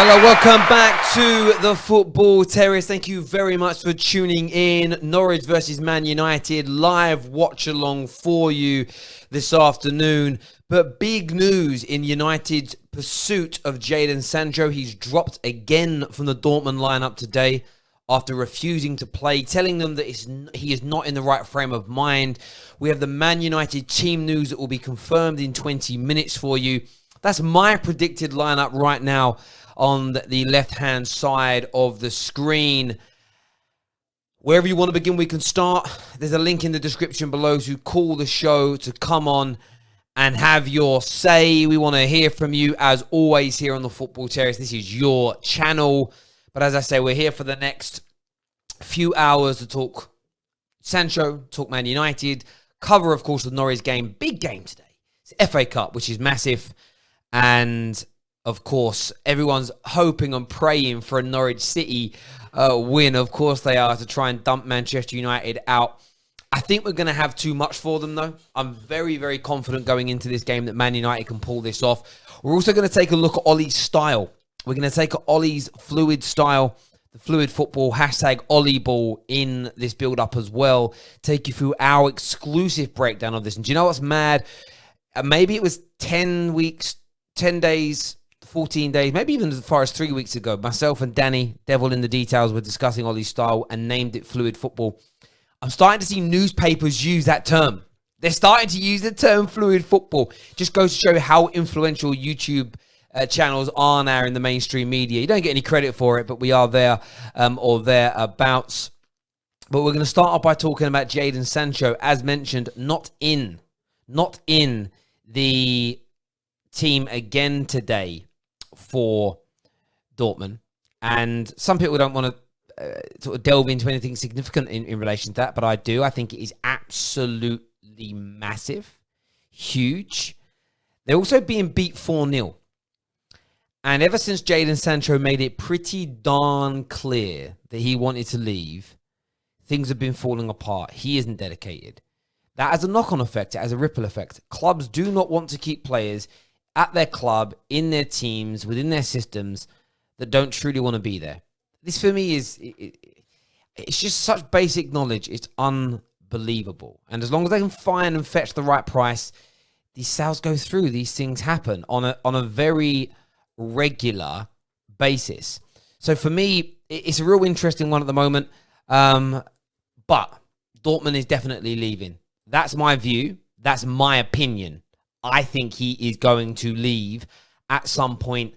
Hello, welcome back to the Football Terrace. Thank you very much for tuning in. Norwich versus Man United, live watch along for you this afternoon. But big news in United's pursuit of Jayden Sancho. He's dropped again from the Dortmund lineup today after refusing to play, telling them that he is not in the right frame of mind. We have the Man United team news that will be confirmed in 20 minutes for you. That's my predicted lineup right now on the left-hand side of the screen. Wherever you want to begin, we can start. There's a link in the description below to call the show, to come on and have your say. We want to hear from you, as always, here on the Football Terrace. This is your channel. But as I say, we're here for the next few hours to talk Sancho, talk Man United, cover, of course, the Norwich game. Big game today. It's FA Cup, which is massive. And of course, everyone's hoping and praying for a Norwich City win. Of course they are, to try and dump Manchester United out. I think we're going to have too much for them, though. I'm very, very confident going into this game that Man United can pull this off. We're also going to take a look at Ollie's style. We're going to take Ollie's fluid style, the fluid football, hashtag Ollieball in this build-up as well. Take you through our exclusive breakdown of this. And do you know what's mad? Maybe it was 10 weeks, 10 days, 14 days, maybe even as far as 3 weeks ago, myself and Danny, Devil in the Details, were discussing Ollie's style and named it fluid football. I'm starting to see newspapers use that term. They're starting to use the term fluid football. Just goes to show how influential YouTube channels are now in the mainstream media. You don't get any credit for it, but we are there or thereabouts. But we're going to start off by talking about Jayden Sancho, as mentioned, not in the team again today for Dortmund. And some people don't want to sort of delve into anything significant in relation to that, but I do. I think it is absolutely massive, huge. They're also being beat 4-0. And ever since Jayden Sancho made it pretty darn clear that he wanted to leave, things have been falling apart. He isn't dedicated. That has a knock-on effect. It has a ripple effect. Clubs do not want to keep players at their club, in their teams, within their systems, that don't truly want to be there. This for me is, it's just such basic knowledge. It's unbelievable. And as long as they can find and fetch the right price, these sales go through. These things happen on a very regular basis. So for me, it's a real interesting one at the moment. But Dortmund is definitely leaving. That's my view. That's my opinion. I think he is going to leave at some point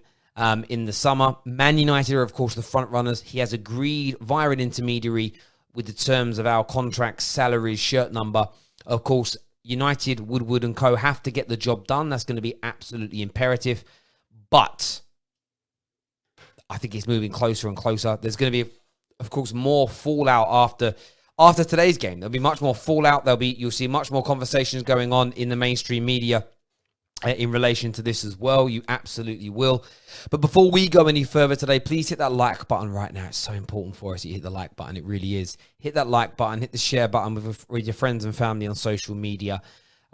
in the summer. Man United are, of course, the front runners. He has agreed via an intermediary with the terms of our contracts, salaries, shirt number. Of course, United, Woodward and co. have to get the job done. That's going to be absolutely imperative. But I think it's moving closer and closer. There's going to be, of course, more fallout after today's game. There'll be much more fallout. You'll see much more conversations going on in the mainstream media in relation to this as well. You absolutely will. But before we go any further today, please hit that like button right now. It's so important for us that you hit the like button. It really is. Hit that like button. Hit the share button with your friends and family on social media.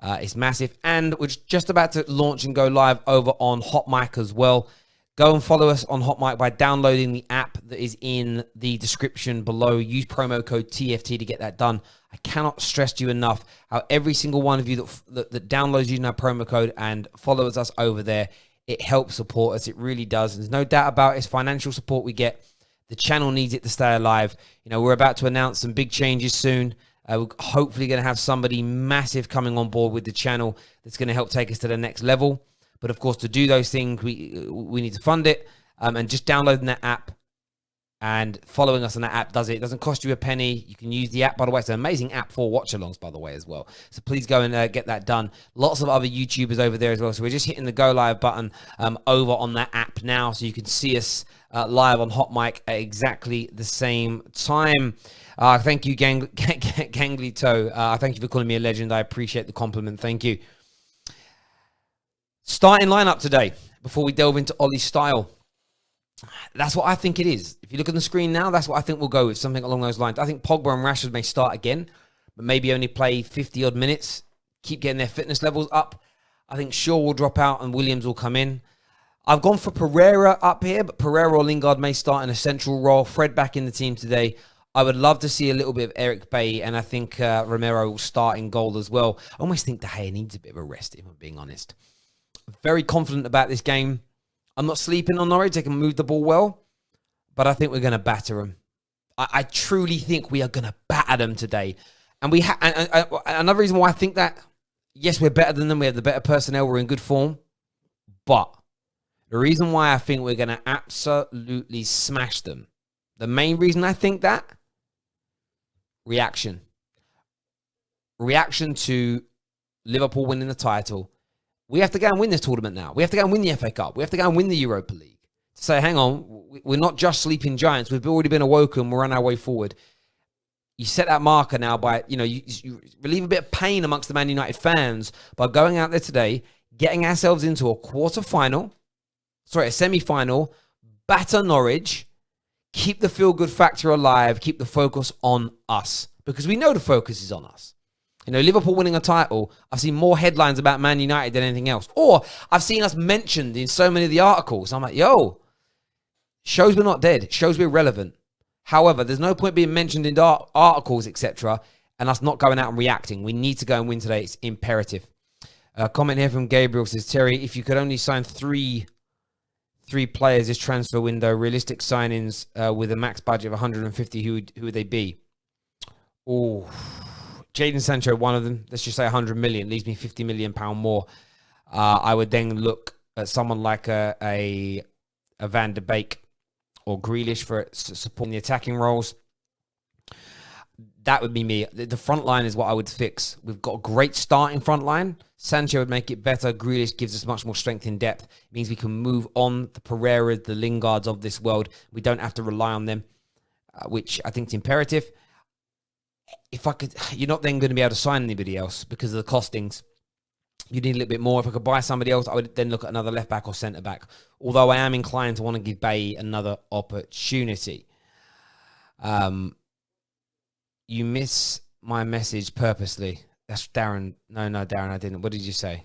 It's massive. And we're just about to launch and go live over on Hot Mic as well. Go and follow us on Hot Mic by downloading the app that is in the description below. Use promo code TFT to get that done. I cannot stress to you enough how every single one of you that downloads using our promo code and follows us over there, it helps support us. It really does. There's no doubt about it. It's financial support we get. The channel needs it to stay alive. You know, we're about to announce some big changes soon. We're hopefully going to have somebody massive coming on board with the channel that's going to help take us to the next level. But of course, to do those things, we need to fund it. And just downloading that app and following us on that app does it. It doesn't cost you a penny. You can use the app, by the way. It's an amazing app for watch-alongs, by the way, as well. So please go and get that done. Lots of other YouTubers over there as well. So we're just hitting the go live button over on that app now, so you can see us live on Hot Mic at exactly the same time. Thank you, Gangly Toe. Thank you for calling me a legend. I appreciate the compliment. Thank you. Starting lineup today, before we delve into Ollie's style. That's what I think it is. If you look at the screen now, that's what I think we'll go with, something along those lines. I think Pogba and Rashford may start again, but maybe only play 50-odd minutes, keep getting their fitness levels up. I think Shaw will drop out and Williams will come in. I've gone for Pereira up here, but Pereira or Lingard may start in a central role. Fred back in the team today. I would love to see a little bit of Eric Bailly, and I think Romero will start in goal as well. I almost think De Gea needs a bit of a rest, if I'm being honest. Very confident about this game. I'm not sleeping on Norwich. They can move the ball well, but I think we're going to batter them. I truly think we are going to batter them today. And another reason why I think that, yes, we're better than them. We have the better personnel. We're in good form. But the reason why I think we're going to absolutely smash them, the main reason I think that, reaction. Reaction to Liverpool winning the title. We have to go and win this tournament now. We have to go and win the FA Cup. We have to go and win the Europa League. To say, hang on, we're not just sleeping giants. We've already been awoken. We're on our way forward. You set that marker now by, you relieve a bit of pain amongst the Man United fans by going out there today, getting ourselves into a semi-final, batter Norwich, keep the feel-good factor alive, keep the focus on us. Because we know the focus is on us. Liverpool winning a title, I've seen more headlines about Man United than anything else. Or I've seen us mentioned in so many of the articles. I'm like, shows we're not dead. Shows we're relevant. However, there's no point being mentioned in articles, etc., and us not going out and reacting. We need to go and win today. It's imperative. A comment here from Gabriel says, Terry, if you could only sign three players this transfer window, realistic signings with a max budget of 150, who would they be? Oh, Jayden Sancho, one of them. Let's just say 100 million, leaves me 50 million pound more. I would then look at someone like a Van de Beek or Grealish for supporting the attacking roles. That would be me. The front line is what I would fix. We've got a great starting front line. Sancho would make it better. Grealish gives us much more strength in depth. It means we can move on the Pereiras, the Lingards of this world. We don't have to rely on them, which I think is imperative. You're not then going to be able to sign anybody else because of the costings. You need a little bit more. If I could buy somebody else, I would then look at another left back or centre back. Although I am inclined to want to give Bailly another opportunity. You miss my message purposely. That's Darren. No, Darren, I didn't. What did you say?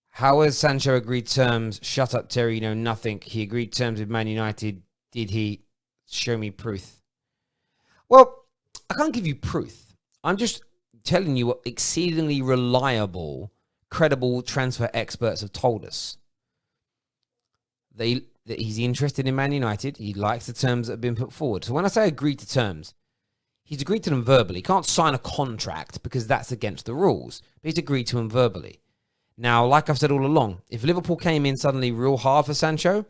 How has Sancho agreed terms? Shut up, Terry. You know nothing. He agreed terms with Man United. Did he? Show me proof. Well, I can't give you proof. I'm just telling you what exceedingly reliable, credible transfer experts have told us. That he's interested in Man United. He likes the terms that have been put forward. So when I say agreed to terms, he's agreed to them verbally. He can't sign a contract because that's against the rules. But he's agreed to them verbally. Now, like I've said all along, if Liverpool came in suddenly real hard for Sancho,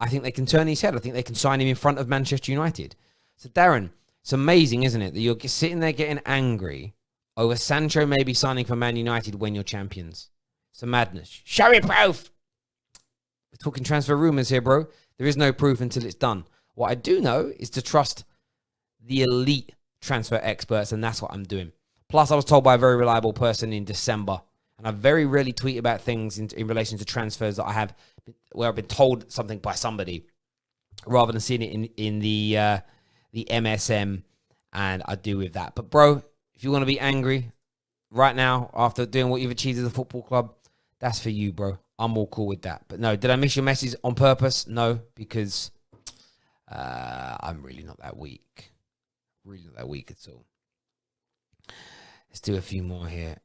I think they can turn his head. I think they can sign him in front of Manchester United. So, Darren, it's amazing, isn't it, that you're sitting there getting angry over Sancho maybe signing for Man United when you're champions. It's a madness. Show me proof! We're talking transfer rumours here, bro. There is no proof until it's done. What I do know is to trust the elite transfer experts, and that's what I'm doing. Plus, I was told by a very reliable person in December, and I very rarely tweet about things in relation to transfers that I have, where I've been told something by somebody, rather than seeing it in the MSM, and I do with that. But, bro, if you want to be angry right now after doing what you've achieved as a football club, that's for you, bro. I'm all cool with that. But no, did I miss your message on purpose? No, because I'm really not that weak. Really not that weak at all. Let's do a few more here.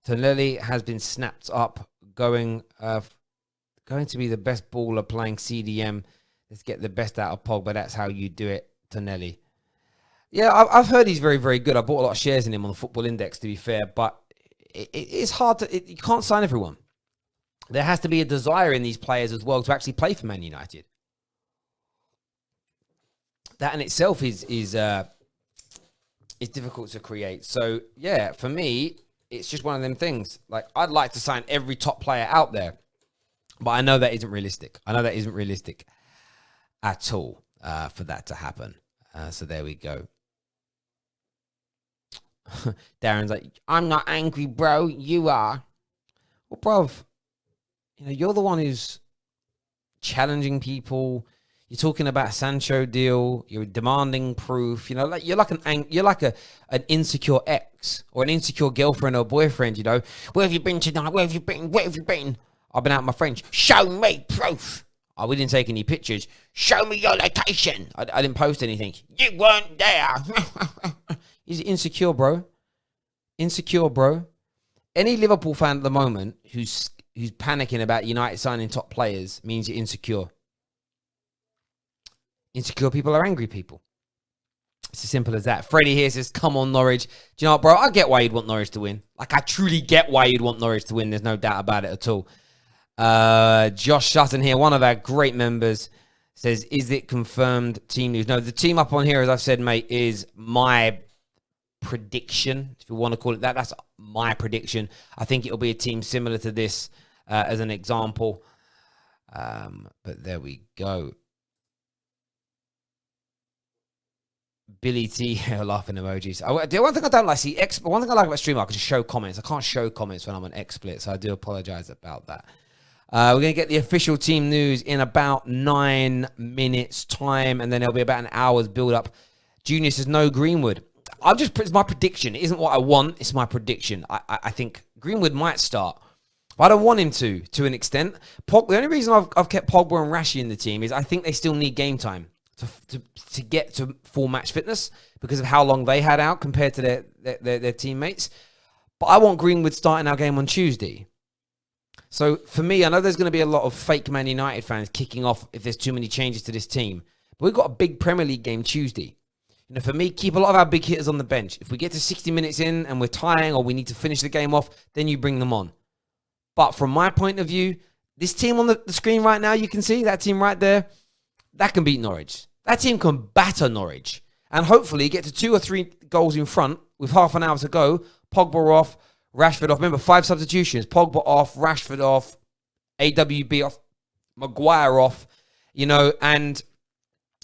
Tonelli has been snapped up, going to be the best baller playing CDM. Let's get the best out of Pogba. That's how you do it, Tonelli. Yeah, I've heard he's very, very good. I bought a lot of shares in him on the Football Index, to be fair, but it's hard to... you can't sign everyone. There has to be a desire in these players as well to actually play for Man United. That in itself is difficult to create. So, yeah, for me, it's just one of them things. Like, I'd like to sign every top player out there, but I know that isn't realistic. I know that isn't realistic at all for that to happen. So there we go. Darren's like, I'm not angry, bro. You are. Well, bruv, you're the one who's challenging people. You're talking about a Sancho deal. You're demanding proof. You know, like you're like an insecure ex or an insecure girlfriend or boyfriend. You know, where have you been tonight? Where have you been? Where have you been? I've been out with my friends. Show me proof. Oh, we didn't take any pictures. Show me your location. I didn't post anything. You weren't there. He's insecure, bro. Insecure, bro. Any Liverpool fan at the moment who's panicking about United signing top players means you're insecure. Insecure people are angry people. It's as simple as that. Freddie here says, come on, Norwich. Do you know what, bro? I get why you'd want Norwich to win. Like, I truly get why you'd want Norwich to win. There's no doubt about it at all. Josh Sutton here, one of our great members, says, is it confirmed team news? No, the team up on here, as I've said, mate, is my prediction, if you want to call it that. That's my prediction. I think it'll be a team similar to this as an example. But there we go. Billy T, laughing emojis. The one thing I don't like, one thing I like about Streamer, I can just show comments. I can't show comments when I'm on XSplit, so I do apologize about that. We're going to get the official team news in about 9 minutes time, and then there'll be about an hour's build up. Junior says no Greenwood. It's my prediction. It isn't what I want. It's my prediction. I think Greenwood might start. But I don't want him to an extent. The only reason I've kept Pogba and Rashi in the team is I think they still need game time to get to full match fitness because of how long they had out compared to their teammates. But I want Greenwood starting our game on Tuesday. So for me, I know there's going to be a lot of fake Man United fans kicking off if there's too many changes to this team. But we've got a big Premier League game Tuesday. You know, for me, keep a lot of our big hitters on the bench. If we get to 60 minutes in and we're tying or we need to finish the game off, then you bring them on. But from my point of view, this team on the screen right now, you can see that team right there, that can beat Norwich. That team can batter Norwich. And hopefully get to 2 or 3 goals in front with half an hour to go. Pogba off, Rashford off. Remember, 5 substitutions. Pogba off, Rashford off, AWB off, Maguire off, you know, and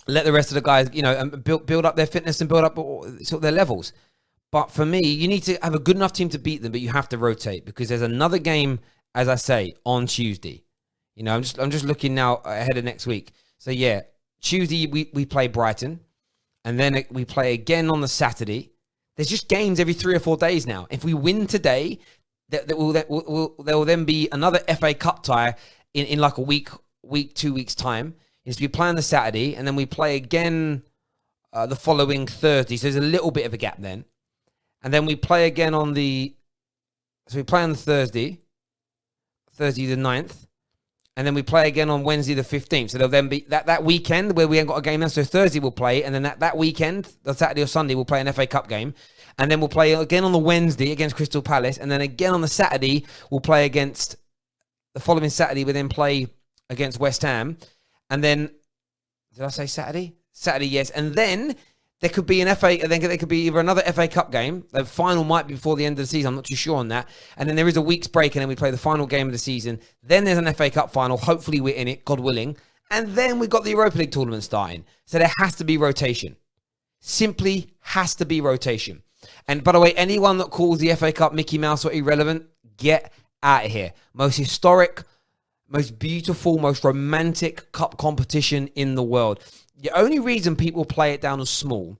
let the rest of the guys, you know, and build up their fitness and build up sort of their levels. But for me, you need to have a good enough team to beat them, but you have to rotate because there's another game, as I say, on Tuesday. You know, I'm just looking now ahead of next week. So yeah, Tuesday we play Brighton, and then we play again on the Saturday. There's just games every 3 or 4 days now. If we win today, there will then be another FA Cup tie in like a week, 2 weeks time. Is we play on the Saturday, and then we play again the following Thursday. So there's a little bit of a gap then. And then we play again on the... So we play on the Thursday the 9th. And then we play again on Wednesday the 15th. So there'll then be that weekend where we ain't got a game then. So Thursday we'll play. And then that weekend, the Saturday or Sunday, we'll play an FA Cup game. And then we'll play again on the Wednesday against Crystal Palace. And then again on the Saturday, we'll play against... The following Saturday, we then play against West Ham. And then... Did I say Saturday? Saturday, yes. And then... There could be an FA, then there could be either another FA Cup game. The final might be before the end of the season. I'm not too sure on that. And then there is a week's break, and then we play the final game of the season. Then there's an FA Cup final. Hopefully we're in it, God willing. And then we've got the Europa League tournament starting. So there has to be rotation. Simply has to be rotation. And by the way, anyone that calls the FA Cup Mickey Mouse or irrelevant, get out of here. Most historic, most beautiful, most romantic cup competition in the world. The only reason people play it down as small,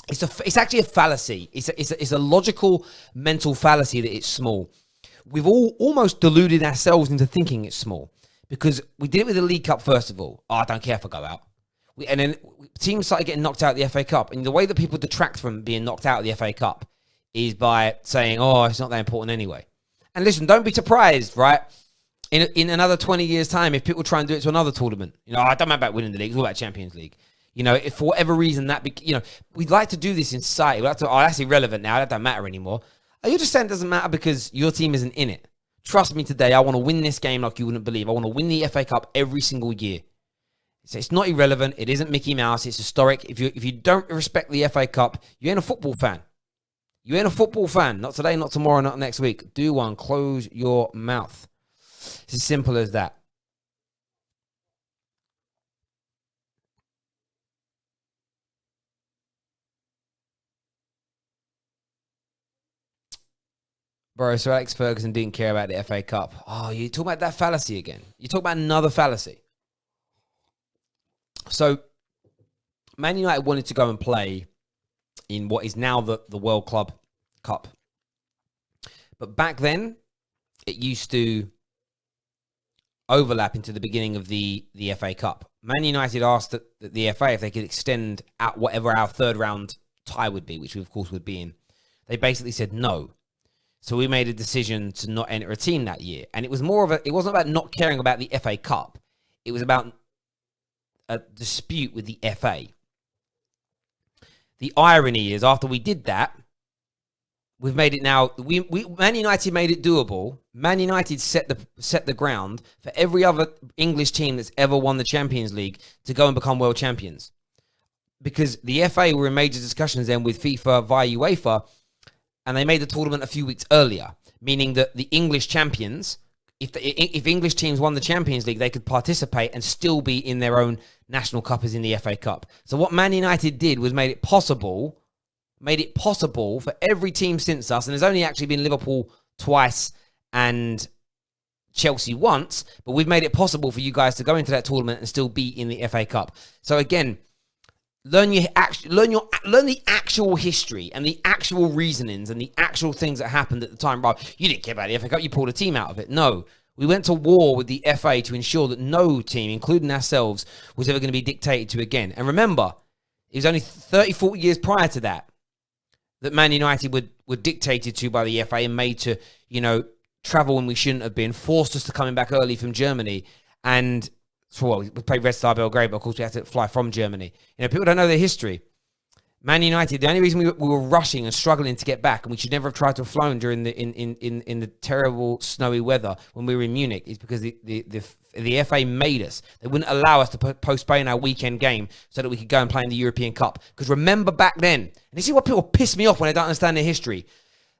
it's actually a fallacy. It's a logical mental fallacy that it's small. We've all almost deluded ourselves into thinking it's small because we did it with the League Cup first of all. Oh, I don't care if I go out. And then teams started getting knocked out of the FA Cup. And the way that people detract from being knocked out of the FA Cup is by saying, oh, it's not that important anyway. And listen, don't be surprised, right? In another 20 years' time, if people try and do it to another tournament, you know, I don't matter about winning the league, it's all about Champions League. You know, if for whatever reason we'd like to do this in society. We'd like to, that's irrelevant now, that don't matter anymore. You're just saying it doesn't matter because your team isn't in it. Trust me today, I want to win this game like you wouldn't believe. I want to win the FA Cup every single year. So it's not irrelevant. It isn't Mickey Mouse. It's historic. If you don't respect the FA Cup, you ain't a football fan. You ain't a football fan. Not today, not tomorrow, not next week. Do one. Close your mouth. It's as simple as that. Bro, so Alex Ferguson didn't care about the FA Cup. Oh, you talk about that fallacy again. You talk about another fallacy. So Man United wanted to go and play in what is now the World Club Cup. But back then, it used to overlap into the beginning of the FA Cup. Man United asked the FA if they could extend out whatever our third round tie would be, which we, of course, would be in. They basically said no. So we made a decision to not enter a team that year. And it was it wasn't about not caring about the FA Cup. It was about a dispute with the FA. The irony is, after we did that, we've made it now. Man United made it doable. Man United set the ground for every other English team that's ever won the Champions League to go and become world champions. Because the FA were in major discussions then with FIFA via UEFA, and they made the tournament a few weeks earlier, meaning that the English champions, if English teams won the Champions League, they could participate and still be in their own national cup as in the FA Cup. So what Man United did was made it possible for every team since us, and there's only actually been Liverpool twice and Chelsea once, but we've made it possible for you guys to go into that tournament and still be in the FA Cup. So again, learn the actual history and the actual reasonings and the actual things that happened at the time. Right, you didn't care about the FA Cup, you pulled a team out of it. No, we went to war with the FA to ensure that no team, including ourselves, was ever going to be dictated to again. And remember, it was only 30, 40 years prior to that Man United were dictated to by the FA and made to, travel when we shouldn't have been, forced us to coming back early from Germany. And we played Red Star Belgrade, but of course we had to fly from Germany. People don't know their history. Man United, the only reason we were rushing and struggling to get back, and we should never have tried to have flown during in the terrible snowy weather when we were in Munich, is because the FA made us. They wouldn't allow us to postpone our weekend game so that we could go and play in the European Cup. Because remember back then, and this is what people piss me off when they don't understand their history.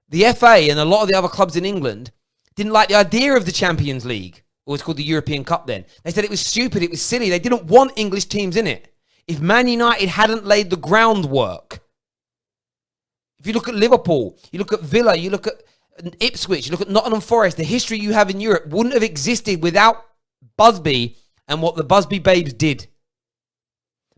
The FA and a lot of the other clubs in England didn't like the idea of the Champions League, or it's called the European Cup then. They said it was stupid, it was silly. They didn't want English teams in it. If Man United hadn't laid the groundwork, if you look at Liverpool, you look at Villa, you look at Ipswich, you look at Nottingham Forest, the history you have in Europe wouldn't have existed without Busby and what the Busby Babes did.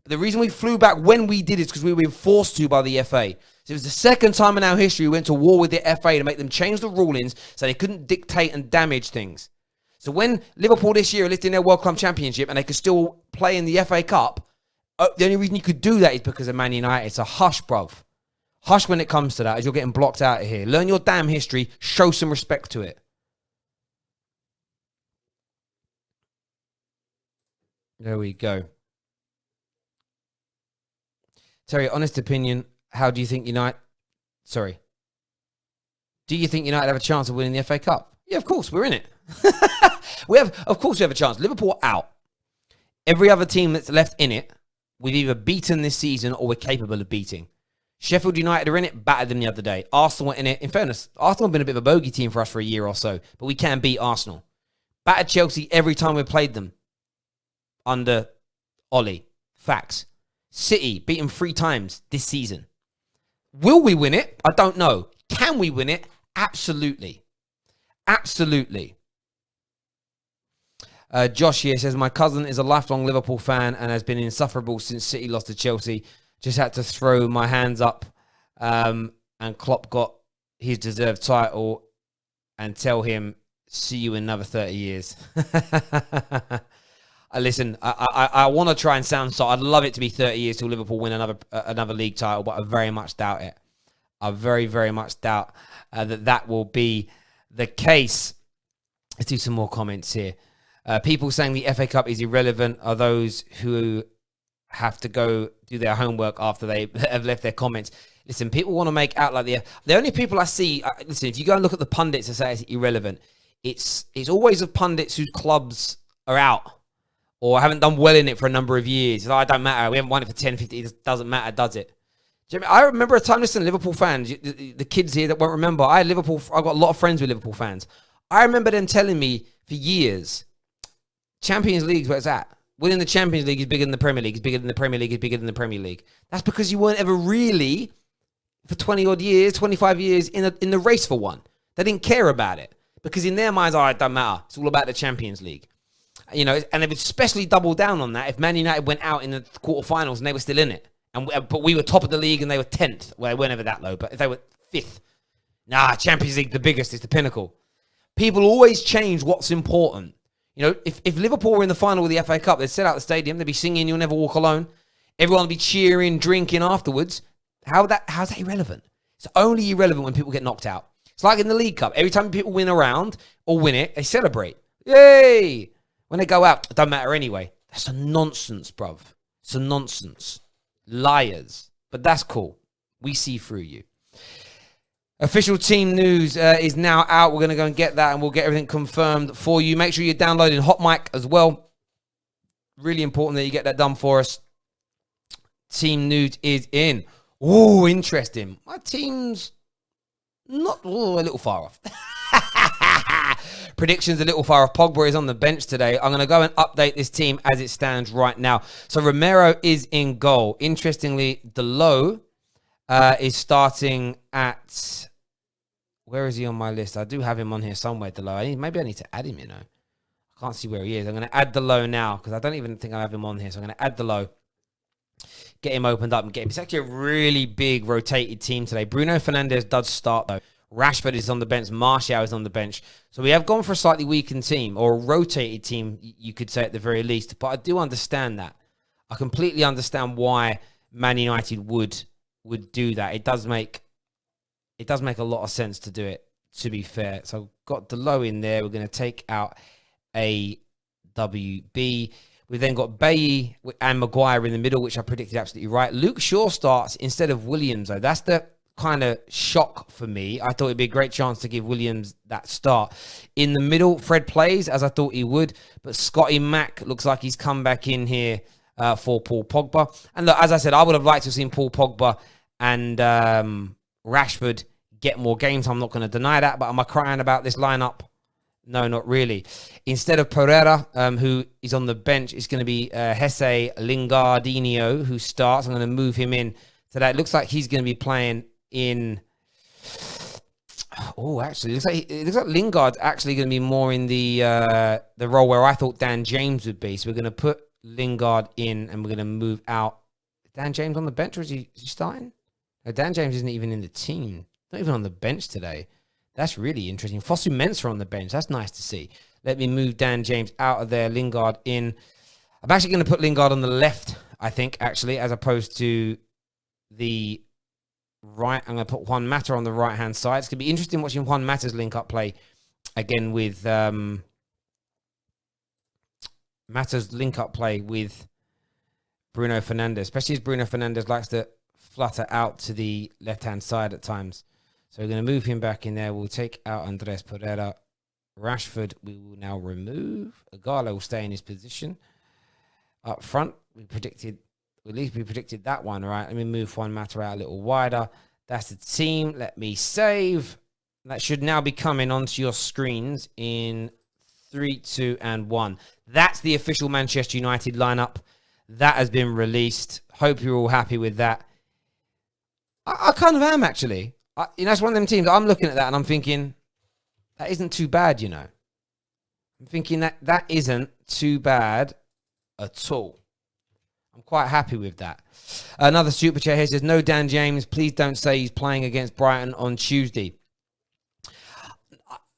But the reason we flew back when we did is because we were forced to by the FA. So it was the second time in our history we went to war with the FA to make them change the rulings so they couldn't dictate and damage things. So when Liverpool this year are lifting their World Club Championship and they could still play in the FA Cup, the only reason you could do that is because of Man United. So hush, bruv. Hush when it comes to that, as you're getting blocked out of here. Learn your damn history. Show some respect to it. There we go. Terry, honest opinion, how do you think United... Sorry. Do you think United have a chance of winning the FA Cup? Yeah, of course, we're in it. Of course we have a chance. Liverpool out. Every other team that's left in it, we've either beaten this season or we're capable of beating. Sheffield United are in it, battered them the other day. Arsenal were in it. In fairness, Arsenal have been a bit of a bogey team for us for a year or so, but we can beat Arsenal. Battered Chelsea every time we've played them under Ollie. Facts. City beat them 3 times this season. Will we win it? I don't know. Can we win it? Absolutely. Absolutely. Josh here says, my cousin is a lifelong Liverpool fan and has been insufferable since City lost to Chelsea. Just had to throw my hands up and Klopp got his deserved title and tell him, see you in another 30 years. Listen, I want to try and sound so. I'd love it to be 30 years till Liverpool win another league title, but I very much doubt it. I very, very much doubt that will be the case. Let's do some more comments here. People saying the FA Cup is irrelevant are those who have to go do their homework after they have left their comments. Listen, people want to make out like the only people I see. Listen, if you go and look at the pundits that say it's irrelevant, it's always of pundits whose clubs are out or haven't done well in it for a number of years. It's like, it don't matter. We haven't won it for 10, 15. It doesn't matter, does it? I remember a time, listen, Liverpool fans, the kids here that won't remember, I've got a lot of friends with Liverpool fans. I remember them telling me for years, Champions League's where it's at. Winning the Champions League is bigger than the Premier League, is bigger than the Premier League, is bigger than the Premier League. That's because you weren't ever really, for 20-odd years, 25 years, in the race for one. They didn't care about it. Because in their minds, it don't matter. It's all about the Champions League. And they would especially double down on that if Man United went out in the quarterfinals and they were still in it. But we were top of the league and they were 10th. Well, they weren't ever that low, but if they were 5th. Champions League, the biggest, is the pinnacle. People always change what's important. If Liverpool were in the final with the FA Cup, they'd set out the stadium, they'd be singing "You'll Never Walk Alone." Everyone would be cheering, drinking afterwards. How's that irrelevant? It's only irrelevant when people get knocked out. It's like in the League Cup. Every time people win a round or win it, they celebrate. Yay! When they go out, it doesn't matter anyway. That's a nonsense, bruv. It's a nonsense. Liars. But that's cool. We see through you. Official team news is now out. We're going to go and get that, and we'll get everything confirmed for you. Make sure you're downloading Hot Mic as well. Really important that you get that done for us. Team news is in. Oh, interesting. My team's not a little far off. Predictions a little far off. Pogba is on the bench today. I'm going to go and update this team as it stands right now. So Romero is in goal. Interestingly, Delo is starting at... Where is he on my list? I do have him on here somewhere, Delo. Maybe I need to add him, I can't see where he is. I'm going to add Delo now because I don't even think I have him on here. So I'm going to add Delo. Get him opened up and get him. It's actually a really big rotated team today. Bruno Fernandes does start, though. Rashford is on the bench. Martial is on the bench. So we have gone for a slightly weakened team, or a rotated team, you could say at the very least. But I do understand that. I completely understand why Man United would do that. It does make a lot of sense to do it, to be fair. So got Delo in there. We're going to take out a WB. We've then got Bailly and Maguire in the middle, which I predicted absolutely right. Luke Shaw starts instead of Williams, though. That's the kind of shock for me. I thought it'd be a great chance to give Williams that start. In the middle, Fred plays as I thought he would, but Scotty Mack looks like he's come back in here for Paul Pogba. And look, as I said, I would have liked to have seen Paul Pogba and Rashford get more games. I'm not going to deny that, but am I crying about this lineup? No, not really. Instead of Pereira, who is on the bench, it's going to be Jesse Lingardinho, who starts. I'm going to move him in to that. It looks like he's going to be playing in... Oh, actually, it looks like Lingard's actually going to be more in the role where I thought Dan James would be. So we're going to put Lingard in, and we're going to move out. Dan James on the bench, or is he starting? No, Dan James isn't even in the team. Not even on the bench today. That's really interesting. Fosu Mensah on the bench. That's nice to see. Let me move Dan James out of there. Lingard in. I'm actually going to put Lingard on the left, I think, actually, as opposed to the right. I'm going to put Juan Mata on the right-hand side. It's going to be interesting watching Juan Mata's link-up play again with... Mata's link-up play with Bruno Fernandes, especially as Bruno Fernandes likes to flutter out to the left-hand side at times. So we're going to move him back in there. We'll take out Andres Pereira. Rashford, we will now remove. Igalo will stay in his position. Up front, at least we predicted that one, right? Let me move Juan Mata out a little wider. That's the team. Let me save. That should now be coming onto your screens in 3, 2, and 1. That's the official Manchester United lineup. That has been released. Hope you're all happy with that. I kind of am, actually. It's one of them teams. I'm looking at that and I'm thinking, that isn't too bad, I'm thinking that isn't too bad at all. I'm quite happy with that. Another super chat here says, no Dan James, please don't say he's playing against Brighton on Tuesday.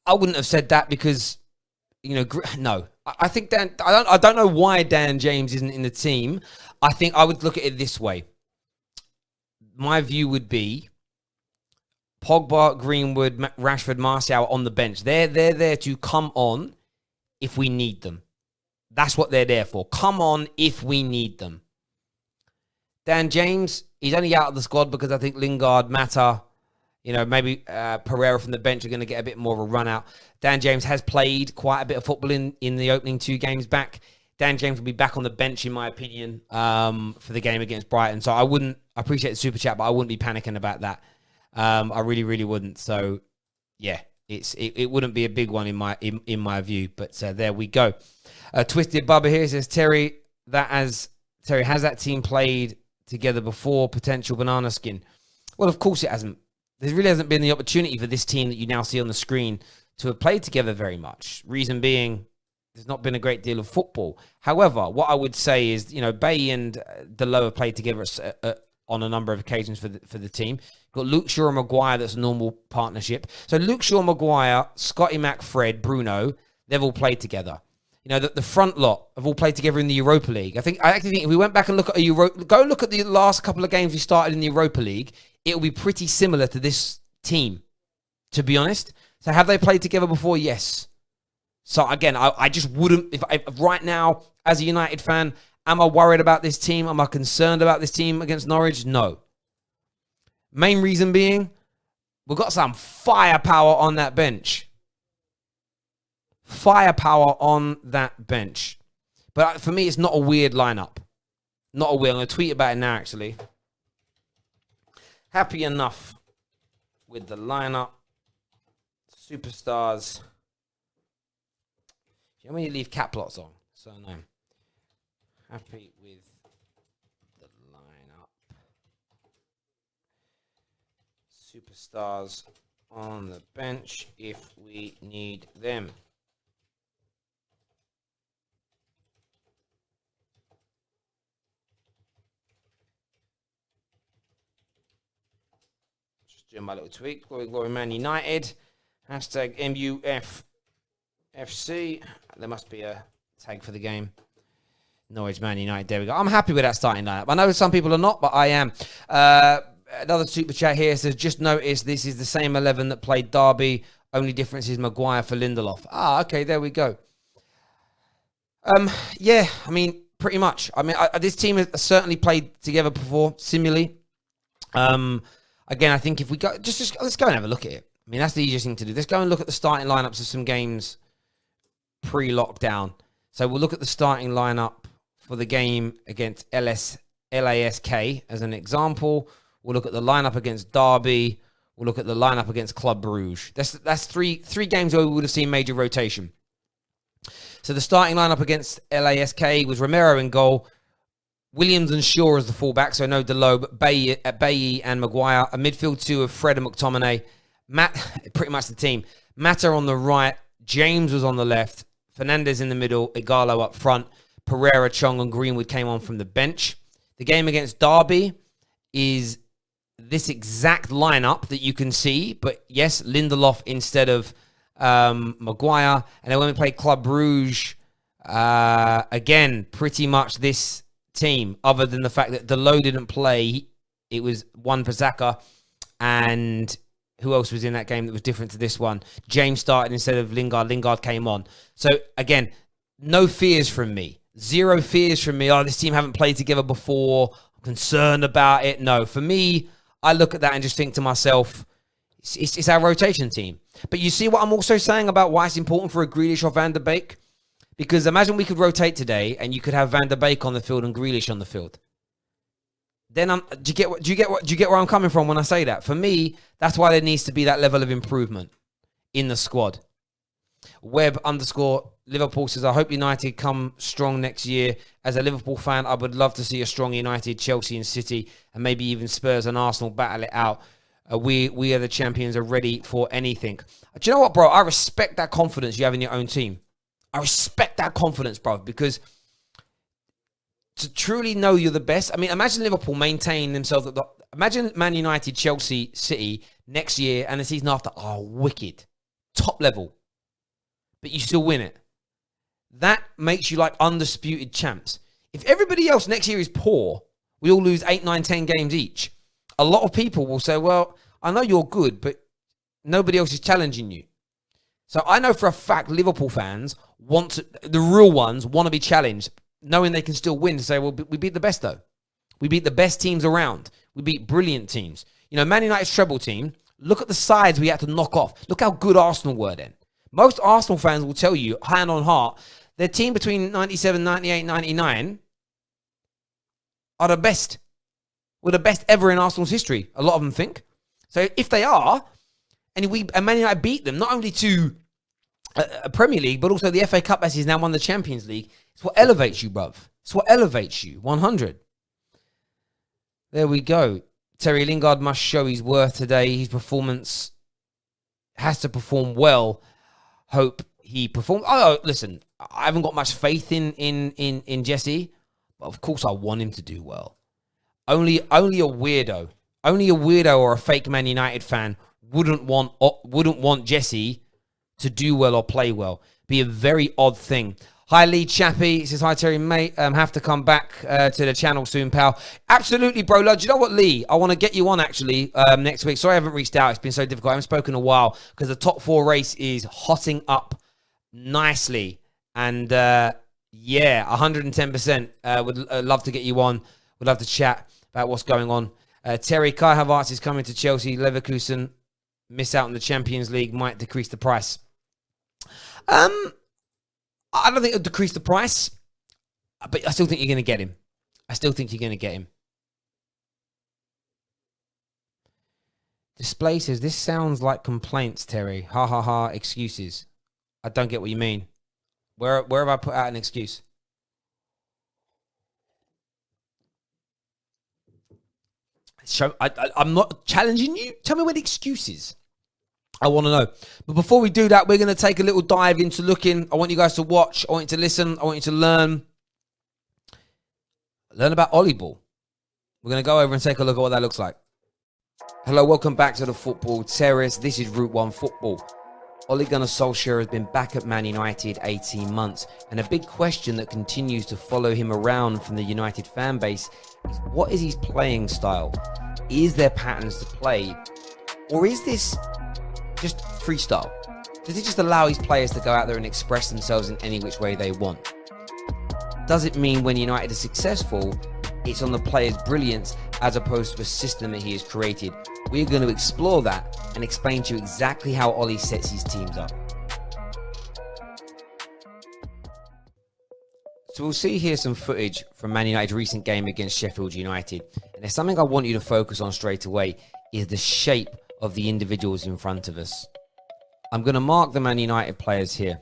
I wouldn't have said that because, no. I think I don't know why Dan James isn't in the team. I think I would look at it this way. My view would be Pogba, Greenwood, Rashford, Martial on the bench. They're there to come on if we need them. That's what they're there for. Come on if we need them. Dan James, he's only out of the squad because I think Lingard, Mata, maybe Pereira from the bench are going to get a bit more of a run out. Dan James has played quite a bit of football in the opening 2 games back. Dan James will be back on the bench, in my opinion, for the game against Brighton. So I appreciate the super chat, but I wouldn't be panicking about that. I really, really wouldn't. So, yeah, it wouldn't be a big one in my view. But there we go. Twisted Bubba here says, Terry, has that team played together before? Potential banana skin. Well, of course it hasn't. There really hasn't been the opportunity for this team that you now see on the screen to have played together very much. Reason being, there's not been a great deal of football. However, what I would say is, Bailly and Delo have played together on a number of occasions for the team. Got Luke Shaw and Maguire, that's a normal partnership. So Luke Shaw, Maguire, Scotty Mac, Fred, Bruno, they've all played together. The front lot have all played together in the Europa League. I actually think if we went back and look at go look at the last couple of games we started in the Europa League, it will be pretty similar to this team, to be honest. So have they played together before? Yes. So again, I just wouldn't, if right now, as a United fan, am I worried about this team? Am I concerned about this team against Norwich? No. Main reason being, we've got some firepower on that bench. Firepower on that bench. But for me, it's not a weird lineup. Not a weird. I'm going to tweet about it now, actually. Happy enough with the lineup. Superstars. You know when you leave cap lots on? So no. Happy with the lineup. Superstars on the bench if we need them. Just doing my little tweak. Glory Man United. Hashtag MUFFC. There must be a tag for the game. Norwich Man United. There we go. I'm happy with that starting lineup. I know some people are not, but I am. Another super chat here says, just noticed this is the same 11 that played Derby. Only difference is Maguire for Lindelof. Okay, there we go. Yeah, I mean, pretty much. I mean, this team has certainly played together before, similarly. Again, I think if we go, just let's go and have a look at it. I mean, that's the easiest thing to do. Let's go and look at the starting lineups of some games pre-lockdown. So we'll look at the starting lineup for the game against LASK as an example. We'll look at the lineup against Derby. We'll look at the lineup against Club Brugge. That's three games where we would have seen major rotation. So the starting lineup against LASK was Romero in goal, Williams and Shaw as the fullback, so no Delo, but Bailly and Maguire. A midfield two of Fred and McTominay. Matt, pretty much the team. Mata on the right, James was on the left, Fernandez in the middle, Igalo up front, Pereira, Chong and Greenwood came on from the bench. The game against Derby is this exact lineup that you can see, but yes, Lindelof instead of Maguire. And then when we play Club Brugge, again, pretty much this team, other than the fact that Delo didn't play. It was one for Xhaka, and who else was in that game that was different to this one? James started instead of Lingard. Lingard came on. So, again, no fears from me. Zero fears from me. Oh, this team haven't played together before. I'm concerned about it. No, for me, I look at that and just think to myself, it's our rotation team. But you see what I'm also saying about why it's important for a Grealish or Van der Beek? Because imagine we could rotate today and you could have Van der Beek on the field and Grealish on the field. Then do you get where I'm coming from when I say that? For me, that's why there needs to be that level of improvement in the squad. Web_Liverpool says, I hope United come strong next year. As a Liverpool fan, I would love to see a strong United, Chelsea and City, and maybe even Spurs and Arsenal battle it out. We are the champions, are ready for anything. Do you know what, bro? I respect that confidence you have in your own team. I respect that confidence, bro, because to truly know you're the best. I mean, imagine Liverpool maintain themselves. Imagine Man United, Chelsea, City next year and the season after. Oh, wicked. Top level. But you still win it. That makes you like undisputed champs. If everybody else next year is poor, we all lose 8, 9, 10 games each. A lot of people will say, well, I know you're good, but nobody else is challenging you. So I know for a fact Liverpool fans the real ones want to be challenged, knowing they can still win, to say, well, we beat the best, though. We beat the best teams around. We beat brilliant teams. You know, Man United's treble team, look at the sides we had to knock off. Look how good Arsenal were then. Most Arsenal fans will tell you, hand on heart, their team between 97, 98, 99 are the best. We're the best ever in Arsenal's history, a lot of them think. So if they are, and Man United beat them, not only to a Premier League, but also the FA Cup, as he's now won the Champions League, it's what elevates you, bruv. It's what elevates you. 100. There we go. Terry Lingard must show his worth today. His performance has to perform well. Hope he performed. Oh, listen, I haven't got much faith in Jesse, but of course I want him to do well. Only a weirdo or a fake Man United fan wouldn't want Jesse to do well or play well. Be a very odd thing. Hi, Lee Chappie. He says, hi, Terry, mate. Have to come back to the channel soon, pal. Absolutely, bro. Do you know what, Lee? I want to get you on, actually, next week. Sorry I haven't reached out. It's been so difficult. I haven't spoken in a while because the top 4 race is hotting up nicely. And, yeah, 110%. Would love to get you on. Would love to chat about what's going on. Terry, Kai Havertz is coming to Chelsea. Leverkusen miss out on the Champions League. Might decrease the price. I don't think it'll decrease the price, but I still think you're going to get him. Display says, this sounds like complaints, Terry. Ha, ha, ha, excuses. I don't get what you mean. Where have I put out an excuse? I'm not challenging you. Tell me where the excuse is. I want to know. But before we do that, we're going to take a little dive into looking. I want you guys to watch. I want you to listen. I want you to learn. Learn about Ollie-ball. We're going to go over and take a look at what that looks like. Hello, welcome back to the Football Terrace. This is Route 1 Football. Ole Gunnar Solskjaer has been back at Man United 18 months. And a big question that continues to follow him around from the United fan base is, what is his playing style? Is there patterns to play? Or is this just freestyle? Does he just allow his players to go out there and express themselves in any which way they want? Does it mean when United is successful, it's on the player's brilliance as opposed to a system that he has created? We're going to explore that and explain to you exactly how Ollie sets his teams up. So we'll see here some footage from Man United's recent game against Sheffield United. And there's something I want you to focus on straight away, is the shape of the individuals in front of us. I'm going to mark the Man United players here.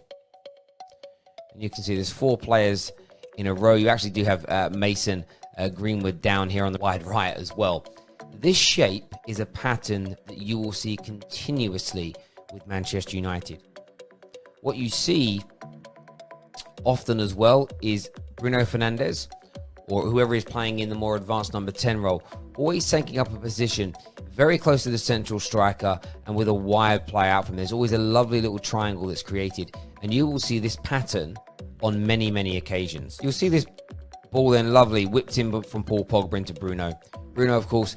And you can see there's 4 players in a row. You actually do have Mason Greenwood down here on the wide right as well. This shape is a pattern that you will see continuously with Manchester United. What you see often as well is Bruno Fernandes, or whoever is playing in the more advanced number 10 role, always taking up a position very close to the central striker and with a wide play out from there. There's always a lovely little triangle that's created, and you will see this pattern on many, many occasions. You'll see this ball then lovely whipped in from Paul Pogba into Bruno. Bruno, of course,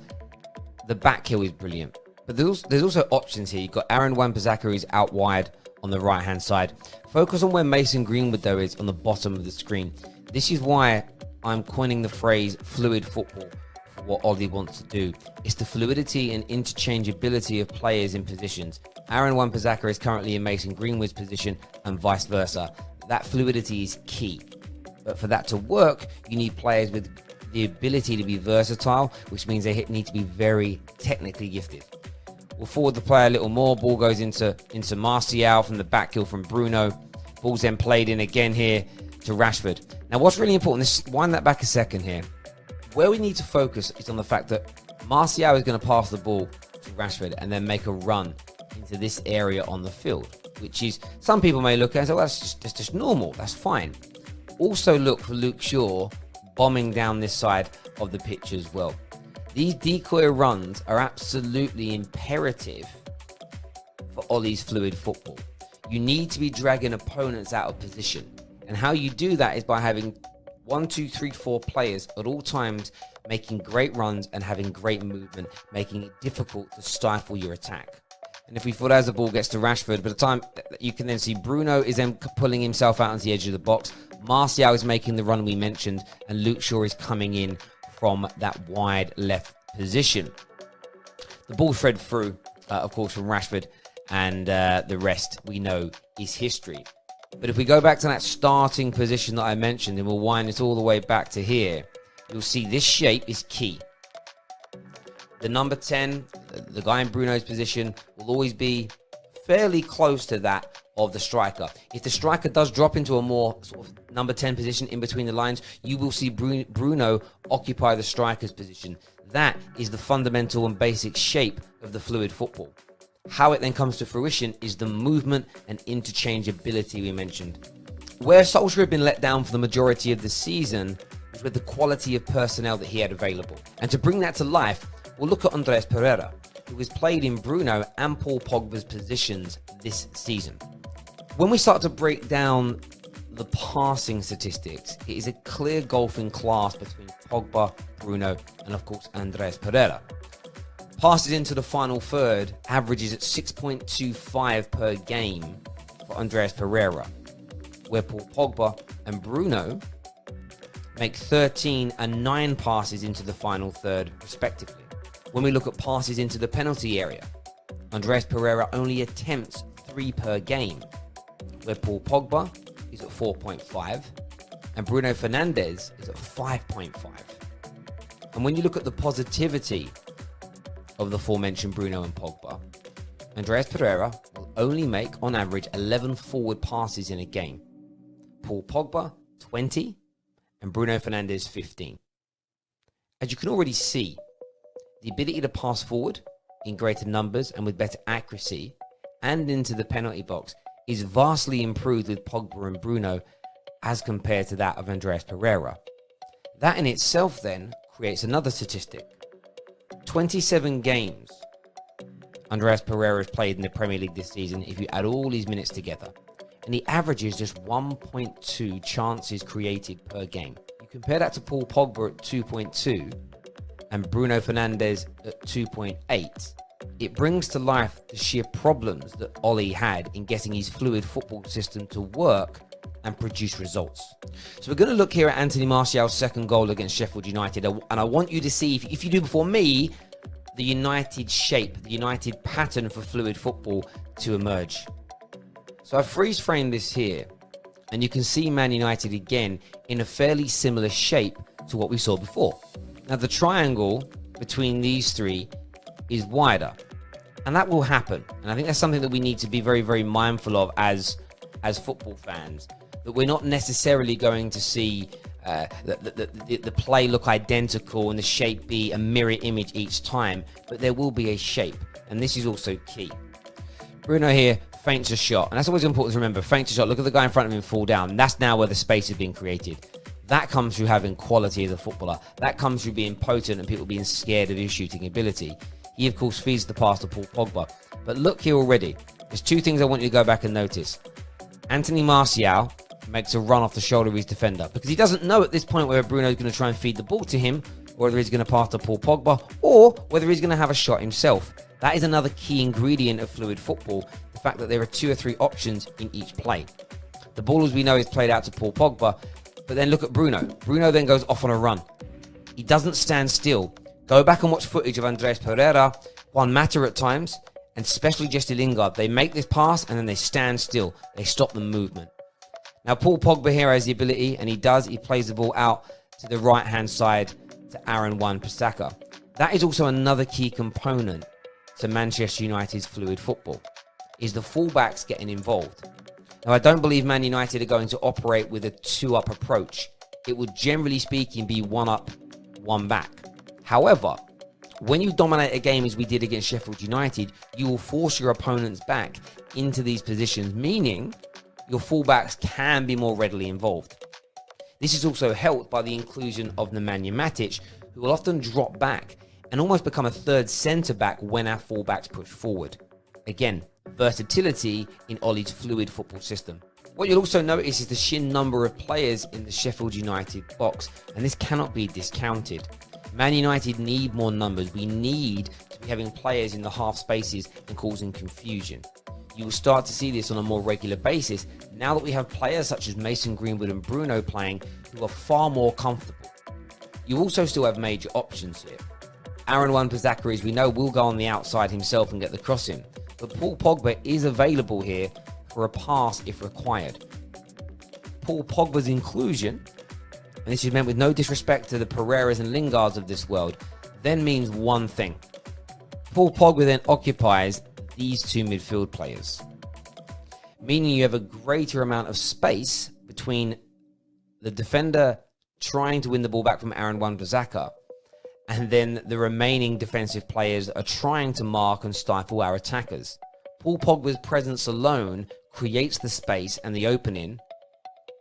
the back heel is brilliant. But there's also options here. You've got Aaron Wan-Bissaka, who's out wide on the right-hand side. Focus on where Mason Greenwood, though, is on the bottom of the screen. This is why I'm coining the phrase fluid football for what Ollie wants to do. It's the fluidity and interchangeability of players in positions. Aaron Wan-Bissaka is currently in Mason Greenwood's position and vice versa. That fluidity is key. But for that to work, you need players with the ability to be versatile, which means they need to be very technically gifted. We'll forward the play a little more. Ball goes into Martial from the back heel from Bruno. Ball's then played in again here to Rashford. Now, what's really important, let's wind that back a second here. Where we need to focus is on the fact that Martial is going to pass the ball to Rashford and then make a run into this area on the field, which is, some people may look at it and say, well, that's just normal. That's fine. Also look for Luke Shaw bombing down this side of the pitch as well. These decoy runs are absolutely imperative for Ollie's fluid football. You need to be dragging opponents out of position. And how you do that is by having 1, 2, 3, 4 players at all times making great runs and having great movement, making it difficult to stifle your attack. And if we thought as the ball gets to Rashford, by the time you can then see Bruno is then pulling himself out onto the edge of the box. Martial is making the run we mentioned, and Luke Shaw is coming in from that wide left position. The ball thread through, of course, from Rashford, and the rest we know is history. But if we go back to that starting position that I mentioned, and we'll wind it all the way back to here, you'll see this shape is key. The number 10, the guy in Bruno's position, will always be fairly close to that of the striker. If the striker does drop into a more sort of number 10 position in between the lines, you will see Bruno occupy the striker's position. That is the fundamental and basic shape of the fluid football. How it then comes to fruition is the movement and interchangeability we mentioned. Where Solskjaer had been let down for the majority of the season was with the quality of personnel that he had available. And to bring that to life, we'll look at Andreas Pereira, who has played in Bruno and Paul Pogba's positions this season. When we start to break down the passing statistics, it is a clear gulf in class between Pogba, Bruno, and of course Andreas Pereira. Passes into the final third averages at 6.25 per game for Andreas Pereira, where Paul Pogba and Bruno make 13 and 9 passes into the final third, respectively. When we look at passes into the penalty area, Andreas Pereira only attempts 3 per game, where Paul Pogba is at 4.5 and Bruno Fernandes is at 5.5. And when you look at the positivity of the aforementioned Bruno and Pogba, Andreas Pereira will only make, on average, 11 forward passes in a game. Paul Pogba, 20, and Bruno Fernandes, 15. As you can already see, the ability to pass forward in greater numbers and with better accuracy and into the penalty box is vastly improved with Pogba and Bruno as compared to that of Andreas Pereira. That in itself then creates another statistic. 27 games Andreas Pereira has played in the Premier League this season if you add all his minutes together. And he averages just 1.2 chances created per game. You compare that to Paul Pogba at 2.2 and Bruno Fernandes at 2.8. It brings to life the sheer problems that Ollie had in getting his fluid football system to work and produce results. So we're going to look here at Anthony Martial's second goal against Sheffield United, and I want you to see, if you do before me, the United shape, the United pattern for fluid football to emerge. So I freeze frame this here, and you can see Man United again in a fairly similar shape to what we saw before. Now the triangle between these three is wider, and that will happen. And I think that's something that we need to be very, very mindful of as football fans, that we're not necessarily going to see the play look identical and the shape be a mirror image each time, but there will be a shape, and this is also key. Bruno here feints a shot, and that's always important to remember. Feints a shot, look at the guy in front of him fall down, and that's now where the space is being created. That comes through having quality as a footballer. That comes through being potent and people being scared of his shooting ability. He, of course, feeds the pass to Paul Pogba. But look here already. There's two things I want you to go back and notice. Anthony Martial makes a run off the shoulder of his defender because he doesn't know at this point whether Bruno's going to try and feed the ball to him, or whether he's going to pass to Paul Pogba, or whether he's going to have a shot himself. That is another key ingredient of fluid football, the fact that there are 2 or 3 options in each play. The ball, as we know, is played out to Paul Pogba, but then look at Bruno. Bruno then goes off on a run. He doesn't stand still. Go back and watch footage of Andreas Pereira, Juan Mata at times, and especially Jesse Lingard. They make this pass and then they stand still. They stop the movement. Now, Paul Pogba here has the ability, and he plays the ball out to the right-hand side to Aaron Wan-Bissaka. That is also another key component to Manchester United's fluid football, is the fullbacks getting involved. Now, I don't believe Man United are going to operate with a 2-up approach. It would, generally speaking, be 1 up, 1 back. However, when you dominate a game as we did against Sheffield United, you will force your opponents back into these positions, meaning your fullbacks can be more readily involved. This is also helped by the inclusion of Nemanja Matic, who will often drop back and almost become a third centre-back when our fullbacks push forward. Again, versatility in Ollie's fluid football system. What you'll also notice is the sheer number of players in the Sheffield United box, and this cannot be discounted. Man United need more numbers. We need to be having players in the half spaces and causing confusion. You will start to see this on a more regular basis now that we have players such as Mason Greenwood and Bruno playing, who are far more comfortable. You also still have major options here. Aaron Wan-Bissaka, as we know, will go on the outside himself and get the cross in. But Paul Pogba is available here for a pass if required. Paul Pogba's inclusion, and this is meant with no disrespect to the Pereiras and Lingards of this world, then means one thing. Paul Pogba then occupies these 2 midfield players, meaning you have a greater amount of space between the defender trying to win the ball back from Aaron Wan-Bissaka and then the remaining defensive players are trying to mark and stifle our attackers. Paul Pogba's presence alone creates the space and the opening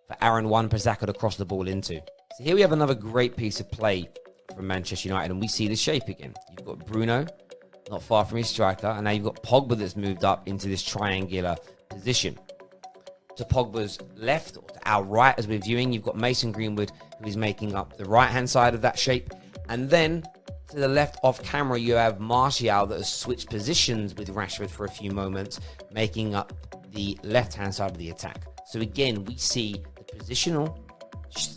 for Aaron Wan-Bissaka to cross the ball into. So here we have another great piece of play from Manchester United, and we see the shape again. You've got Bruno, not far from his striker, and now you've got Pogba that's moved up into this triangular position. To Pogba's left, or to our right as we're viewing, you've got Mason Greenwood, who is making up the right-hand side of that shape. And then to the left off camera, you have Martial that has switched positions with Rashford for a few moments, making up the left-hand side of the attack. So again, we see the positional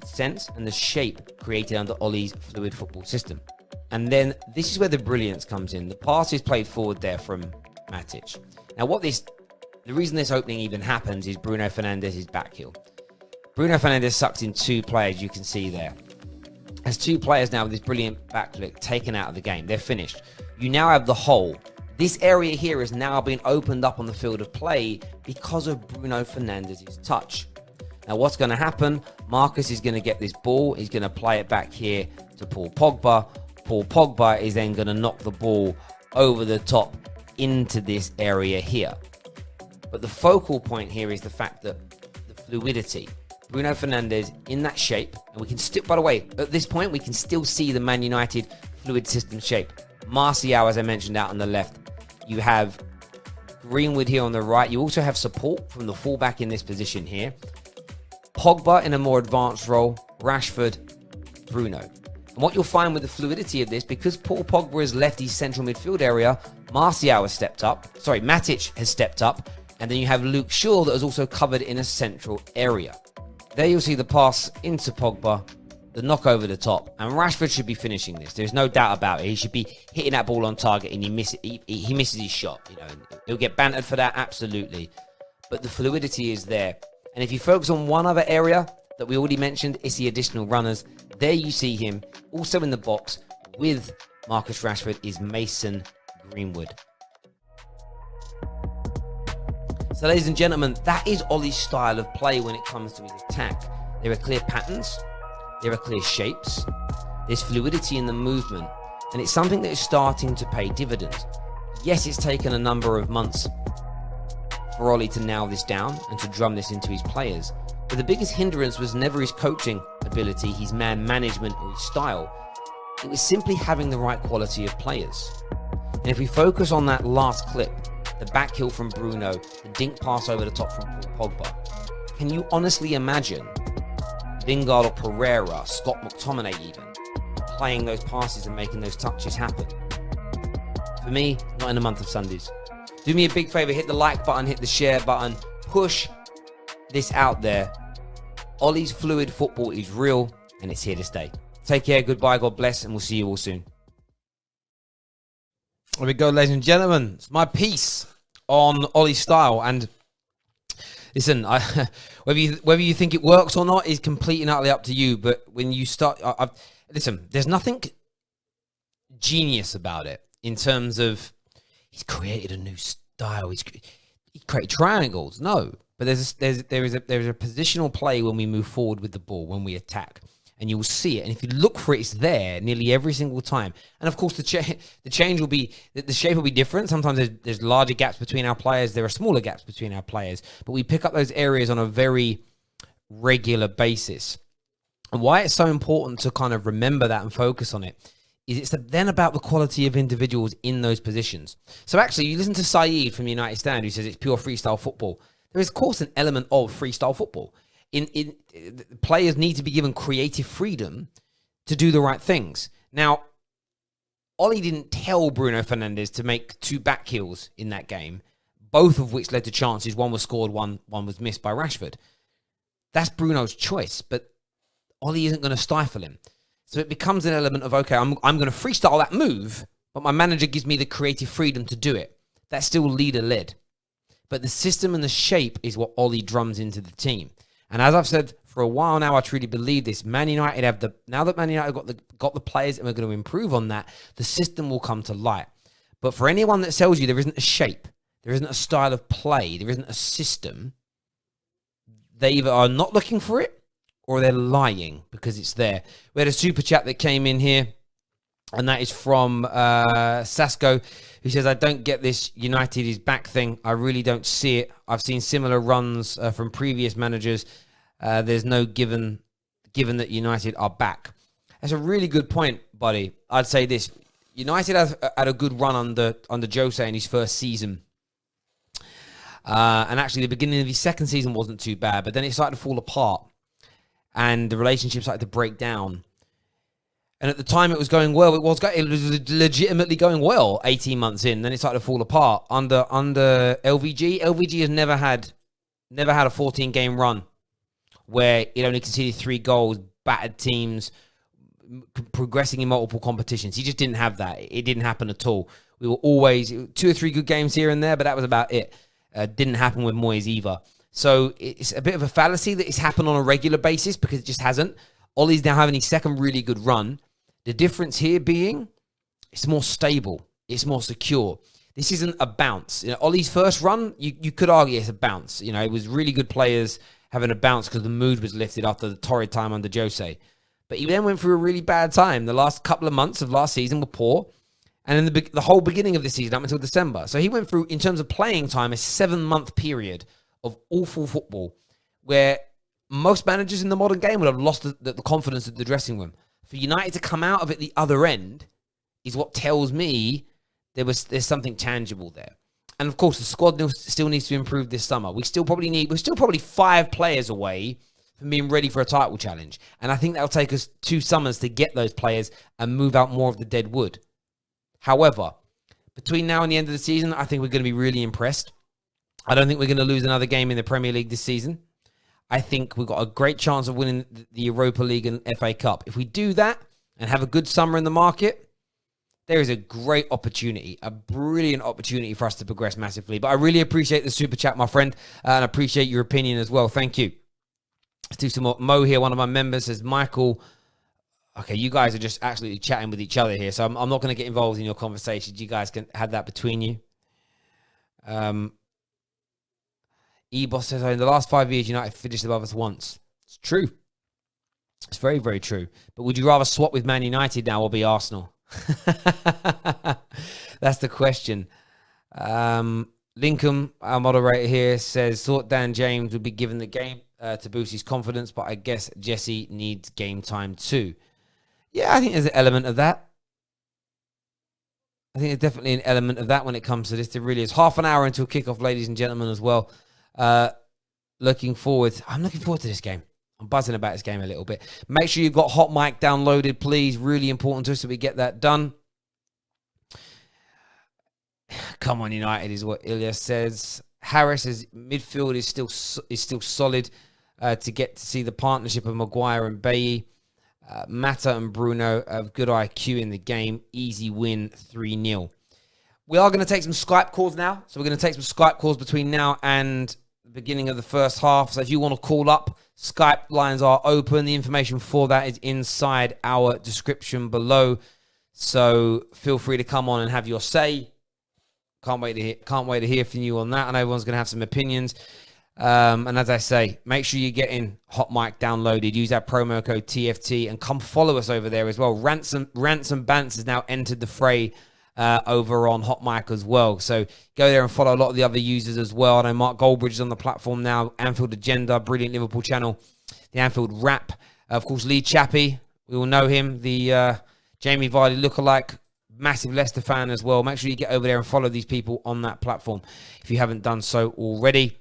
sense and the shape created under Ollie's fluid football system. And then this is where the brilliance comes in. The pass is played forward there from Matic. Now the reason this opening even happens is Bruno Fernandes's back heel. Bruno Fernandes sucks in two players, you can see there. As two players now with this brilliant back flick taken out of the game. They're finished. You now have the hole. This area here has now been opened up on the field of play because of Bruno Fernandes' touch. Now what's going to happen? Marcus is going to get this ball. He's going to play it back here to Paul Pogba. Paul Pogba is then going to knock the ball over the top into this area here. But the focal point here is the fact that the fluidity. Bruno Fernandes in that shape, and we can still, by the way, at this point, we can still see the Man United fluid system shape. Martial, as I mentioned, out on the left. You have Greenwood here on the right. You also have support from the fullback in this position here. Pogba in a more advanced role. Rashford, Bruno. And what you'll find with the fluidity of this, because Paul Pogba has left his central midfield area, Martial has stepped up. Sorry, Matic has stepped up. And then you have Luke Shaw that is also covered in a central area. There you'll see the pass into Pogba, the knock over the top, and Rashford should be finishing this. There's no doubt about it. He should be hitting that ball on target, and he misses his shot. You know, he'll get bantered for that, absolutely. But the fluidity is there. And if you focus on one other area that we already mentioned, it's the additional runners. There you see him, also in the box with Marcus Rashford, is Mason Greenwood. So, ladies and gentlemen, that is Ollie's style of play when it comes to his attack. There are clear patterns, there are clear shapes, there's fluidity in the movement, and it's something that is starting to pay dividends. Yes, it's taken a number of months for Ollie to nail this down and to drum this into his players, but the biggest hindrance was never his coaching ability, his man management, or his style. It was simply having the right quality of players. And if we focus on that last clip, the back heel from Bruno, the dink pass over the top from Paul Pogba. Can you honestly imagine Lingard or Pereira, Scott McTominay even, playing those passes and making those touches happen? For me, not in a month of Sundays. Do me a big favor, hit the like button, hit the share button, push this out there. Ollie's fluid football is real and it's here to stay. Take care, goodbye, God bless, and we'll see you all soon. There we go, ladies and gentlemen. It's my piece on Ollie's style. And listen, whether you think it works or not is completely and utterly up to you. But when you start, listen, there's nothing genius about it in terms of he's created a new style. He created triangles. No, but there is a positional play when we move forward with the ball, when we attack. And you will see it. And if you look for it, it's there nearly every single time. And of course, the change will be, the shape will be different. Sometimes there's larger gaps between our players. There are smaller gaps between our players. But we pick up those areas on a very regular basis. And why it's so important to kind of remember that and focus on it is it's then about the quality of individuals in those positions. So actually, you listen to Saeed from United Stand, who says it's pure freestyle football. There is, of course, an element of freestyle football. Players need to be given creative freedom to do the right things. Now, Ollie didn't tell Bruno Fernandes to make two back heels in that game, both of which led to chances. One was scored, one was missed by Rashford. That's Bruno's choice, but Ollie isn't going to stifle him. So it becomes an element of, okay, I'm going to freestyle that move, but my manager gives me the creative freedom to do it. That's still leader-led. But the system and the shape is what Ollie drums into the team. And as I've said for a while now, I truly believe this. Man United now that Man United got the players and we're going to improve on that, the system will come to light. But for anyone that tells you there isn't a shape, there isn't a style of play, there isn't a system, they either are not looking for it or they're lying because it's there. We had a super chat that came in here And that is from Sasko, who says, I don't get this United is back thing. I really don't see it. I've seen similar runs from previous managers. There's no given that United are back. That's a really good point, buddy. I'd say this. United had a good run under Jose in his first season. And actually, the beginning of his second season wasn't too bad, but then it started to fall apart. And the relationship started to break down. And at the time, it was going well. It was legitimately going well 18 months in. Then it started to fall apart. Under LVG, LVG has never had a 14-game run where it only conceded 3 goals, battered teams, progressing in multiple competitions. He just didn't have that. It didn't happen at all. We were always 2 or 3 good games here and there, but that was about it. Didn't happen with Moyes either. So it's a bit of a fallacy that it's happened on a regular basis because it just hasn't. Ollie's now having his second really good run. The difference here being it's more stable. It's more secure. This isn't a bounce. Ollie's first run, you could argue it's a bounce. It was really good players having a bounce because the mood was lifted after the torrid time under Jose. But he then went through a really bad time. The last couple of months of last season were poor. And in the whole beginning of the season up until December. So he went through, in terms of playing time, a 7-month period of awful football where most managers in the modern game would have lost the confidence of the dressing room. For United to come out of it the other end is what tells me there's something tangible there. And of course, the squad still needs to improve this summer. We're still probably 5 players away from being ready for a title challenge. And I think that'll take us 2 summers to get those players and move out more of the dead wood. However, between now and the end of the season, I think we're going to be really impressed. I don't think we're going to lose another game in the Premier League this season. I think we've got a great chance of winning the Europa League and FA Cup. If we do that and have a good summer in the market, there is a great opportunity, a brilliant opportunity for us to progress massively. But I really appreciate the super chat, my friend, and appreciate your opinion as well. Thank you. Let's do some more. Mo here, one of my members, says, Michael, okay, you guys are just absolutely chatting with each other here, so I'm not going to get involved in your conversations. You guys can have that between you. E-Boss says, in the last 5 years, United finished above us once. It's true. It's very, very true. But would you rather swap with Man United now or be Arsenal? That's the question. Lincoln, our moderator here, says, thought Dan James would be given the game to boost his confidence, but I guess Jesse needs game time too. Yeah, I think there's an element of that. I think there's definitely an element of that when it comes to this. There really is. Half an hour until kickoff, ladies and gentlemen, as well. I'm looking forward to this game. I'm buzzing about this game a little bit. Make sure you've got Hot Mic downloaded, please. Really important to us that we get that done. Come on, United is what Ilya says. Harris's midfield is still solid to get to see the partnership of Maguire and Bailly. Mata and Bruno have good IQ in the game. Easy win, 3-0. We are going to take some Skype calls now. So we're going to take some Skype calls between now and the beginning of the first half. So if you want to call up, Skype lines are open. The information for that is inside our description below. So feel free to come on and have your say. Can't wait to hear from you on that. I know everyone's going to have some opinions. And as I say, make sure you're getting Hot Mic downloaded. Use that promo code TFT and come follow us over there as well. Ransom Bants has now entered the fray over on Hot Mic as well. So go there and follow a lot of the other users as well. I know Mark Goldbridge is on the platform now. Anfield Agenda, brilliant Liverpool channel. The Anfield Rap. Of course, Lee Chappie. We all know him. The Jamie Vardy lookalike. Massive Leicester fan as well. Make sure you get over there and follow these people on that platform if you haven't done so already.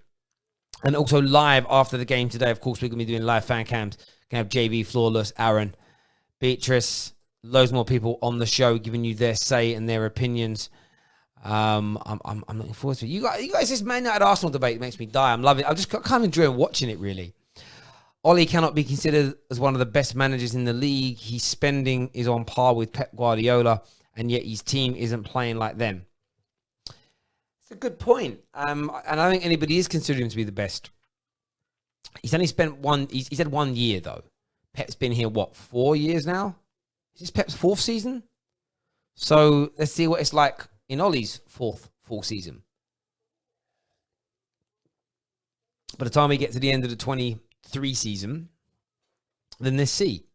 And also live after the game today, of course, we're going to be doing live fan cams. Going to have JB, Flawless, Aaron, Beatrice, loads more people on the show giving you their say and their opinions. I'm looking forward to it. You guys, this Man United Arsenal debate makes me die. I'm loving it. I just kind of enjoy watching it, really. Ollie cannot be considered as one of the best managers in the league. His spending is on par with Pep Guardiola, and yet his team isn't playing like them. It's a good point. And I don't think anybody is considering him to be the best. He's only spent he's had 1 year, though. Pep's been here, 4 years now? Is this Pep's 4th season? So let's see what it's like in Ollie's 4th full season. By the time we get to the end of the 23 season, then let's see.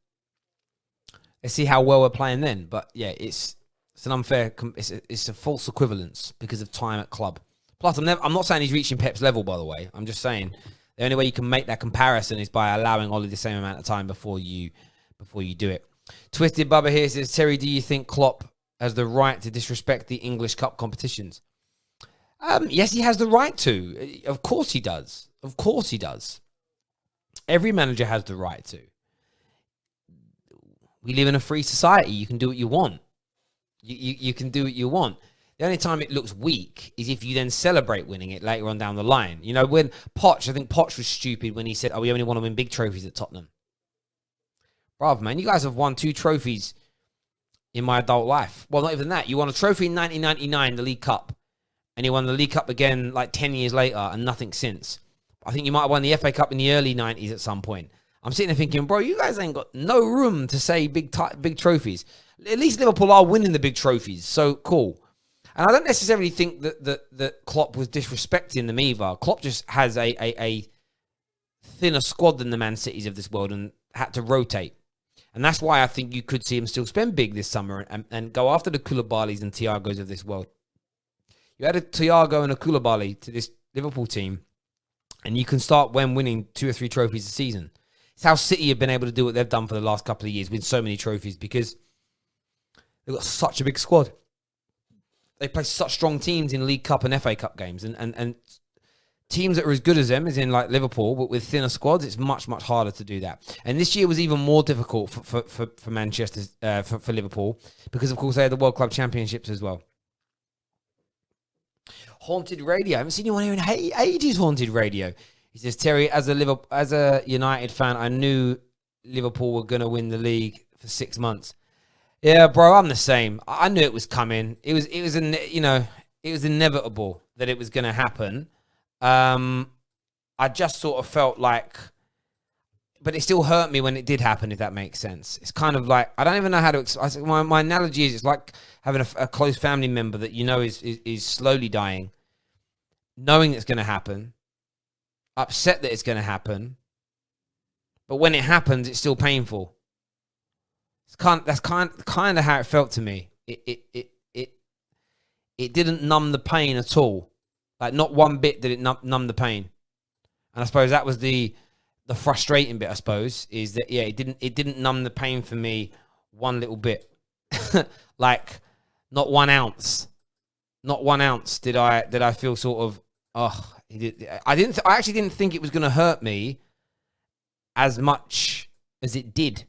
Let's see how well we're playing then. But yeah, it's an unfair, it's a false equivalence because of time at club. Plus, I'm not saying he's reaching Pep's level, by the way. I'm just saying the only way you can make that comparison is by allowing Ollie the same amount of time before you do it. Twisted Bubba here says, Terry, do you think Klopp has the right to disrespect the English Cup competitions? Yes, he has the right to. Of course he does. Of course he does. Every manager has the right to. We live in a free society. You can do what you want. You can do what you want. The only time it looks weak is if you then celebrate winning it later on down the line. You know, when I think Poch was stupid when he said, we only want to win big trophies at Tottenham. Bruv, man, you guys have won 2 trophies in my adult life. Well, not even that. You won a trophy in 1999, the League Cup. And you won the League Cup again like 10 years later and nothing since. I think you might have won the FA Cup in the early 90s at some point. I'm sitting there thinking, bro, you guys ain't got no room to say big trophies. At least Liverpool are winning the big trophies. So, cool. And I don't necessarily think that Klopp was disrespecting them either. Klopp just has a thinner squad than the Man Cities of this world and had to rotate. And that's why I think you could see him still spend big this summer and go after the Koulibalys and Thiagos of this world. You add a Thiago and a Koulibaly to this Liverpool team, and you can start when winning 2 or 3 trophies a season. It's how City have been able to do what they've done for the last couple of years, win so many trophies, because they've got such a big squad. They play such strong teams in League Cup and FA Cup games, and teams that are as good as them, as in like Liverpool, but with thinner squads, it's much, much harder to do that. And this year was even more difficult for Manchester, for Liverpool, because of course they had the World Club Championships as well. Haunted Radio. I haven't seen anyone here in ages. Haunted Radio. He says, Terry, as a United fan, I knew Liverpool were going to win the league for 6 months. Yeah, bro, I'm the same. I knew it was coming. It was inevitable that it was going to happen. I just sort of felt like, but it still hurt me when it did happen, if that makes sense. It's kind of like, I don't even know how to explain. My analogy is, it's like having a close family member that you know is slowly dying, knowing it's going to happen, upset that it's going to happen, but when it happens, it's still painful. That's kind of how it felt to me. It didn't numb the pain at all. Like, not one bit did it numb the pain. And I suppose that was the frustrating bit, I suppose, is that, yeah, it didn't numb the pain for me one little bit. Like, not 1 ounce. Not 1 ounce did I feel sort of, I actually didn't think it was going to hurt me as much as it did.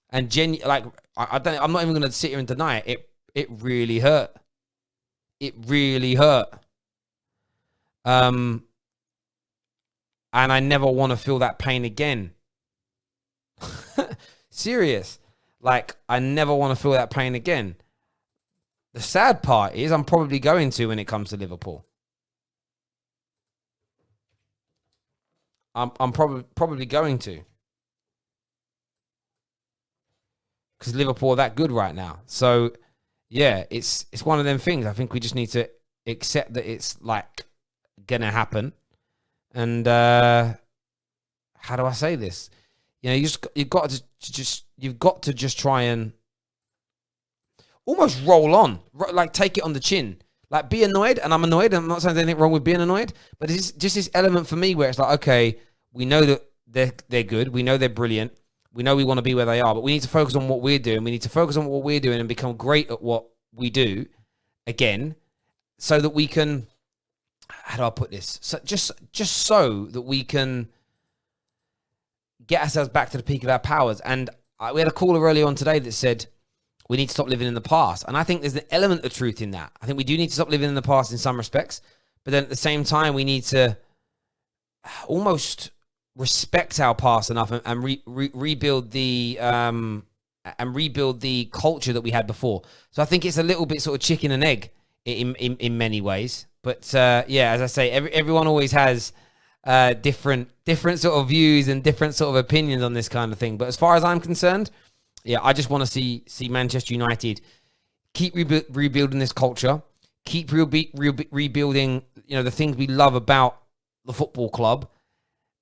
And I'm not even going to sit here and deny it. It really hurt. It really hurt. And I never want to feel that pain again. Serious. Like, I never want to feel that pain again. The sad part is I'm probably going to when it comes to Liverpool. I'm probably going to. Because Liverpool are that good right now. So, yeah, it's one of them things. I think we just need to accept that it's, like, going to happen. And how do I say this? You know, you've got to just try and almost roll on, like take it on the chin, like be annoyed. And I'm annoyed. I'm not saying there's anything wrong with being annoyed, but it's just this element for me where it's like, okay, we know that they're good, we know they're brilliant, we know we want to be where they are, but we need to focus on what we're doing. We need to focus on what we're doing and become great at what we do again, so that we can. How do I put this? So just so that we can get ourselves back to the peak of our powers. And we had a caller earlier on today that said we need to stop living in the past. And I think there's an element of truth in that. I think we do need to stop living in the past in some respects. But then at the same time, we need to almost respect our past enough and rebuild the culture that we had before. So I think it's a little bit sort of chicken and egg in many ways. But yeah, as I say, everyone always has different sort of views and different sort of opinions on this kind of thing. But as far as I'm concerned, yeah, I just want to see Manchester United keep rebuilding this culture, keep rebuilding, you know, the things we love about the football club,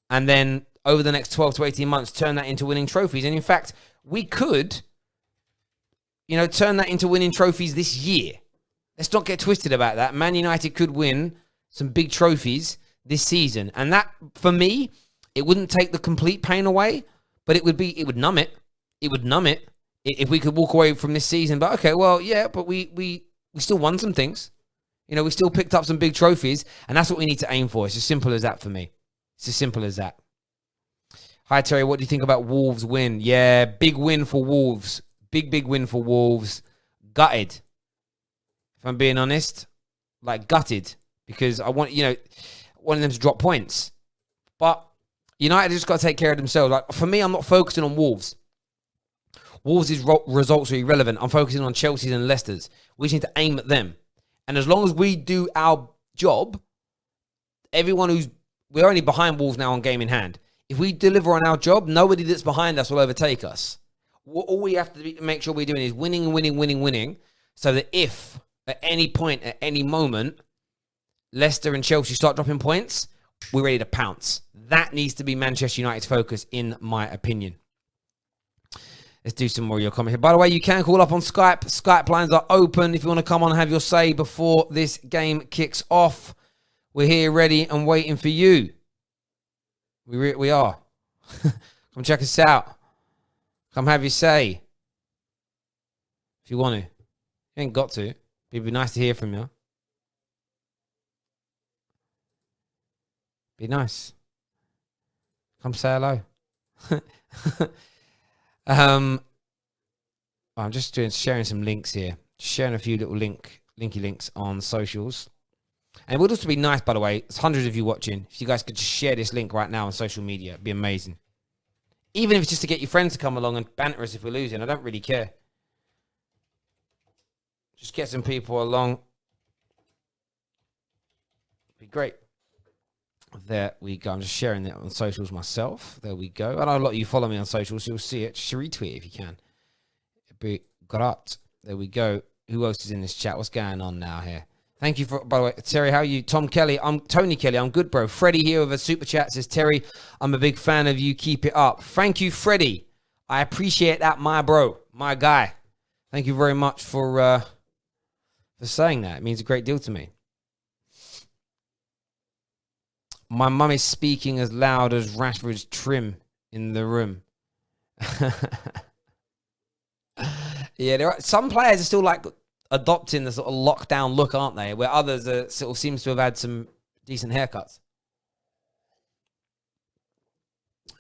and then over the next 12 to 18 months, turn that into winning trophies. And in fact, we could, turn that into winning trophies this year. Let's not get twisted about that. Man United could win some big trophies this season. And that, for me, it wouldn't take the complete pain away, but it would numb it. It would numb it if we could walk away from this season. But okay, well, yeah, but we still won some things. We still picked up some big trophies, and that's what we need to aim for. It's as simple as that for me. It's as simple as that. Hi, Terry. What do you think about Wolves win? Yeah, big win for Wolves. Big win for Wolves. Gutted. If I'm being honest, gutted, because I want them to drop points. But United just got to take care of themselves. For me, I'm not focusing on Wolves. Wolves' results are irrelevant. I'm focusing on Chelsea's and Leicester's. We just need to aim at them. And as long as we do our job, we're only behind Wolves now on game in hand. If we deliver on our job, nobody that's behind us will overtake us. All we have to make sure we're doing is winning, so that if at any point, at any moment, Leicester and Chelsea start dropping points, we're ready to pounce. That needs to be Manchester United's focus, in my opinion. Let's do some more of your comment here. By the way, you can call up on Skype. Skype lines are open if you want to come on and have your say before this game kicks off. We're here ready and waiting for you. We are. Come check us out. Come have your say. If you want to. You ain't got to. It'd be nice to hear from you. Be nice. Come say hello. I'm just sharing some links here. Sharing a few little linky links on socials. And it would also be nice, by the way, there's hundreds of you watching. If you guys could just share this link right now on social media, it'd be amazing. Even if it's just to get your friends to come along and banter us if we're losing, I don't really care. Just get some people along. Be great. There we go. I'm just sharing it on socials myself. There we go. I know a lot of you follow me on socials, so you'll see it. Just retweet it if you can. It'd be great. There we go. Who else is in this chat? What's going on now here? Thank you by the way, Terry. How are you? Tom Kelly. I'm Tony Kelly. I'm good, bro. Freddie here with a super chat says, Terry, I'm a big fan of you. Keep it up. Thank you, Freddie. I appreciate that, my bro, my guy. Thank you very much for saying that. It means a great deal to me. My mum is speaking as loud as Rashford's trim in the room. Yeah, there are some players are still adopting the sort of lockdown look, aren't they? Where others are sort of seems to have had some decent haircuts.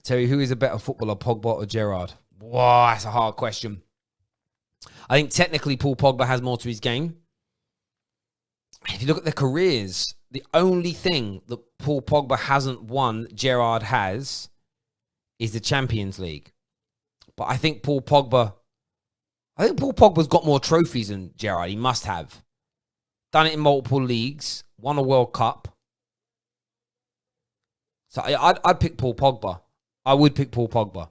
Terry, who is a better footballer, Pogba or Gerrard? Wow, that's a hard question. I think technically Paul Pogba has more to his game. If you look at their careers, the only thing that Paul Pogba hasn't won, Gerrard has, is the Champions League. But I think Paul Pogba's got more trophies than Gerrard. He must have. Done it in multiple leagues. Won a World Cup. So I'd pick Paul Pogba. I would pick Paul Pogba.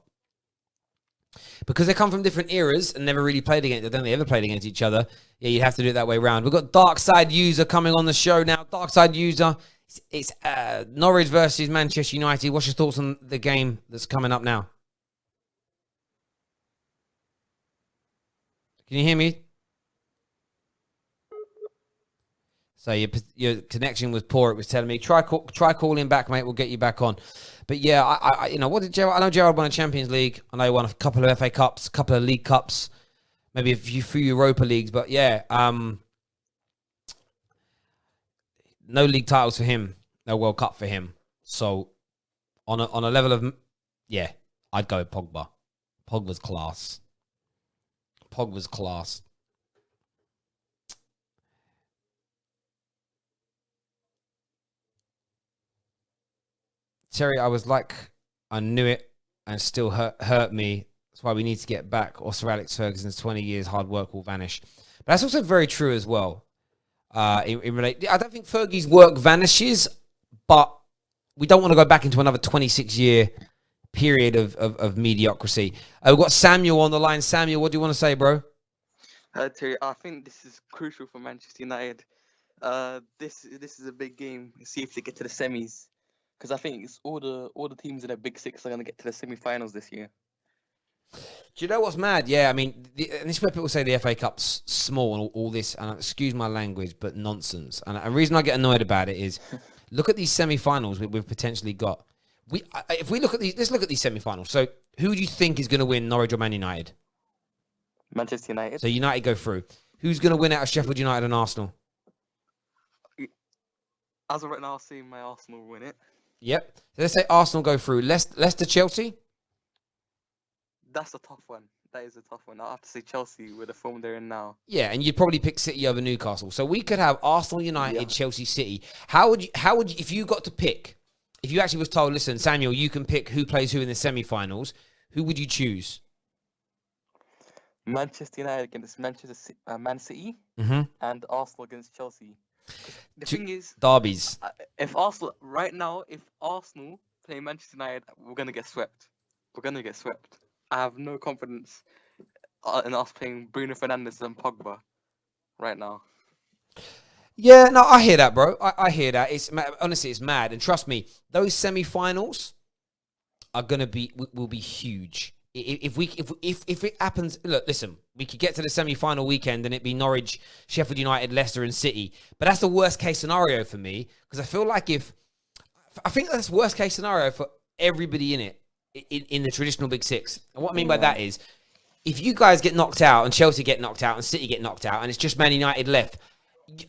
Because they come from different eras and never really played against, I don't think they ever played against each other. Yeah, you'd have to do it that way around. We've got Dark Side User coming on the show now. Dark Side User, it's Norwich versus Manchester United. What's your thoughts on the game that's coming up now? Can you hear me? So your connection was poor. It was telling me try calling back, mate. We'll get you back on. But yeah, what did Gerrard? I know Gerrard won a Champions League. I know he won a couple of FA Cups, a couple of League Cups, maybe a few Europa Leagues. But yeah, no league titles for him, no World Cup for him. So on a level of I'd go with Pogba. Pogba's class. Pogba's class. Terry, I was like, I knew it and still hurt me. That's why we need to get back, or Sir Alex Ferguson's 20 years hard work will vanish. But that's also very true as well. I don't think Fergie's work vanishes, but we don't want to go back into another 26-year period of mediocrity. We've got Samuel on the line. Samuel, what do you want to say, bro? Terry, I think this is crucial for Manchester United. This is a big game. See if they get to the semis. Because I think it's all the teams in the Big Six are going to get to the semi-finals this year. Do you know what's mad? Yeah, I mean, and this is where people say the FA Cup's small and all this, and excuse my language, but nonsense. And the reason I get annoyed about it is, look at these semi-finals we've potentially got. If we look at these, let's look at these semi-finals. So, who do you think is going to win, Norwich or Man United? Manchester United. So United go through. Who's going to win out of Sheffield United and Arsenal? As of right now, I'll see my Arsenal win it. Yep. So let's say Arsenal go through. Leicester, Chelsea. That's a tough one. That is a tough one. I'll have to say Chelsea with the form they're in now. Yeah, and you'd probably pick City over Newcastle. So we could have Arsenal, United, Chelsea, City. How would you, if you got to pick, if you actually was told, listen, Samuel, you can pick who plays who in the semi-finals, who would you choose? Manchester United against Man City, and Arsenal against Chelsea. The thing is, derbies. If Arsenal play Manchester United, we're gonna get swept. I have no confidence in us playing Bruno Fernandes and Pogba right now. Yeah, no, I hear that, bro. I hear that. Honestly, it's mad. And trust me, those semi-finals will be huge. If it happens, look, listen, we could get to the semi-final weekend and it'd be Norwich, Sheffield United, Leicester, and City. But that's the worst case scenario for me, because I feel like I think that's worst case scenario for everybody in it, in the traditional Big Six. And what I mean by that is, if you guys get knocked out and Chelsea get knocked out and City get knocked out and it's just Man United left,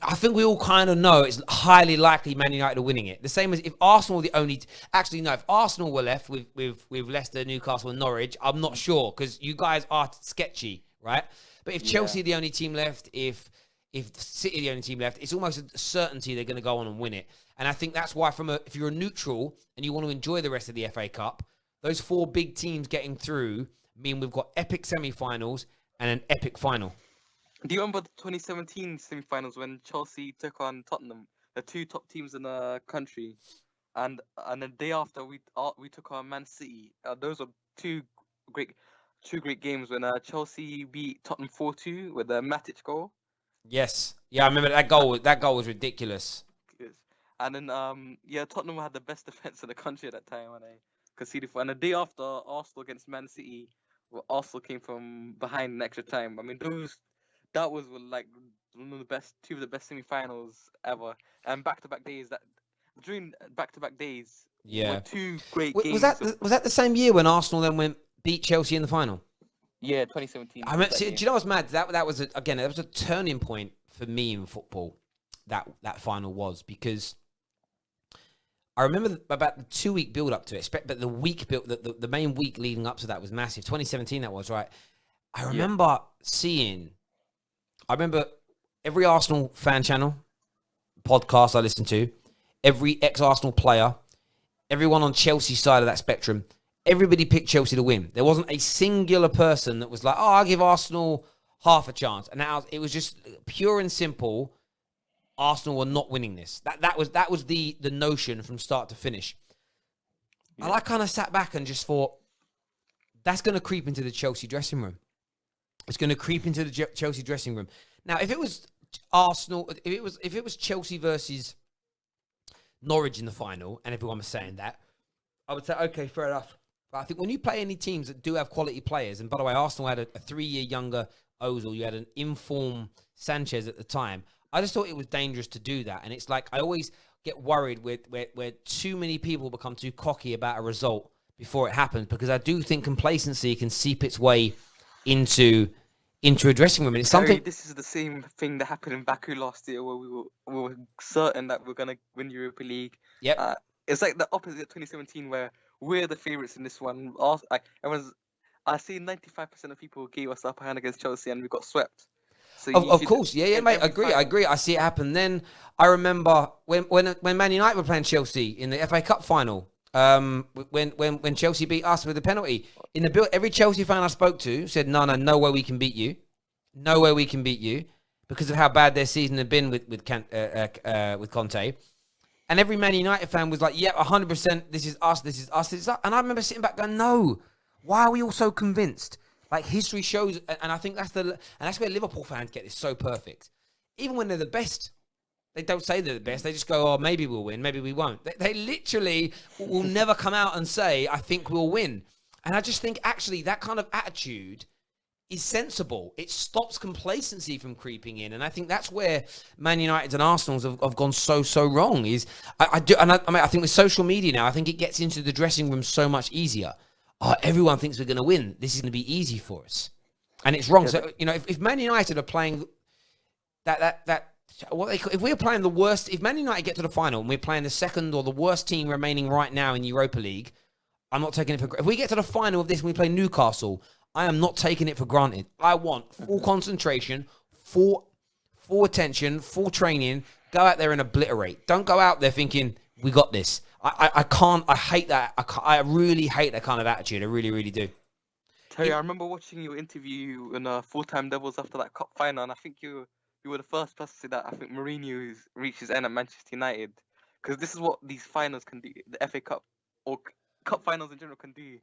I think we all kind of know it's highly likely Man United are winning it. The same as if Arsenal were the only... Actually, no, if Arsenal were left with Leicester, Newcastle and Norwich, I'm not sure, because you guys are sketchy, right? But if Chelsea are the only team left, if City are the only team left, it's almost a certainty they're going to go on and win it. And I think that's why if you're a neutral and you want to enjoy the rest of the FA Cup, those four big teams getting through mean we've got epic semi-finals and an epic final. Do you remember the 2017 semi-finals when Chelsea took on Tottenham, the two top teams in the country, and the day after we took on Man City? Those were two great games when Chelsea beat Tottenham 4-2 with a Matic goal. Yes, yeah, I remember that goal. That goal was ridiculous. Yes. And then Tottenham had the best defense in the country at that time when they conceded 4. And the day after Arsenal against Man City, Arsenal came from behind in extra time. I mean, that was like two of the best semi-finals ever, and back-to-back days. During back-to-back days, were two great games. Was that the same year when Arsenal then beat Chelsea in the final? Yeah, 2017. I mean, do you know what's mad? That was a turning point for me in football. That final was, because I remember about the 2-week build up to it, but the main week leading up to that was massive. 2017, that was right. I remember every Arsenal fan channel, podcast I listened to, every ex-Arsenal player, everyone on Chelsea's side of that spectrum, everybody picked Chelsea to win. There wasn't a singular person that was like, oh, I'll give Arsenal half a chance. And now it was just pure and simple, Arsenal were not winning this. That was the notion from start to finish. Yeah. And I kind of sat back and just thought, that's going to creep into the Chelsea dressing room. It's going to creep into the Chelsea dressing room. Now, if it was Arsenal, if it was Chelsea versus Norwich in the final, and everyone was saying that, I would say, okay, fair enough. But I think when you play any teams that do have quality players, and by the way, Arsenal had a 3-year younger Ozil, you had an informed Sanchez at the time, I just thought it was dangerous to do that. And it's like, I always get worried where too many people become too cocky about a result before it happens, because I do think complacency can seep its way into a dressing room. And it's something... This is the same thing that happened in Baku last year, where we were certain that we're going to win Europa League. Yep. It's like the opposite of 2017, where we're the favourites in this one. I see 95% of people gave us the upper hand against Chelsea, and we got swept. So of course, yeah, mate. I agree. I see it happen. Then I remember when Man United were playing Chelsea in the FA Cup final. When Chelsea beat us with a penalty in the build, every Chelsea fan I spoke to said, no way we can beat you, no way we can beat you, because of how bad their season had been with Conte. And every Man United fan was like, yeah, 100%, this is us. And I remember sitting back going, no, why are we all so convinced? Like, history shows, and I think that's where Liverpool fans get this so perfect. Even when they're the best, they don't say they're the best. They just go, oh, maybe we'll win, maybe we won't. They literally will never come out and say, I think we'll win. And I just think actually that kind of attitude is sensible. It stops complacency from creeping in, and I think that's where Man United and Arsenal have gone so wrong. Is I mean, I think with social media now, I think it gets into the dressing room so much easier. Everyone thinks we're going to win. This is going to be easy for us, and it's wrong. Yeah, So if Man United are playing if we're playing the worst, if Man United get to the final and we're playing the second or the worst team remaining right now in the Europa League, I'm not taking it for granted. If we get to the final of this and we play Newcastle, I am not taking it for granted. I want full concentration, full attention, full training. Go out there and obliterate. Don't go out there thinking, we got this. I can't. I hate that. I really hate that kind of attitude. I really, really do. Terry, I remember watching your interview in Full-Time Devils after that cup final, and I think you were the first person to say that I think Mourinho's reached his end at Manchester United, because this is what these finals can do. The FA Cup or cup finals in general can do.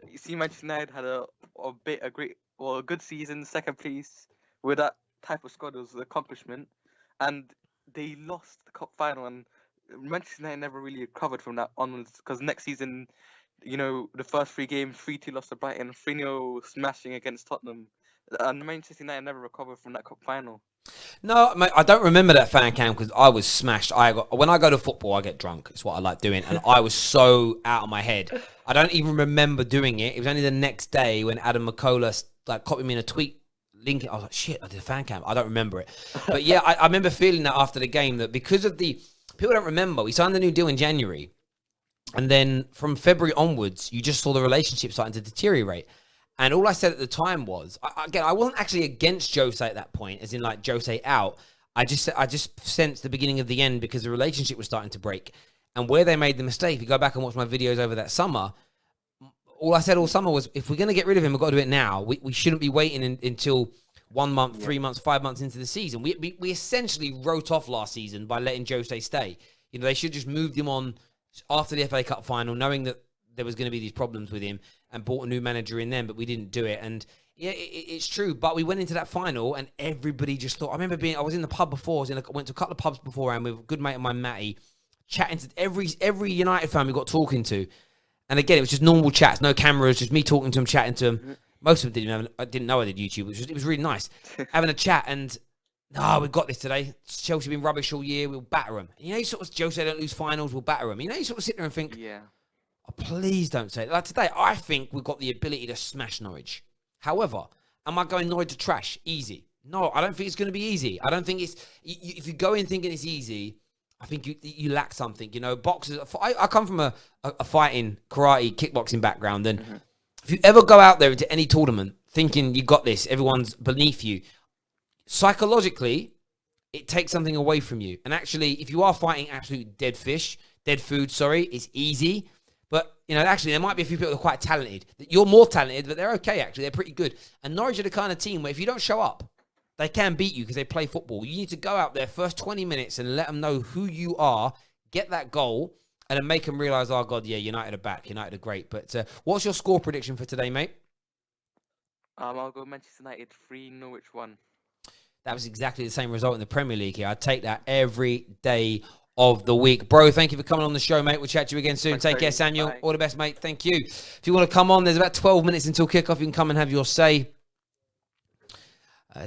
You see, Manchester United had a good season, second place with that type of squad. It was an accomplishment, and they lost the cup final, and Manchester United never really recovered from that onwards. Because next season, the first 3 games, 3-2 lost to Brighton, 3-0 smashing against Tottenham, and Manchester United never recovered from that cup final. No, mate, I don't remember that fan cam because I was smashed. When I go to football, I get drunk. It's what I like doing, and I was so out of my head. I don't even remember doing it. It was only the next day when Adam McCullough copied me in a tweet link. I was like, shit, I did a fan cam. I don't remember it, but yeah, I remember feeling that after the game that because of people don't remember, we signed the new deal in January, and then from February onwards, you just saw the relationship starting to deteriorate. And all I said at the time was, I wasn't actually against Jose at that point, as in Jose out. I just sensed the beginning of the end because the relationship was starting to break. And where they made the mistake, if you go back and watch my videos over that summer, all I said all summer was, if we're going to get rid of him, we've got to do it now. We shouldn't be waiting until 1 month, 3 months, 5 months into the season. We essentially wrote off last season by letting Jose stay. They should just moved him on after the FA Cup final, knowing that there was going to be these problems with him, and brought a new manager in then, but we didn't do it. And yeah, it's true. But we went into that final and everybody just thought, I was in the pub before, I went to a couple of pubs beforehand with a good mate of mine, Matty, chatting to every United fan we got talking to. And again, it was just normal chats, no cameras, just me talking to them, chatting to them. Most of them didn't know I did YouTube. It was really nice. Having a chat and, we've got this today. Chelsea been rubbish all year. We'll batter them. You sort of, Jose don't lose finals, we'll batter them. You sort of sit there and think, yeah. Oh, please don't say that. Today, I think we've got the ability to smash Norwich. However, am I going Norwich to trash? Easy. No, I don't think it's going to be easy. I don't think it's... if you go in thinking it's easy, I think you lack something. Boxers... I come from a fighting, karate, kickboxing background, and if you ever go out there into any tournament thinking you got this, everyone's beneath you, psychologically, it takes something away from you. And actually, if you are fighting absolute dead food, it's easy. But, actually, there might be a few people that are quite talented. You're more talented, but they're okay, actually. They're pretty good. And Norwich are the kind of team where if you don't show up, they can beat you because they play football. You need to go out there first 20 minutes and let them know who you are, get that goal, and then make them realise, oh, God, yeah, United are back. United are great. But what's your score prediction for today, mate? I'll go Manchester United 3, Norwich 1. That was exactly the same result in the Premier League here. I'd take that every day of the week. Bro, thank you for coming on the show, mate. We'll chat to you again soon. Take care, Samuel. Bye. All the best, mate. Thank you. If you want to come on, there's about 12 minutes until kickoff. You can come and have your say.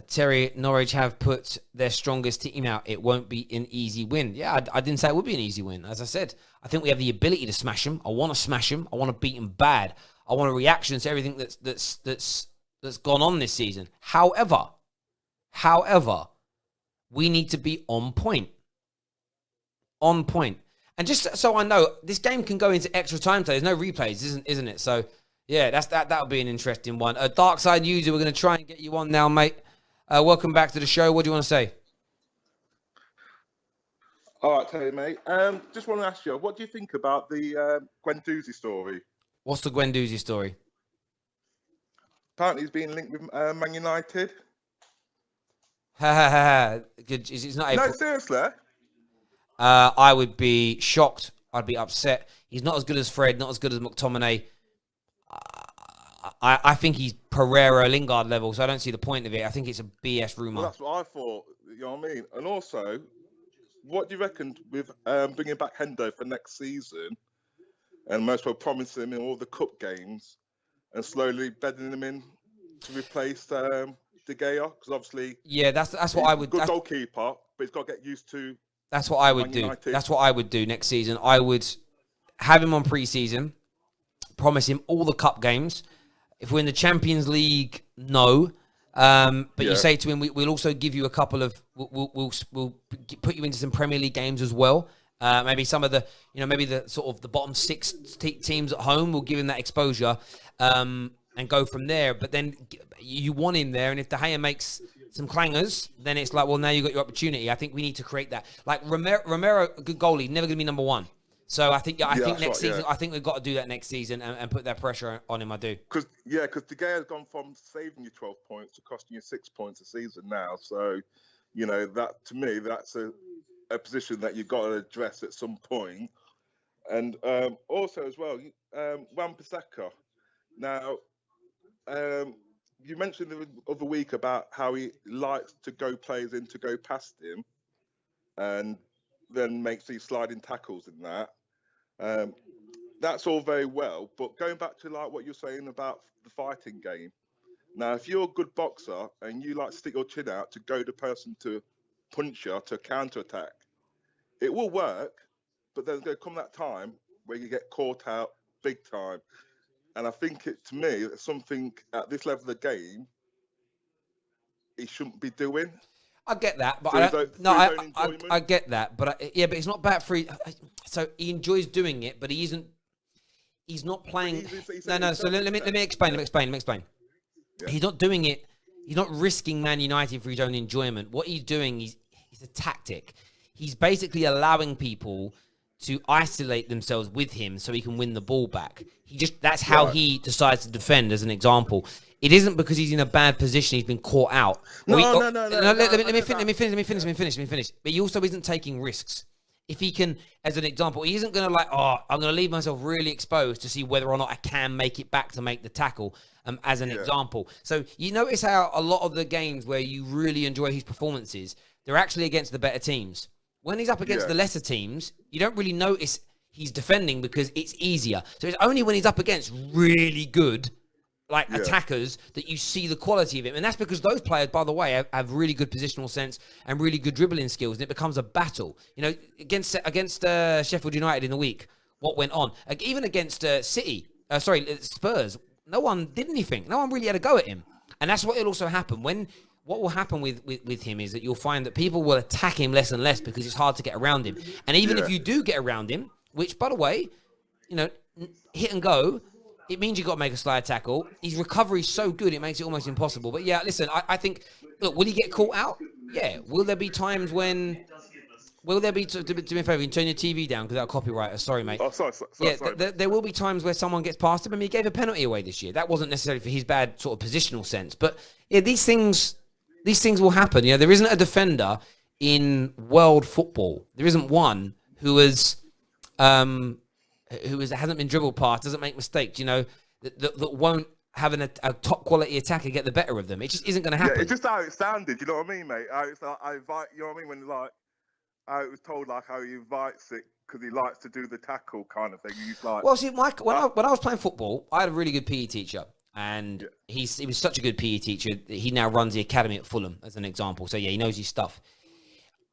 Terry, Norwich have put their strongest team out. It won't be an easy win. Yeah, I didn't say it would be an easy win. As I said, I think we have the ability to smash them. I want to smash them. I want to beat them bad. I want a reaction to everything that's gone on this season. However, we need to be on point. On point. And just so I know, this game can go into extra time today. There's no replays, isn't it? So, yeah, that'll be an interesting one. Dark Side User, we're going to try and get you on now, mate. Welcome back to the show. What do you want to say? All right, Terry, mate. Just want to ask you, what do you think about the Guendouzi story? What's the Guendouzi story? Apparently he's being linked with Man United. It's not No, seriously? I would be shocked. I'd be upset. He's not as good as Fred, not as good as McTominay. I think he's Pereira Lingard level, so I don't see the point of it. I think it's a BS rumour. Well, that's what I thought, you know what I mean? And also, what do you reckon with bringing back Hendo for next season, and most well promising him in all the cup games, and slowly bedding him in to replace De Gea? Because obviously, yeah, that's what I would. Good goalkeeper, but he's got to get used to. That's what I would do. That's what I would do next season. I would have him on pre-season, promise him all the cup games. If we're in the Champions League, no. But you say to him, we'll also give you a couple of. We'll put you into some Premier League games as well. Maybe some of the, maybe the sort of the bottom six teams at home. We'll give him that exposure and go from there. But then you want him there, and if De Gea makes some clangers, then it's like, well, now you've got your opportunity. I think we need to create that. Like Romero, good goalie, never going to be number one. So I think next season, I think we've got to do that next season and put that pressure on him. I do. Because De Gea's gone from saving you 12 points to costing you 6 points a season now. So, that to me, that's a position that you've got to address at some point. And also as well, Wan-Bissaka. Now, you mentioned the other week about how he likes to go players in to go past him and then makes these sliding tackles in that. That's all very well, but going back to like what you're saying about the fighting game. Now, if you're a good boxer and you like stick your chin out to goad the person to punch you, to counter-attack, it will work, but there's going to come that time where you get caught out big time. And I think to me, it's something at this level of the game he shouldn't be doing. I get that, but I get that, but but it's not bad for. So he enjoys doing it, but he's not playing. No. So let me explain. Yeah. He's not doing it. He's not risking Man United for his own enjoyment. What he's doing, he's a tactic. He's basically allowing people to isolate themselves with him so he can win the ball back. That's how he decides to defend, as an example. It isn't because he's in a bad position. He's been caught out. No. Let me finish. But he also isn't taking risks. If he can, as an example, he isn't going to I'm going to leave myself really exposed to see whether or not I can make it back to make the tackle, as an example. So you notice how a lot of the games where you really enjoy his performances, they're actually against the better teams. When he's up against the lesser teams, you don't really notice he's defending because it's easier. So it's only when he's up against really good attackers that you see the quality of him. And that's because those players, by the way, have really good positional sense and really good dribbling skills. And it becomes a battle. Against Sheffield United in the week, what went on? Even against Spurs, no one did anything. No one really had a go at him. And that's what will also happen. What will happen with him is that you'll find that people will attack him less and less because it's hard to get around him. And even if you do get around him, which, by the way, hit and go, it means you've got to make a slide tackle. His recovery is so good, it makes it almost impossible. But yeah, listen, I think, look, will he get caught out? Yeah. Will there be times when... Will there be, to me a favour, you can turn your TV down because that'll copyright us. Sorry, mate. Oh, sorry. There will be times where someone gets past him. I mean, he gave a penalty away this year. That wasn't necessarily for his bad sort of positional sense. But yeah, these things will happen. There isn't a defender in world football. There isn't one who hasn't been dribbled past, doesn't make mistakes, that won't have a top quality attacker get the better of them. It just isn't going to happen. Yeah, it's just how it sounded, you know what I mean, mate? I invite, you know what I mean, when how it was told how he invites it because he likes to do the tackle kind of thing. He's like, well, see, Mike, when I was playing football, I had a really good PE teacher, and he was such a good PE teacher. He now runs the academy at Fulham, as an example. So yeah, he knows his stuff.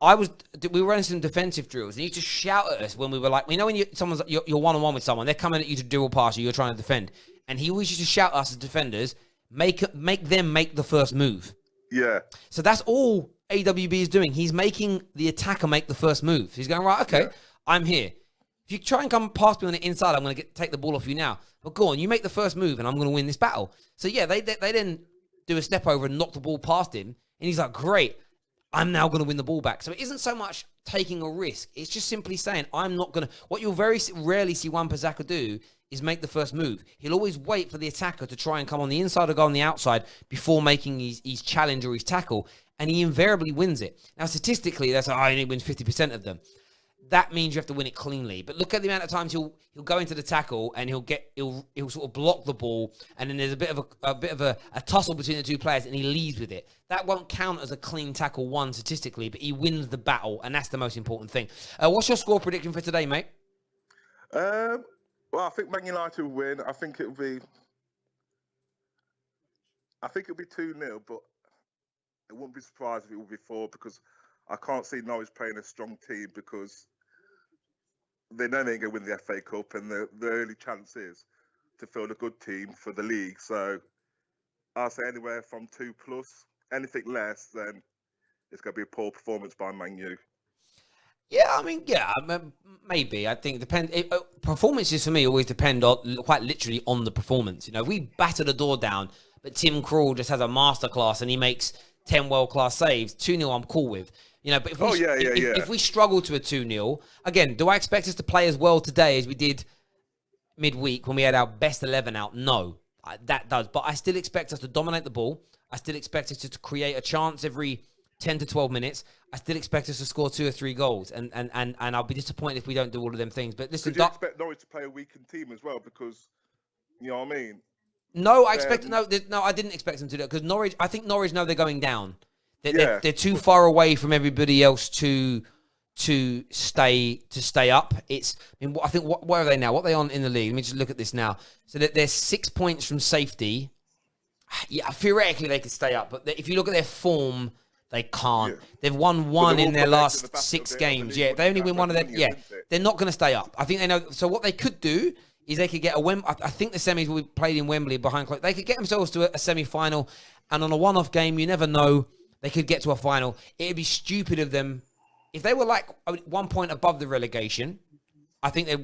We were running some defensive drills, and he used to shout at us when we were like, when you're one-on-one with someone, they're coming at you to dribble past you, you're trying to defend, and he always used to shout at us as defenders, make them make the first move. Yeah. So that's all AWB is doing. He's making the attacker make the first move. He's going, right, okay, I'm here. If you try and come past me on the inside, I'm going to take the ball off you now. But go on, you make the first move, and I'm going to win this battle. So yeah, they then do a step over and knock the ball past him, and he's like, great, I'm now going to win the ball back. So it isn't so much taking a risk. It's just simply saying, I'm not going to... What you'll very rarely see Wan-Bissaka do is make the first move. He'll always wait for the attacker to try and come on the inside or go on the outside before making his challenge or his tackle, and he invariably wins it. Now, statistically, that's he only wins 50% of them. That means you have to win it cleanly. But look at the amount of times he'll go into the tackle and he'll sort of block the ball, and then there's a bit of a tussle between the two players, and he leads with it. That won't count as a clean tackle one statistically, but he wins the battle, and that's the most important thing. What's your score prediction for today, mate? Well, I think Man United will win. I think it'll be I think it'll be 2-0, but it wouldn't be surprised if it would be 4 because I can't see Norwich playing a strong team because they know they ain't going to win the FA Cup and the early chance is to field a good team for the league. So I'll say anywhere from 2+. Anything less, then it's going to be a poor performance by Man U. Yeah, I mean, maybe. I think performances for me always depend on quite literally on the performance. You know, we batter the door down, but Tim Krul just has a masterclass and he makes 10 world-class saves. 2-0, I'm cool with. You know, but if we struggle to a 2-0, again, do I expect us to play as well today as we did midweek when we had our best 11 out? No, that does. But I still expect us to dominate the ball. I still expect us to create a chance every 10 to 12 minutes. I still expect us to score 2 or 3 goals. And I'll be disappointed if we don't do all of them things. But listen, Could you expect Norwich to play a weakened team as well? Because, you know what I mean? No, I didn't expect them to do that because I think Norwich know they're going down. They're too far away from everybody else to stay up. I think what are they now? What are they on in the league? Let me just look at this now. So that they're 6 points from safety. Yeah, theoretically they could stay up, but if you look at their form, they can't. Yeah. They've won one in their last 6 games. Yeah, if they only win one of them. Yeah, they're not going to stay up. I think they know. So what they could do is they could get I think the semis will be played in Wembley behind closed. They could get themselves to a semi-final, and on a one-off game, you never know, they could get to a final. It'd be stupid of them if they were like 1 point above the relegation. I think they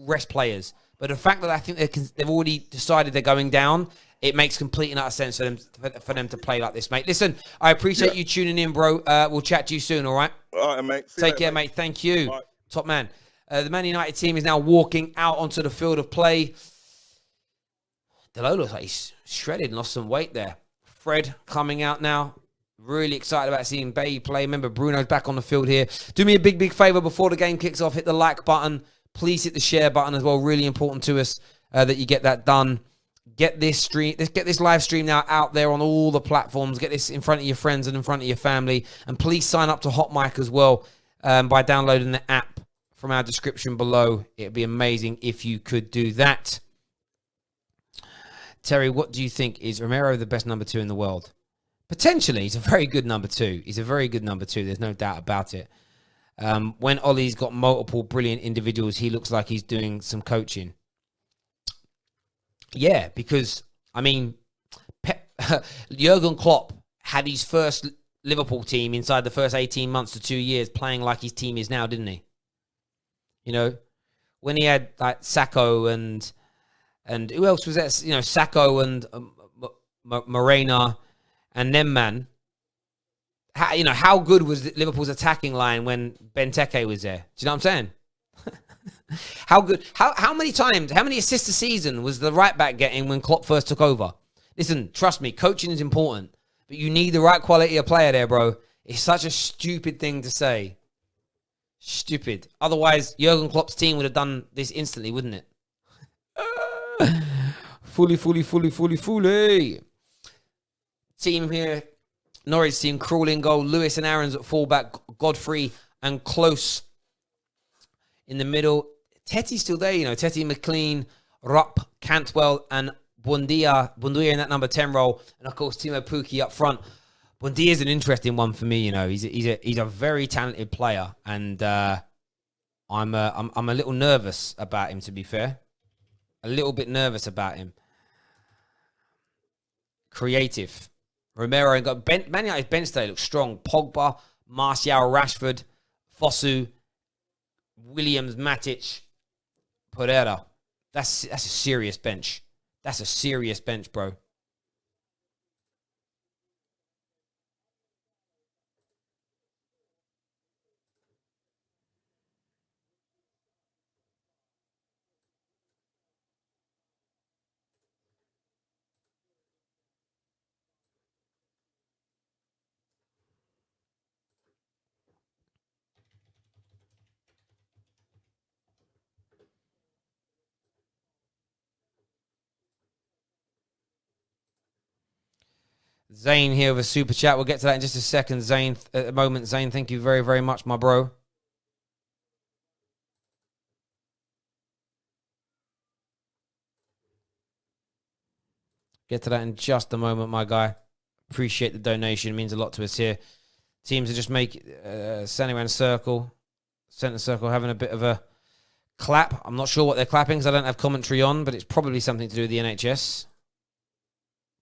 rest players, but the fact that I think they've already decided they're going down, it makes complete and utter sense for them to play like this, mate. Listen, I appreciate you tuning in, bro. We'll chat to you soon, all right? All right, mate. Take care, mate. Thank you. Bye. Top man. The Man United team is now walking out onto the field of play. Delo looks like he's shredded and lost some weight there. Fred coming out now. Really excited about seeing Bailly play. Remember, Bruno's back on the field here. Do me a big, big favor before the game kicks off. Hit the like button. Please hit the share button as well. Really important to us that you get that done. Get this live stream now out there on all the platforms. Get this in front of your friends and in front of your family. And please sign up to Hot Mic as well by downloading the app from our description below. It'd be amazing if you could do that. Terry, what do you think? Is Romero the best number 2 in the world? Potentially. He's a very good number 2. There's no doubt about it. When Ollie's got multiple brilliant individuals, he looks like he's doing some coaching. Yeah, because, I mean, Jurgen Klopp had his first Liverpool team inside the first 18 months to 2 years playing like his team is now, didn't he? You know, when he had like Sacco and who else was that? You know, Sacco and Morena and them, man. How good was Liverpool's attacking line when Benteke was there? Do you know what I'm saying? How good? How many times? How many assists a season was the right back getting when Klopp first took over? Listen, trust me, coaching is important, but you need the right quality of player there, bro. It's such a stupid thing to say. Stupid. Otherwise, Jurgen Klopp's team would have done this instantly, wouldn't it? Fully. Team here. Norwich team, crawling goal. Lewis and Aaron's at fullback. Godfrey and Close in the middle. Tetty's still there, you know. Tetty, McLean, Rupp, Cantwell, and Buendia in that number 10 role. And, of course, Timo Pukki up front. Buendia is an interesting one for me, you know. He's a very talented player. And I'm a little nervous about him, to be fair. A little bit nervous about him. Creative. Romero and got Man United's bench today looks strong. Pogba, Martial, Rashford, Fosu, Williams, Matic, Pereira. That's a serious bench. That's a serious bench, bro. Zane here with a super chat. We'll get to that in just a second, Zane. At the moment, Zane, thank you very, very much, my bro. Get to that in just a moment, my guy. Appreciate the donation. It means a lot to us here. Teams are just standing around centre circle, having a bit of a clap. I'm not sure what they're clapping because I don't have commentary on, but it's probably something to do with the NHS.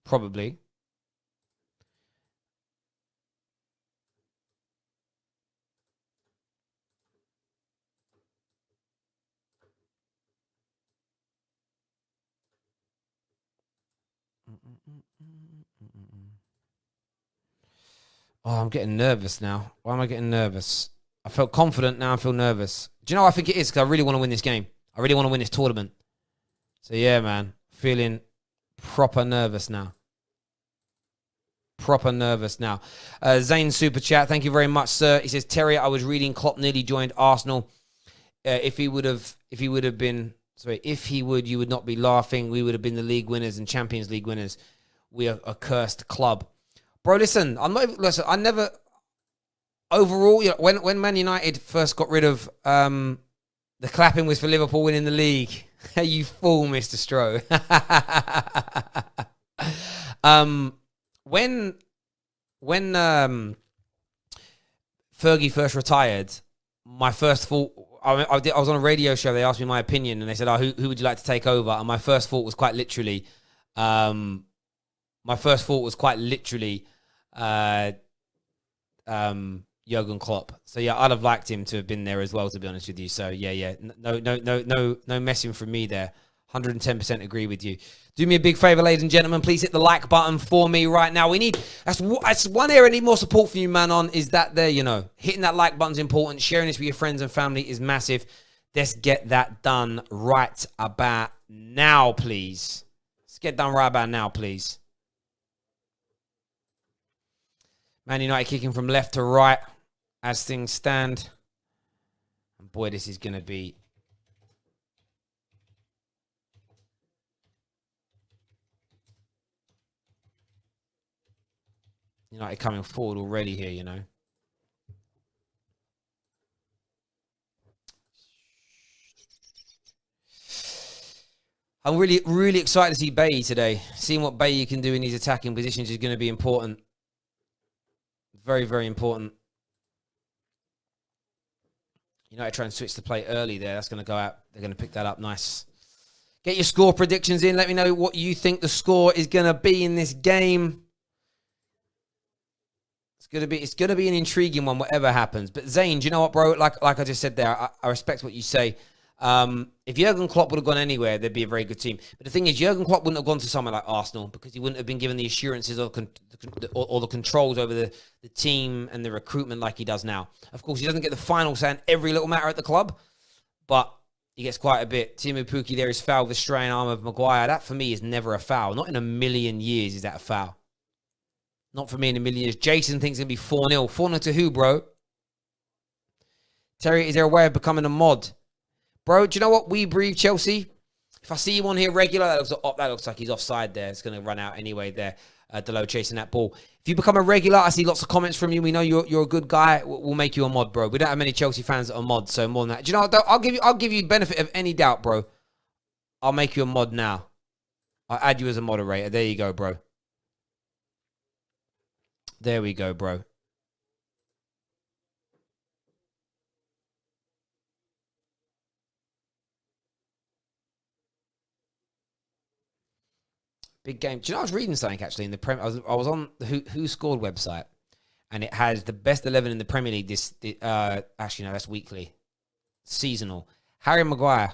Probably. Oh, I'm getting nervous now. Why am I getting nervous? I felt confident, now I feel nervous. Do you know what I think it is? Because I really want to win this game. I really want to win this tournament. So yeah, man. Feeling proper nervous now. Proper nervous now. Zane Super Chat, thank you very much, sir. He says, Terry, I was reading Klopp nearly joined Arsenal. If he would, you would not be laughing. We would have been the league winners and Champions League winners. We are a cursed club. Bro, listen, I never overall, you know, when Man United first got rid of the clapping was for Liverpool winning the league. You fool, Mr. Stroh. When Fergie first retired, my first thought, I was on a radio show. They asked me my opinion, and they said, "Oh, who would you like to take over?" And my first thought was quite literally, Jurgen Klopp. So yeah, I'd have liked him to have been there as well, to be honest with you. So yeah. No messing from me there. 110% agree with you. Do me a big favor, ladies and gentlemen. Please hit the like button for me right now. That's one area I need more support from you, man, on, is that there, you know. Hitting that like button's important. Sharing this with your friends and family is massive. Let's get that done right about now, please. Let's get done right about now, please. Man United kicking from left to right as things stand. And boy, this is going to be... United coming forward already here, you know. I'm really, really excited to see Bailly today. Seeing what Bailly can do in these attacking positions is going to be important. Very, very important. United try and switch the play early there. That's going to go out. They're going to pick that up. Nice. Get your score predictions in. Let me know what you think the score is going to be in this game. It's gonna be an intriguing one, whatever happens. But Zane, do you know what, bro? Like I just said there, I respect what you say. If Jurgen Klopp would have gone anywhere, they'd be a very good team. But the thing is, Jurgen Klopp wouldn't have gone to somewhere like Arsenal because he wouldn't have been given the assurances or the controls over the team and the recruitment like he does now. Of course, he doesn't get the final say in every little matter at the club, but he gets quite a bit. Timu Pukki there is foul with the straying arm of Maguire. That, for me, is never a foul. Not in a million years is that a foul. Not for me in a million years. Jason thinks it's going to be 4-0. 4-0 to who, bro? Terry, is there a way of becoming a mod? Bro, do you know what? We breathe, Chelsea. If I see you on here regular, that looks like he's offside there. It's going to run out anyway there. Delo chasing that ball. If you become a regular, I see lots of comments from you. We know you're a good guy. We'll make you a mod, bro. We don't have many Chelsea fans that are mods, so more than that. Do you know what? I'll give you benefit of any doubt, bro. I'll make you a mod now. I'll add you as a moderator. There you go, bro. There we go, bro. Big game. Do you know, I was reading something actually in the Premier. I was on the Who Scored website, and it has the best 11 in the Premier League. Actually, no, that's weekly, seasonal. Harry Maguire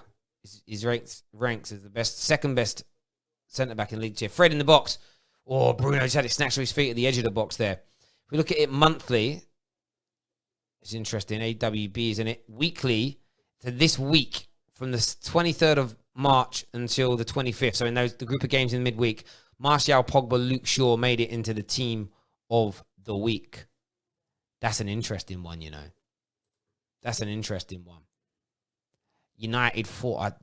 is ranks as the second best centre back in the league tier. Fred in the box. Oh, Bruno just had it snatched to his feet at the edge of the box there. If we look at it monthly, it's interesting. AWB is in it. Weekly, to this week, from the 23rd of March until the 25th. So in the group of games in midweek, Martial, Pogba, Luke Shaw made it into the team of the week. That's an interesting one, you know. That's an interesting one. United fought.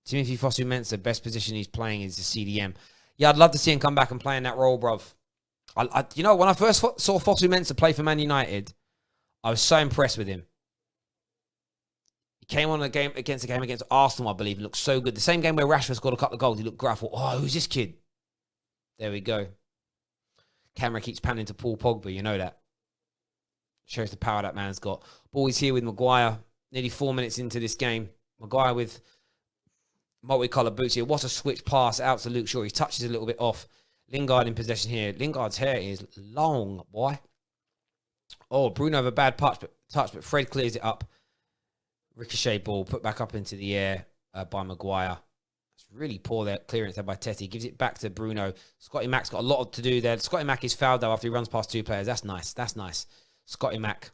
Timothy Fosu-Mensah, best position he's playing is the CDM. Yeah, I'd love to see him come back and play in that role, bruv. You know, when I first saw Fosu-Mensah play for Man United, I was so impressed with him. He came on against Arsenal, I believe. He looked so good. The same game where Rashford scored a couple of goals, he looked great. I thought, oh, who's this kid? There we go. Camera keeps panning to Paul Pogba. You know that. Shows the power that man's got. Ball is here with Maguire. Nearly 4 minutes into this game. Maguire with multicolored boots here. What a switch pass out to Luke Shaw. He touches a little bit off. Lingard in possession here. Lingard's hair is long, boy. Oh, Bruno with a bad touch, but Fred clears it up. Ricochet ball put back up into the air by Maguire. It's really poor there, clearance there by Tetty. Gives it back to Bruno. Scotty Mack's got a lot to do there. Scotty Mack is fouled though after he runs past 2 players. That's nice. That's nice. Scotty Mack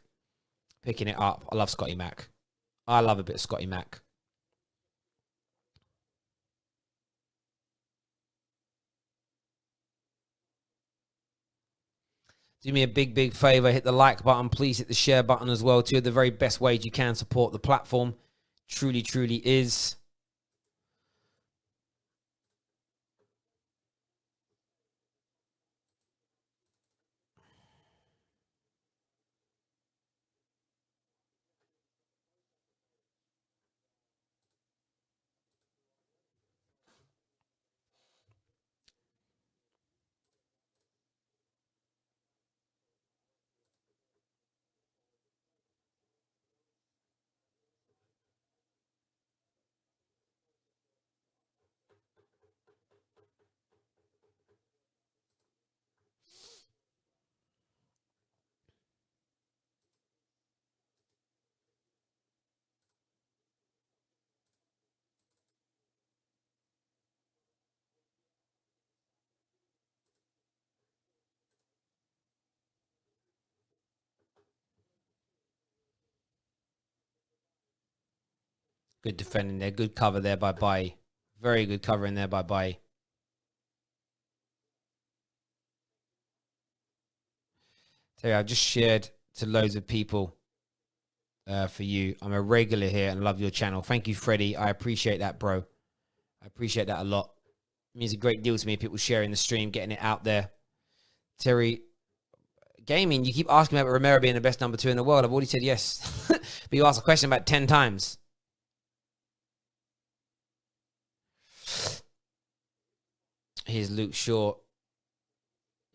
picking it up. I love Scotty Mack. I love a bit of Scotty Mack. Do me a big favour. Hit the like button. Please hit the share button as well. Two of the very best ways you can support the platform. Truly is. Good defending there. Good cover there by Bailly. Very good cover in there by Bailly. Terry, I've just shared to loads of people for you. I'm a regular here and love your channel. Thank you, Freddie. I appreciate that, bro. I appreciate that a lot. It means a great deal to me. People sharing the stream, getting it out there. Terry, gaming, you keep asking about Romero being the best number 2 in the world. I've already said yes. But you asked a question about 10 times. Here's Luke Shaw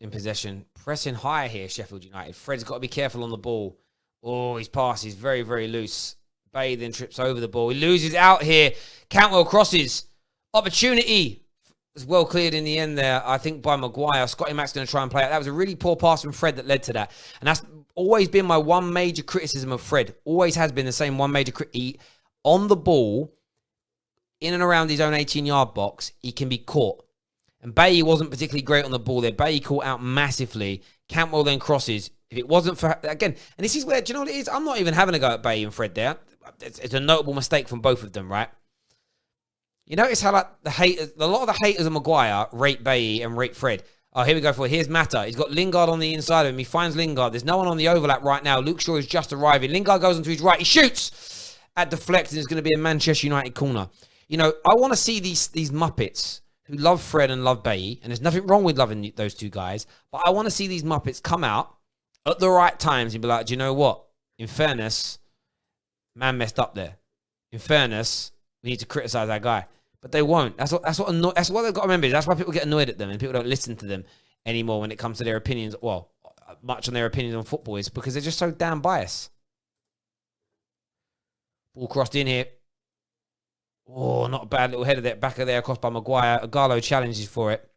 in possession. Pressing high here, Sheffield United. Fred's got to be careful on the ball. Oh, his pass is very loose. Bailly then trips over the ball. He loses out here. Cantwell crosses. Opportunity. Was well cleared in the end there, I think, by Maguire. Scotty Mack's going to try and play it. That was a really poor pass from Fred that led to that. And that's always been my one major criticism of Fred. Always has been the same one major critique. On the ball, in and around his own 18-yard box, he can be caught. And Bailly wasn't particularly great on the ball there. Bailly caught out massively. Cantwell then crosses. If it wasn't for... Again, and this is where... Do you know what it is? I'm not even having a go at Bailly and Fred there. It's a notable mistake from both of them, right? You notice how like a lot of the haters of Maguire rate Bailly and rate Fred. Oh, here we go for it. Here's Mata. He's got Lingard on the inside of him. He finds Lingard. There's no one on the overlap right now. Luke Shaw is just arriving. Lingard goes onto his right. He shoots at deflect, and it's going to be a Manchester United corner. You know, I want to see these Muppets who love Fred and love Bailly, and there's nothing wrong with loving those two guys, but I want to see these Muppets come out at the right times and be like, do you know what? In fairness, man messed up there. In fairness, we need to criticize that guy. But they won't. That's what they've got to remember. That's why people get annoyed at them and people don't listen to them anymore when it comes to their opinions. Well, much on their opinions on football is because they're just so damn biased. Ball crossed in here. Oh, not a bad little header there. Back of there across by Maguire. Agallo challenges for it.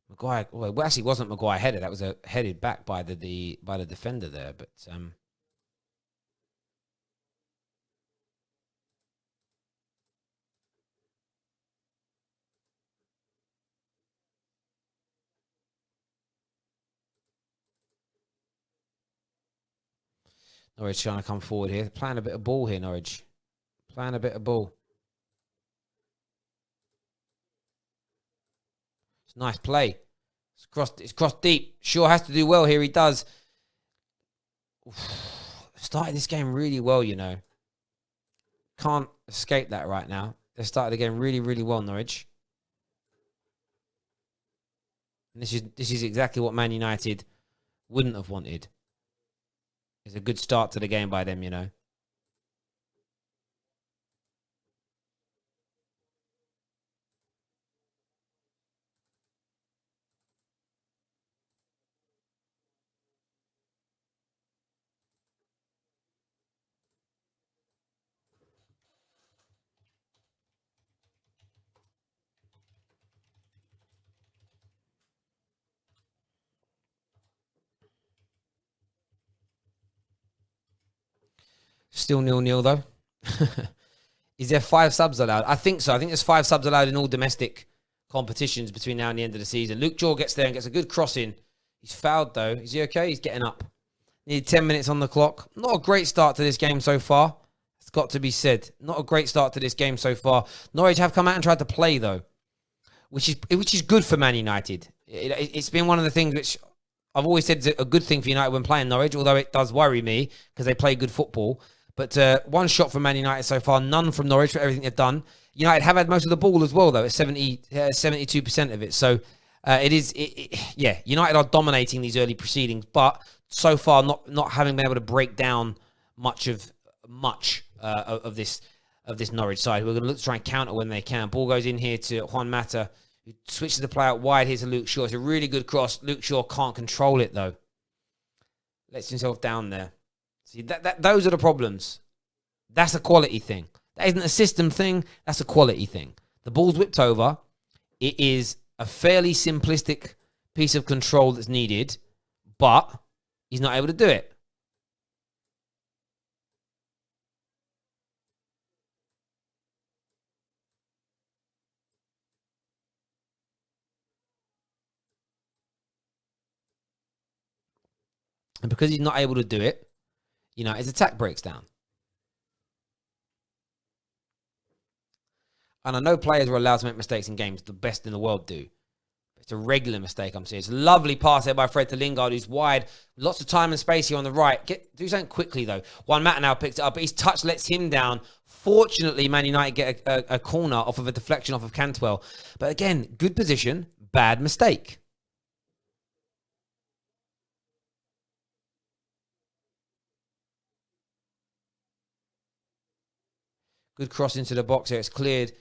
Maguire, well, it actually wasn't Maguire headed. That was headed back by the defender there. But Norwich trying to come forward here. Playing a bit of ball here, Norwich. Playing a bit of ball. It's a nice play. It's crossed deep. Shaw has to do well here. He does. Started this game really well, you know. Can't escape that right now. They started the game really well, Norwich. And this is exactly what Man United wouldn't have wanted. It's a good start to the game by them, you know. Still 0-0 though. Is there 5 subs allowed? I think so. I think there's 5 subs allowed in all domestic competitions between now and the end of the season. Luke Shaw gets there and gets a good cross in. He's fouled though. Is he okay? He's getting up. Needed 10 minutes on the clock. Not a great start to this game so far. It's got to be said. Not a great start to this game so far. Norwich have come out and tried to play though, which is good for Man United. It's been one of the things which I've always said is a good thing for United when playing Norwich, although it does worry me because they play good football. But one shot from Man United so far, none from Norwich for everything they've done. United have had most of the ball as well, though, at 72% of it. So United are dominating these early proceedings, but so far not having been able to break down much of this Norwich side. We're going to look to try and counter when they can. Ball goes in here to Juan Mata, who switches the play out wide. Here's to Luke Shaw. It's a really good cross. Luke Shaw can't control it, though. Lets himself down there. See, those are the problems. That's a quality thing. That isn't a system thing. That's a quality thing. The ball's whipped over. It is a fairly simplistic piece of control that's needed, but he's not able to do it. And because he's not able to do it, his attack breaks down. And I know players are allowed to make mistakes in games. The best in the world do. It's a regular mistake I'm seeing. It's a lovely pass there by Fred to Lingard, who's wide. Lots of time and space here on the right. Do something quickly, though. Juan Mata now picks it up, but his touch lets him down. Fortunately, Man United get a corner off of a deflection off of Cantwell. But again, good position, bad mistake. Good cross into the box here. It's cleared.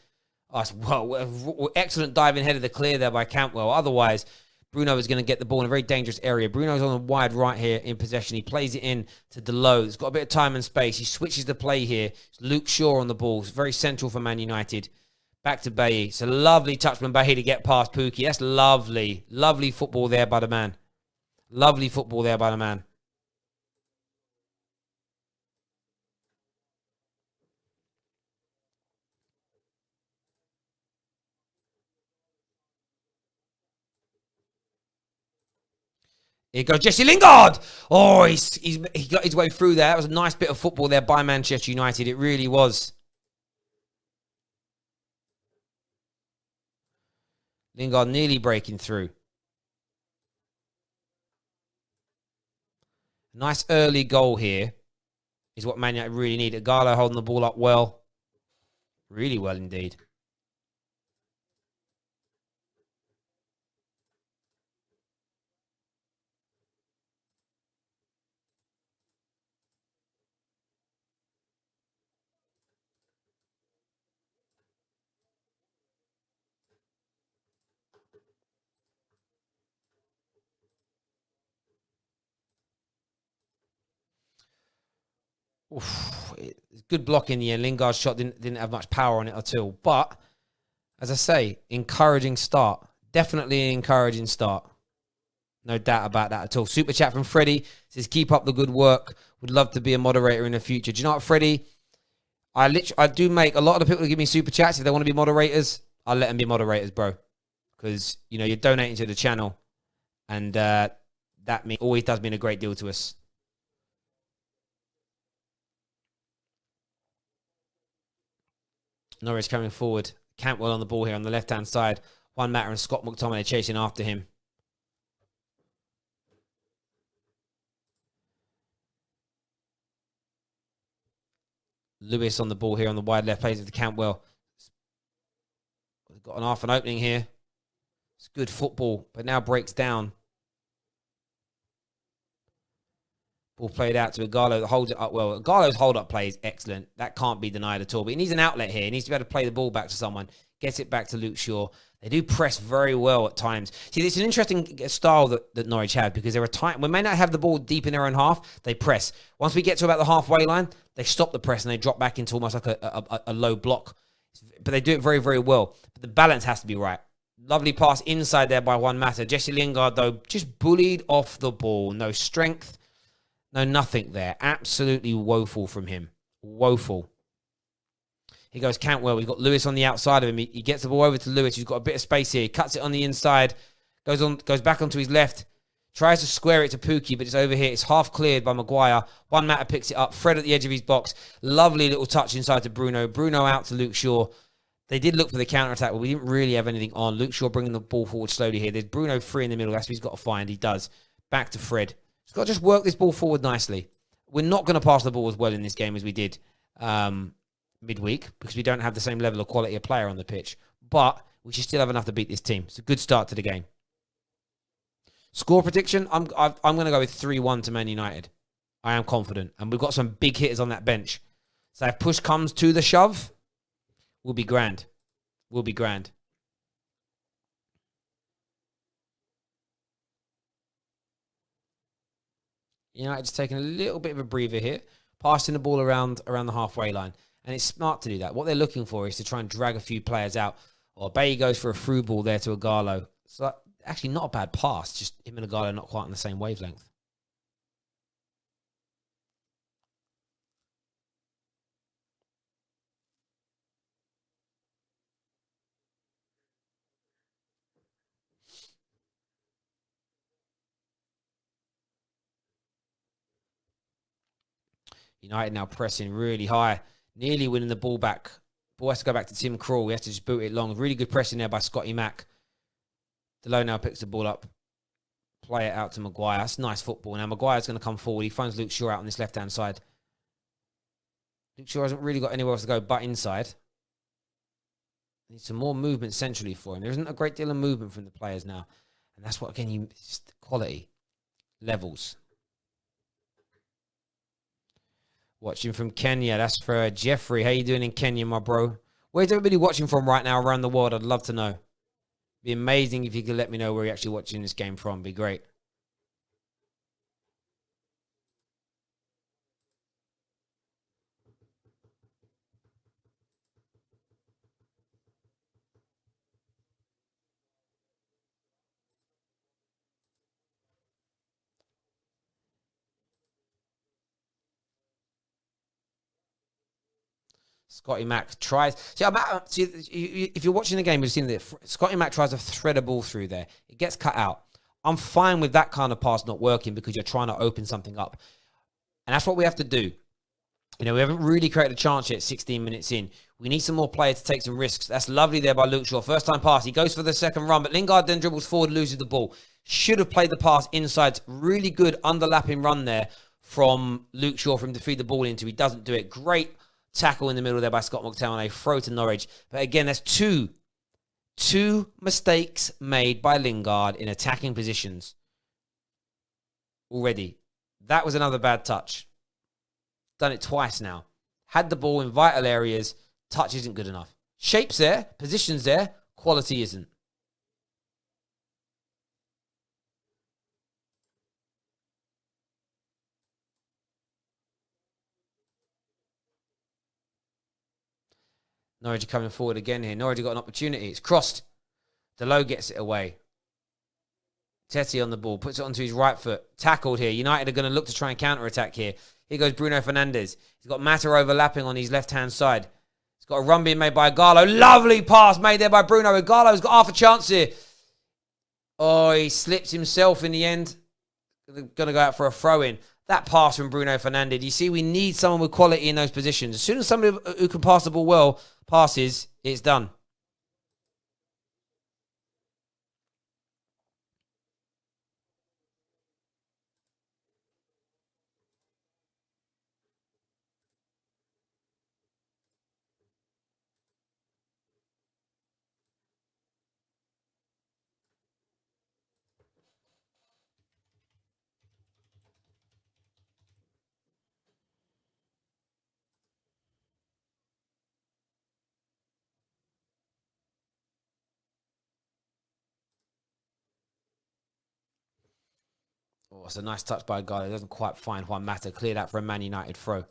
Excellent diving head of the clear there by Cantwell. Otherwise, Bruno is going to get the ball in a very dangerous area. Bruno's on the wide right here in possession. He plays it in to Delo. He's got a bit of time and space. He switches the play here. It's Luke Shaw on the ball. It's very central for Man United. Back to Bailly. It's a lovely touch from Bailly to get past Pookie. That's lovely. Lovely football there by the man. Lovely football there by the man. Here goes Jesse Lingard. Oh, he got his way through there. That was a nice bit of football there by Manchester United. It really was. Lingard nearly breaking through. Nice early goal here is what Man United really need. Garlo holding the ball up well. Really well indeed. Good block in the end. Lingard's shot didn't have much power on it at all. But, as I say, encouraging start. Definitely an encouraging start. No doubt about that at all. Super chat from Freddie. Says, keep up the good work. Would love to be a moderator in the future. Do you know what, Freddie? I do make a lot of the people who give me super chats. If they want to be moderators, I'll let them be moderators, bro. Because, you're donating to the channel. And that always does mean a great deal to us. Norwich coming forward. Cantwell on the ball here on the left-hand side. Juan Mata and Scott McTominay chasing after him. Lewis on the ball here on the wide left, plays with the Cantwell. Got an opening here. It's good football, but now breaks down. Ball played out to Igalo that holds it up well. Igalo's hold-up play is excellent. That can't be denied at all. But he needs an outlet here. He needs to be able to play the ball back to someone. Gets it back to Luke Shaw. They do press very well at times. See, it's an interesting style that Norwich have because there are times when they not have the ball deep in their own half, they press. Once we get to about the halfway line, they stop the press and they drop back into almost like a low block. But they do it very, very well. But the balance has to be right. Lovely pass inside there by Juan Mata. Jesse Lingard, though, just bullied off the ball. No strength. No, nothing there. Absolutely woeful from him. Woeful. He goes Cantwell. We've got Lewis on the outside of him. He gets the ball over to Lewis, who's got a bit of space here. He cuts it on the inside. Goes back onto his left. Tries to square it to Pookie, but it's over here. It's half cleared by Maguire. One Matter picks it up. Fred at the edge of his box. Lovely little touch inside to Bruno. Bruno out to Luke Shaw. They did look for the counter-attack, but we didn't really have anything on. Luke Shaw bringing the ball forward slowly here. There's Bruno free in the middle. That's what he's got to find. He does. Back to Fred. He's got to just work this ball forward nicely. We're not going to pass the ball as well in this game as we did midweek because we don't have the same level of quality of player on the pitch. But we should still have enough to beat this team. It's a good start to the game. Score prediction, I'm going to go with 3-1 to Man United. I am confident. And we've got some big hitters on that bench. So if push comes to the shove, we'll be grand. We'll be grand. United's taking a little bit of a breather here. Passing the ball around the halfway line. And it's smart to do that. What they're looking for is to try and drag a few players out. Or Bailly goes for a through ball there to Agallo. So actually not a bad pass. Just him and Agallo not quite on the same wavelength. United now pressing really high. Nearly winning the ball back. Ball has to go back to Tim Krul. He has to just boot it long. Really good pressing there by Scotty Mack. Delo now picks the ball up. Play it out to Maguire. That's nice football. Now Maguire's going to come forward. He finds Luke Shaw out on this left-hand side. Luke Shaw hasn't really got anywhere else to go but inside. Needs some more movement centrally for him. There isn't a great deal of movement from the players now. And that's what, again, just quality. Levels. Watching from Kenya. That's for Jeffrey. How you doing in Kenya, my bro? Where's everybody watching from right now around the world? I'd love to know. Be amazing if you could let me know where you're actually watching this game from. Be great. Scotty Mack tries. If you're watching the game, you've seen that Scotty Mack tries to thread a ball through there. It gets cut out. I'm fine with that kind of pass not working because you're trying to open something up. And that's what we have to do. We haven't really created a chance yet 16 minutes in. We need some more players to take some risks. That's lovely there by Luke Shaw. First time pass. He goes for the second run, but Lingard then dribbles forward, loses the ball. Should have played the pass inside. Really good underlapping run there from Luke Shaw for him to feed the ball into. He doesn't do it. Great tackle in the middle there by Scott McTominay. Throw to Norwich. But again, that's two mistakes made by Lingard in attacking positions already. That was another bad touch. Done it twice now. Had the ball in vital areas. Touch isn't good enough. Shape's there. Position's there. Quality isn't. Norwich are coming forward again here. Norwich have got an opportunity. It's crossed. Delo gets it away. Tete on the ball. Puts it onto his right foot. Tackled here. United are going to look to try and counter-attack here. Here goes Bruno Fernandes. He's got Mata overlapping on his left-hand side. He's got a run being made by Agallo. Lovely pass made there by Bruno. Agallo's got half a chance here. Oh, he slips himself in the end. Going to go out for a throw-in. That pass from Bruno Fernandes. You see, we need someone with quality in those positions. As soon as somebody who can pass the ball well passes, it's done. Oh, it's a nice touch by a guy that doesn't quite find Juan Mata. Clear that for a Man United throw. And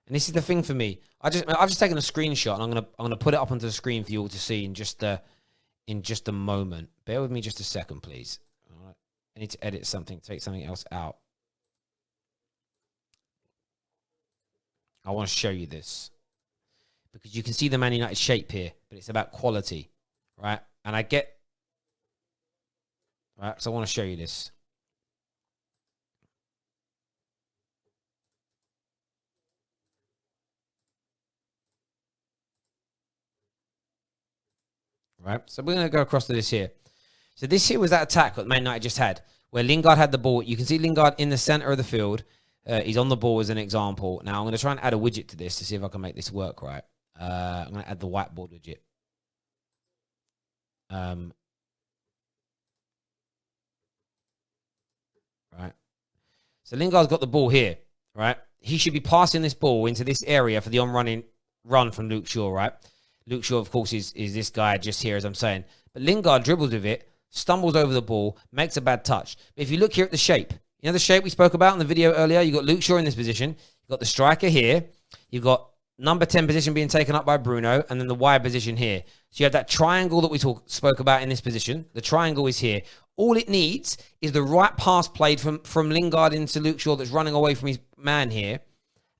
this is the thing for me. I've just taken a screenshot and I'm gonna put it up onto the screen for you all to see in just a moment. Bear with me just a second, please. All right. I need to edit something, take something else out. I want to show you this. Because you can see the Man United shape here, but it's about quality, right? And I get... Right, so I want to show you this. Right, so we're going to go across to this here. So this here was that attack that Man United just had, where Lingard had the ball. You can see Lingard in the center of the field. He's on the ball as an example. Now I'm going to try and add a widget to this to see if I can make this work right. I'm going to add the whiteboard widget. Right. So Lingard's got the ball here, right? He should be passing this ball into this area for the run from Luke Shaw, right? Luke Shaw, of course, is this guy just here, as I'm saying. But Lingard dribbles with it, stumbles over the ball, makes a bad touch. But if you look here at the shape, you know the shape we spoke about in the video earlier? You've got Luke Shaw in this position. You've got the striker here. You've got number 10 position being taken up by Bruno, and then the wide position here. So you have that triangle that we spoke about in this position. The triangle is here. All it needs is the right pass played from Lingard into Luke Shaw that's running away from his man here,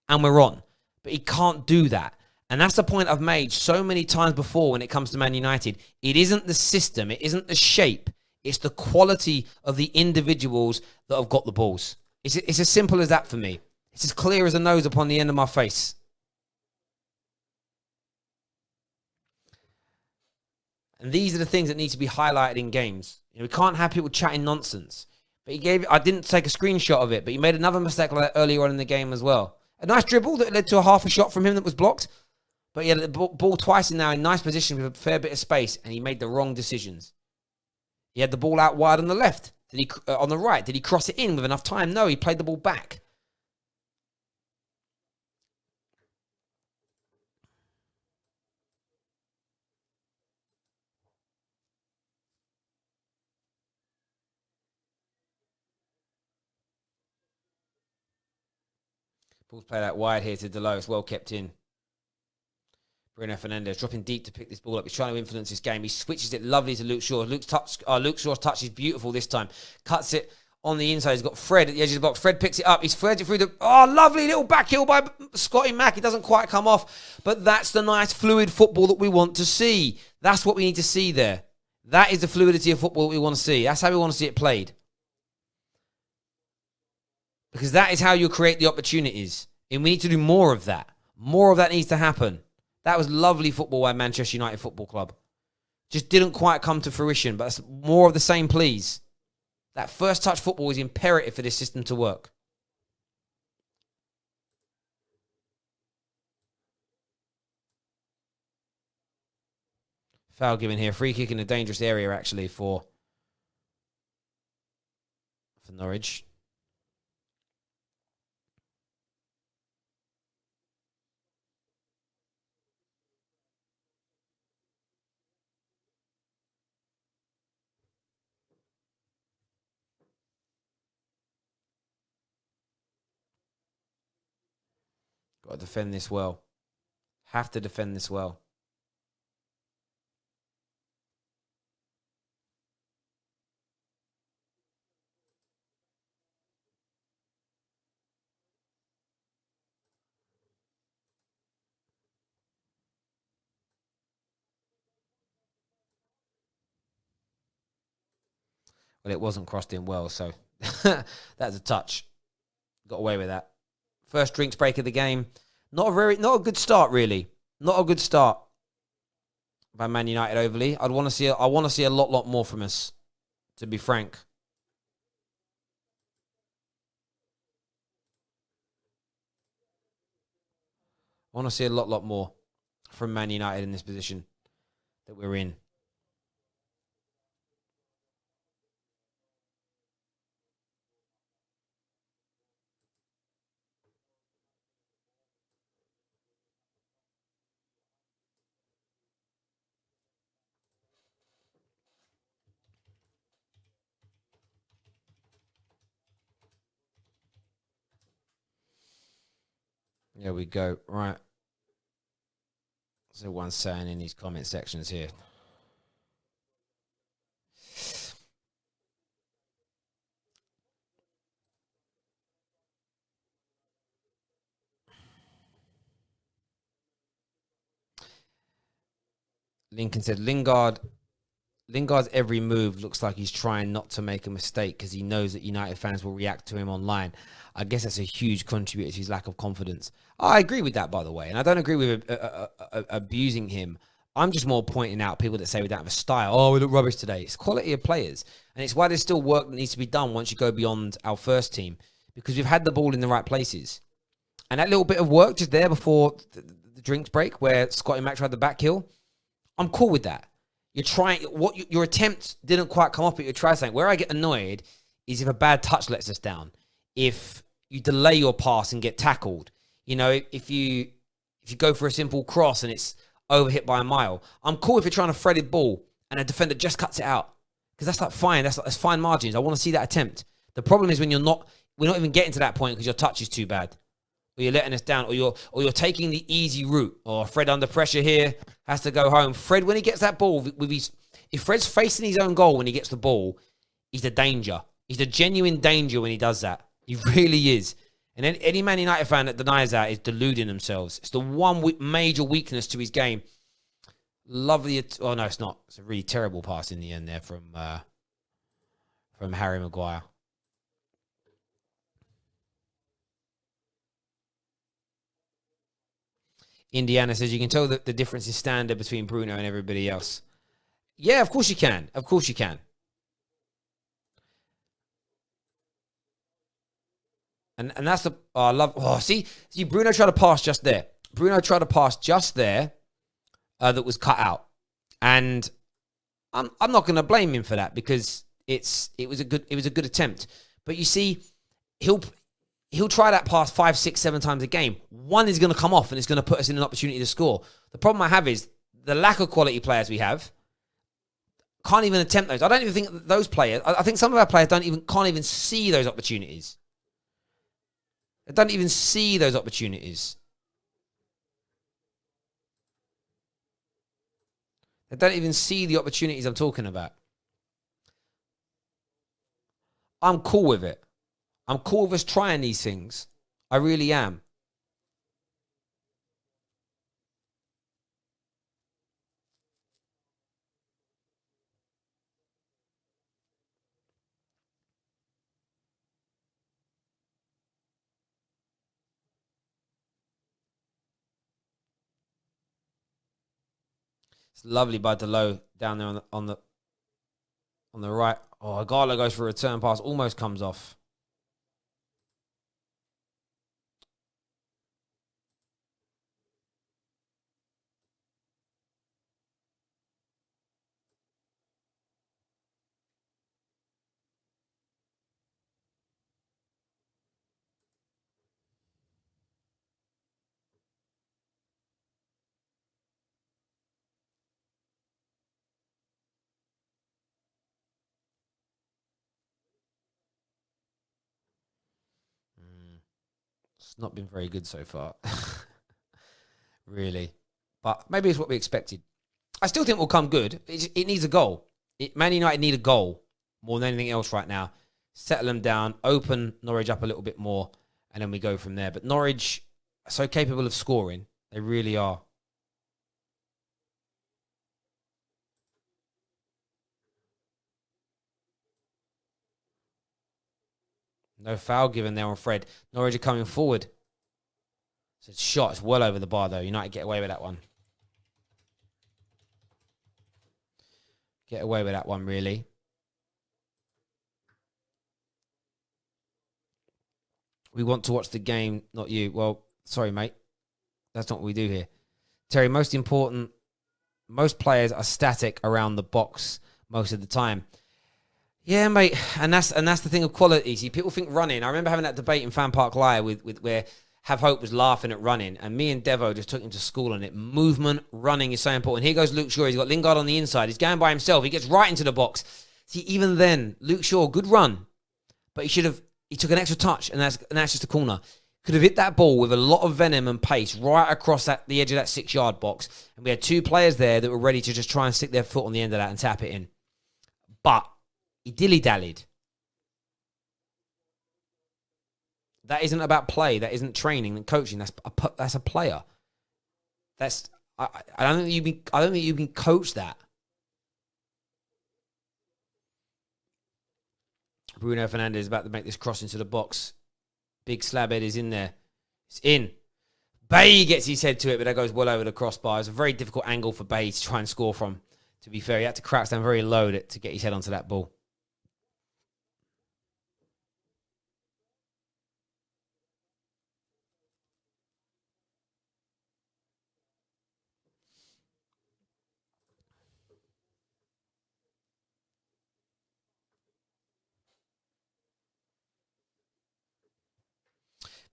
and we're on. But he can't do that. And that's the point I've made so many times before when it comes to Man United. It isn't the system. It isn't the shape. It's the quality of the individuals that have got the balls. It's as simple as that for me. It's as clear as a nose upon the end of my face. And these are the things that need to be highlighted in games. You know, we can't have people chatting nonsense. But I didn't take a screenshot of it, but he made another mistake like that earlier on in the game as well. A nice dribble that led to a half a shot from him that was blocked. But he had the ball twice now in nice position with a fair bit of space, and he made the wrong decisions. He had the ball out wide on the left. On the right? Did he cross it in with enough time? No, he played the ball back. Ball's played out wide here to Delo. It's well kept in. Bruno Fernandes dropping deep to pick this ball up. He's trying to influence this game. He switches it lovely to Luke Shaw. Luke Shaw's touch is beautiful this time. Cuts it on the inside. He's got Fred at the edge of the box. Fred picks it up. He's threads it through the... Oh, lovely little back heel by Scotty Mack. It doesn't quite come off. But that's the nice fluid football that we want to see. That's what we need to see there. That is the fluidity of football that we want to see. That's how we want to see it played. Because that is how you create the opportunities. And we need to do more of that. More of that needs to happen. That was lovely football by Manchester United Football Club. Just didn't quite come to fruition, but that's more of the same, please. That first touch football is imperative for this system to work. Foul given here. Free kick in a dangerous area, actually, for Norwich. Got to defend this well. Have to defend this well. Well, it wasn't crossed in well, so that's a touch. Got away with that. First drinks break of the game. Not a good start, really. Not a good start by Man United overly. I want to see a lot more from us, to be frank. I want to see a lot more from Man United in this position that we're in. There we go. Right. So one's saying in these comment sections here. Lincoln said, Lingard's every move looks like he's trying not to make a mistake because he knows that United fans will react to him online. I guess that's a huge contributor to his lack of confidence. I agree with that, by the way, and I don't agree with abusing him. I'm just more pointing out people that say we don't have a style. Oh, we look rubbish today. It's quality of players, and it's why there's still work that needs to be done once you go beyond our first team, because we've had the ball in the right places. And that little bit of work just there before the drinks break where Scotty Mac tried the back heel, I'm cool with that. You're trying, your attempt didn't quite come up at your try saying. Where I get annoyed is if a bad touch lets us down. If you delay your pass and get tackled. You know, if you go for a simple cross and it's overhit by a mile. I'm cool if you're trying a threaded ball and a defender just cuts it out. Because that's like fine. That's fine margins. I want to see that attempt. The problem is when we're not even getting to that point because your touch is too bad. Or you're letting us down, or you're taking the easy route. Or Fred under pressure here has to go home. Fred, when he gets that ball, if Fred's facing his own goal when he gets the ball, he's a danger. He's a genuine danger when he does that. He really is. And any Man United fan that denies that is deluding themselves. It's the one major weakness to his game. Lovely. Oh no, it's not. It's a really terrible pass in the end there from Harry Maguire. Indiana says, you can tell that the difference is standard between Bruno and everybody else. Yeah, of course you can. Of course you can. And that's the... Oh, I love... Oh, see, Bruno tried to pass just there. That was cut out. And I'm not going to blame him for that because it was a good attempt. But you see, he'll try that pass 5, 6, 7 times a game. One is going to come off and it's going to put us in an opportunity to score. The problem I have is the lack of quality players we have can't even attempt those. I don't even think that those players... I think some of our players can't even see those opportunities. They don't even see those opportunities. They don't even see the opportunities I'm talking about. I'm cool with it. I'm cool with us trying these things. I really am. It's lovely by Delo down there on the right. Oh, Agala goes for a return pass, almost comes off. It's not been very good so far. Really. But maybe it's what we expected. I still think we'll come good. It needs a goal. Man United need a goal more than anything else right now. Settle them down, open Norwich up a little bit more, and then we go from there. But Norwich are so capable of scoring. They really are. No foul given there on Fred. Norwich are coming forward. It's a shot. It's well over the bar, though. United get away with that one. Get away with that one, really. We want to watch the game, not you. Well, sorry, mate. That's not what we do here. Terry, most important, most players are static around the box most of the time. Yeah, mate, and that's the thing of quality. See, people think running. I remember having that debate in Fan Park Live with where Have Hope was laughing at running, and me and Devo just took him to school on it. Movement, running is so important. Here goes Luke Shaw. He's got Lingard on the inside. He's going by himself. He gets right into the box. See, even then, Luke Shaw, good run, but he took an extra touch, and that's just a corner. Could have hit that ball with a lot of venom and pace right across the edge of that 6-yard box, and we had 2 players there that were ready to just try and stick their foot on the end of that and tap it in. But he dilly-dallied. That isn't about play. That isn't training and coaching. That's a player. I don't think you can coach that. Bruno Fernandes is about to make this cross into the box. Big slabhead is in there. It's in. Bay gets his head to it, but that goes well over the crossbar. It's a very difficult angle for Bay to try and score from. To be fair, he had to crouch down very low to get his head onto that ball.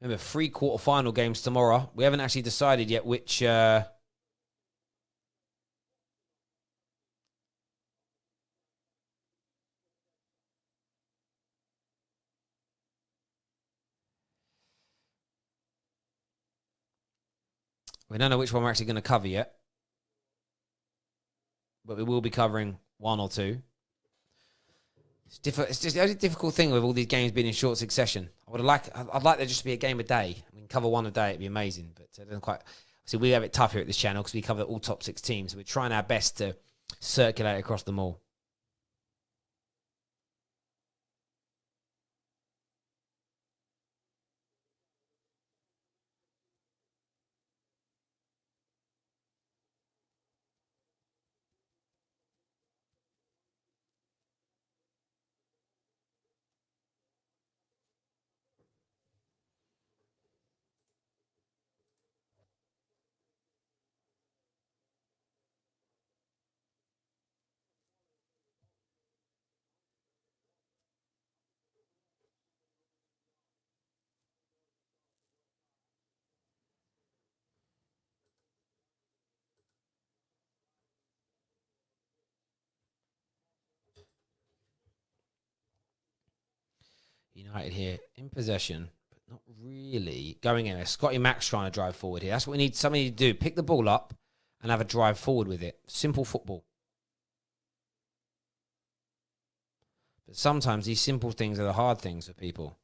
Remember, 3 quarter-final games tomorrow. We haven't actually decided yet which... We don't know which one we're actually going to cover yet. But we will be covering 1 or 2. It's just the only difficult thing with all these games being in short succession. I'd like there just to be a game a day. We can cover 1 a day, it'd be amazing. But it doesn't quite. See, we have it tough here at this channel because we cover all top 6 teams. So we're trying our best to circulate across them all. United here in possession, but not really going anywhere. Scotty Mack's trying to drive forward here. That's what we need somebody to do. Pick the ball up and have a drive forward with it. Simple football. But sometimes these simple things are the hard things for people.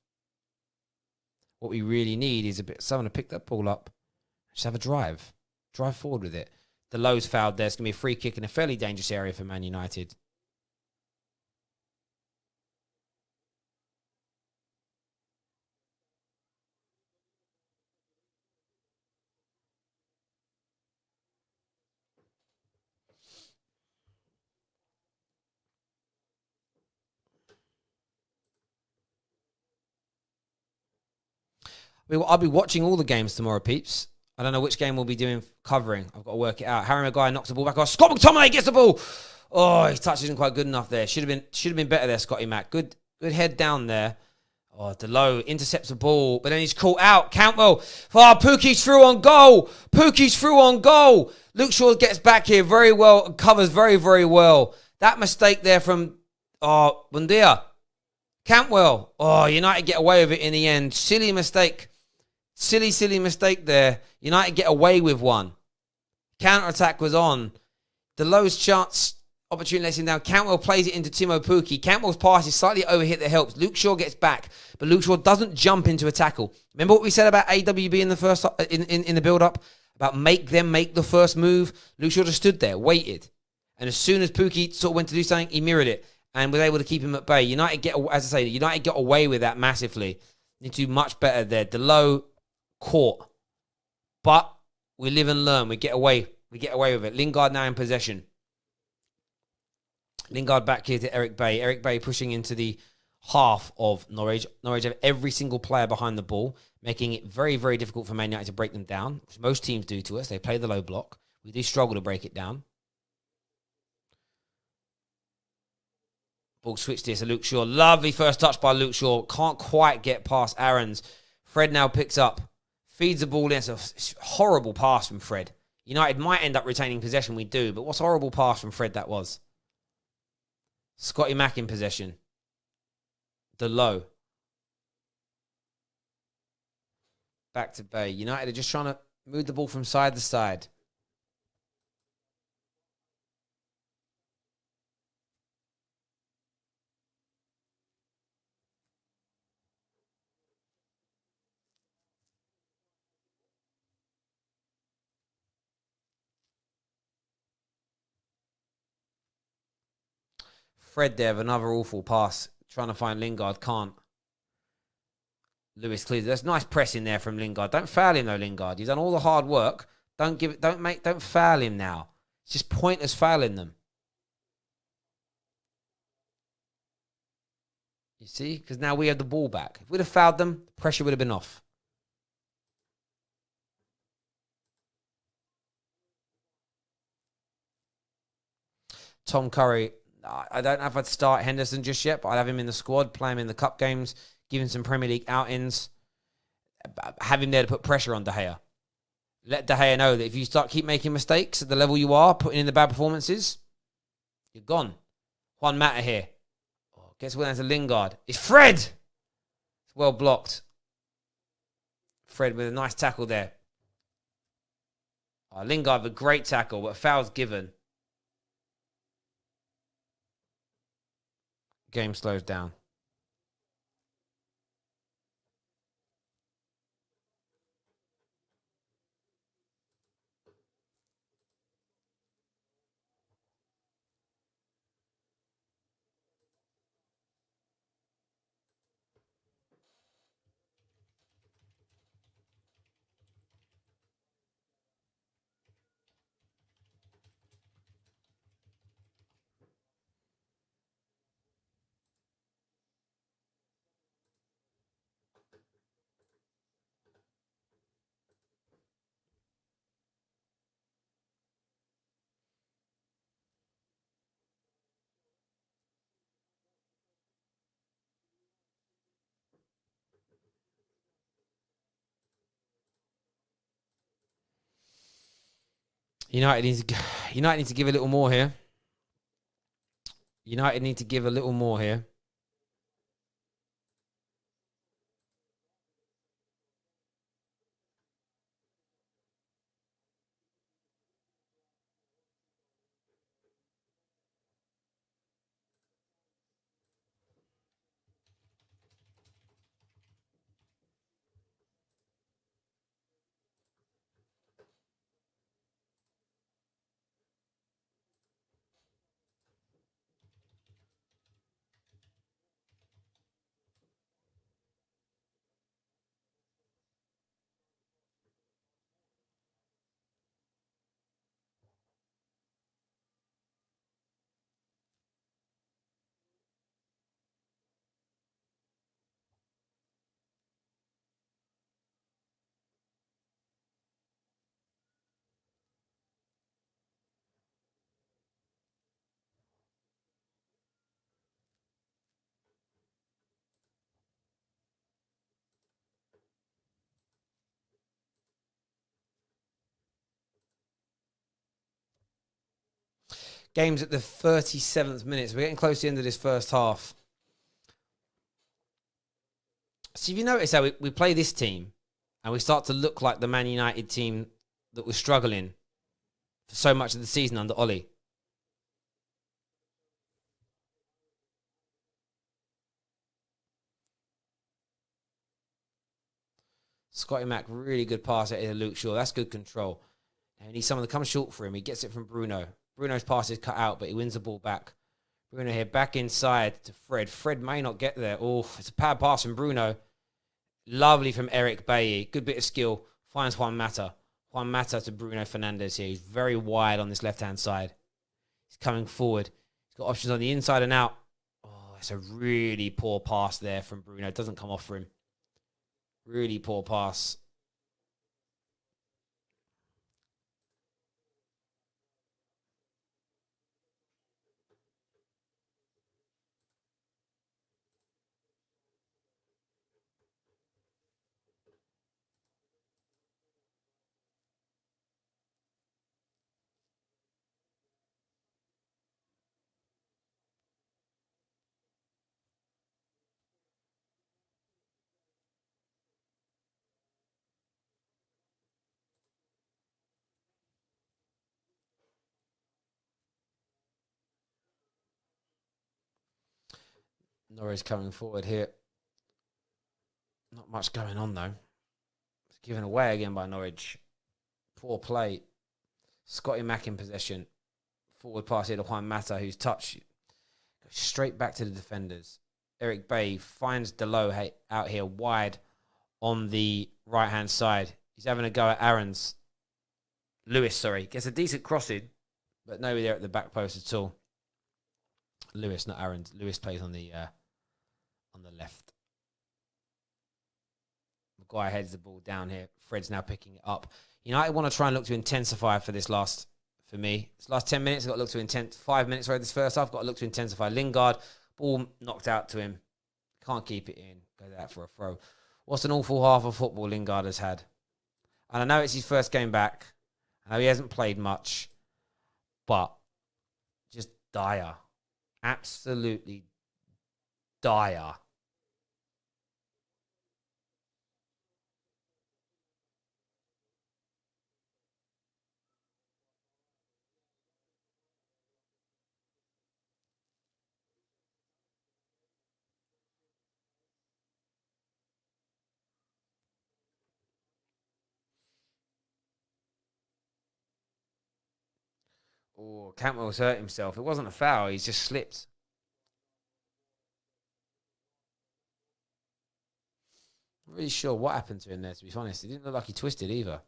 What we really need is someone to pick that ball up, just have a drive. Drive forward with it. The Lowe's fouled there. It's going to be a free kick in a fairly dangerous area for Man United. I'll be watching all the games tomorrow, peeps. I don't know which game we'll be covering. I've got to work it out. Harry Maguire knocks the ball back off. Scott McTominay gets the ball. Oh, his touch isn't quite good enough there. Should have been better there, Scotty Mack. Good head down there. Oh, Delo intercepts the ball, but then he's caught out. Cantwell. Oh, Pookie's through on goal. Pookie's through on goal. Luke Shaw gets back here very well and covers very, very well. That mistake there from Bundia. Cantwell. Oh, United get away with it in the end. Silly mistake. Silly mistake there. United get away with one. Counter-attack was on. The lowest chance opportunity lets him down. Cantwell plays it into Timo Pukki. Cantwell's pass is slightly overhit that helps. Luke Shaw gets back, but Luke Shaw doesn't jump into a tackle. Remember what we said about AWB in the first in the build-up? About make them make the first move? Luke Shaw just stood there, waited. And as soon as Pukki sort of went to do something, he mirrored it and was able to keep him at bay. United got away with that massively. Need to do much better there. Delo caught. But we live and learn. We get away with it. Lingard now in possession. Lingard back here to Eric Bay. Eric Bay pushing into the half of Norwich. Norwich have every single player behind the ball, making it very, very difficult for Man United to break them down, which most teams do to us. They play the low block. We do struggle to break it down. Ball switched here to Luke Shaw. Lovely first touch by Luke Shaw. Can't quite get past Aarons. Fred now picks up. Feeds the ball in. It's a horrible pass from Fred. United might end up retaining possession. We do. But what's a horrible pass from Fred that was? Scotty Mack in possession. Delo. Back to Bay. United are just trying to move the ball from side to side. Fred there with another awful pass. Trying to find Lingard. Can't. Lewis clears. There's nice pressing there from Lingard. Don't foul him though, Lingard. He's done all the hard work. Don't foul him now. It's just pointless fouling them. You see? Because now we have the ball back. If we'd have fouled them, the pressure would have been off. Tom Curry. I don't know if I'd start Henderson just yet, but I'd have him in the squad, play him in the cup games, give him some Premier League outings, have him there to put pressure on De Gea. Let De Gea know that if you keep making mistakes at the level you are, putting in the bad performances, you're gone. Juan Mata here. Oh, gets well down to Lingard. It's Fred! It's well blocked. Fred with a nice tackle there. Oh, Lingard with a great tackle, but a foul's given. Game slows down. United need to give a little more here. United need to give a little more here. Game's at the 37th minute. So we're getting close to the end of this first half. So if you notice how we play this team and we start to look like the Man United team that was struggling for so much of the season under Ollie. Scotty Mac, really good pass at Luke Shaw. That's good control. And he needs someone to come short for him. He gets it from Bruno. Bruno's pass is cut out, but he wins the ball back. Bruno here back inside to Fred. Fred may not get there. Oh, it's a bad pass from Bruno. Lovely from Eric Bailly. Good bit of skill. Finds Juan Mata. Juan Mata to Bruno Fernandes here. He's very wide on this left-hand side. He's coming forward. He's got options on the inside and out. Oh, it's a really poor pass there from Bruno. It doesn't come off for him. Really poor pass. Norwich coming forward here. Not much going on, though. It's given away again by Norwich. Poor play. Scotty Mack in possession. Forward pass here to Juan Mata, who's touched. Straight back to the defenders. Eric Bay finds Delo out here wide on the right-hand side. He's having a go at Aaron's. Lewis, gets a decent crossing, but nobody there at the back post at all. Lewis, not Aaron's. Lewis plays on the left. Maguire heads the ball down here. Fred's now picking it up. United want to try and look to intensify for this last 10 minutes. I've got to look to 5 minutes this first half. Got to look to intensify. Lingard, ball knocked out to him. Can't keep it in. Goes out for a throw. What's an awful half of football Lingard has had. And I know it's his first game back. I know he hasn't played much. But just dire. Absolutely dire. Oh, Cantwell's hurt himself. It wasn't a foul. He's just slipped. Not really sure what happened to him there, to be honest. It didn't look like he twisted either.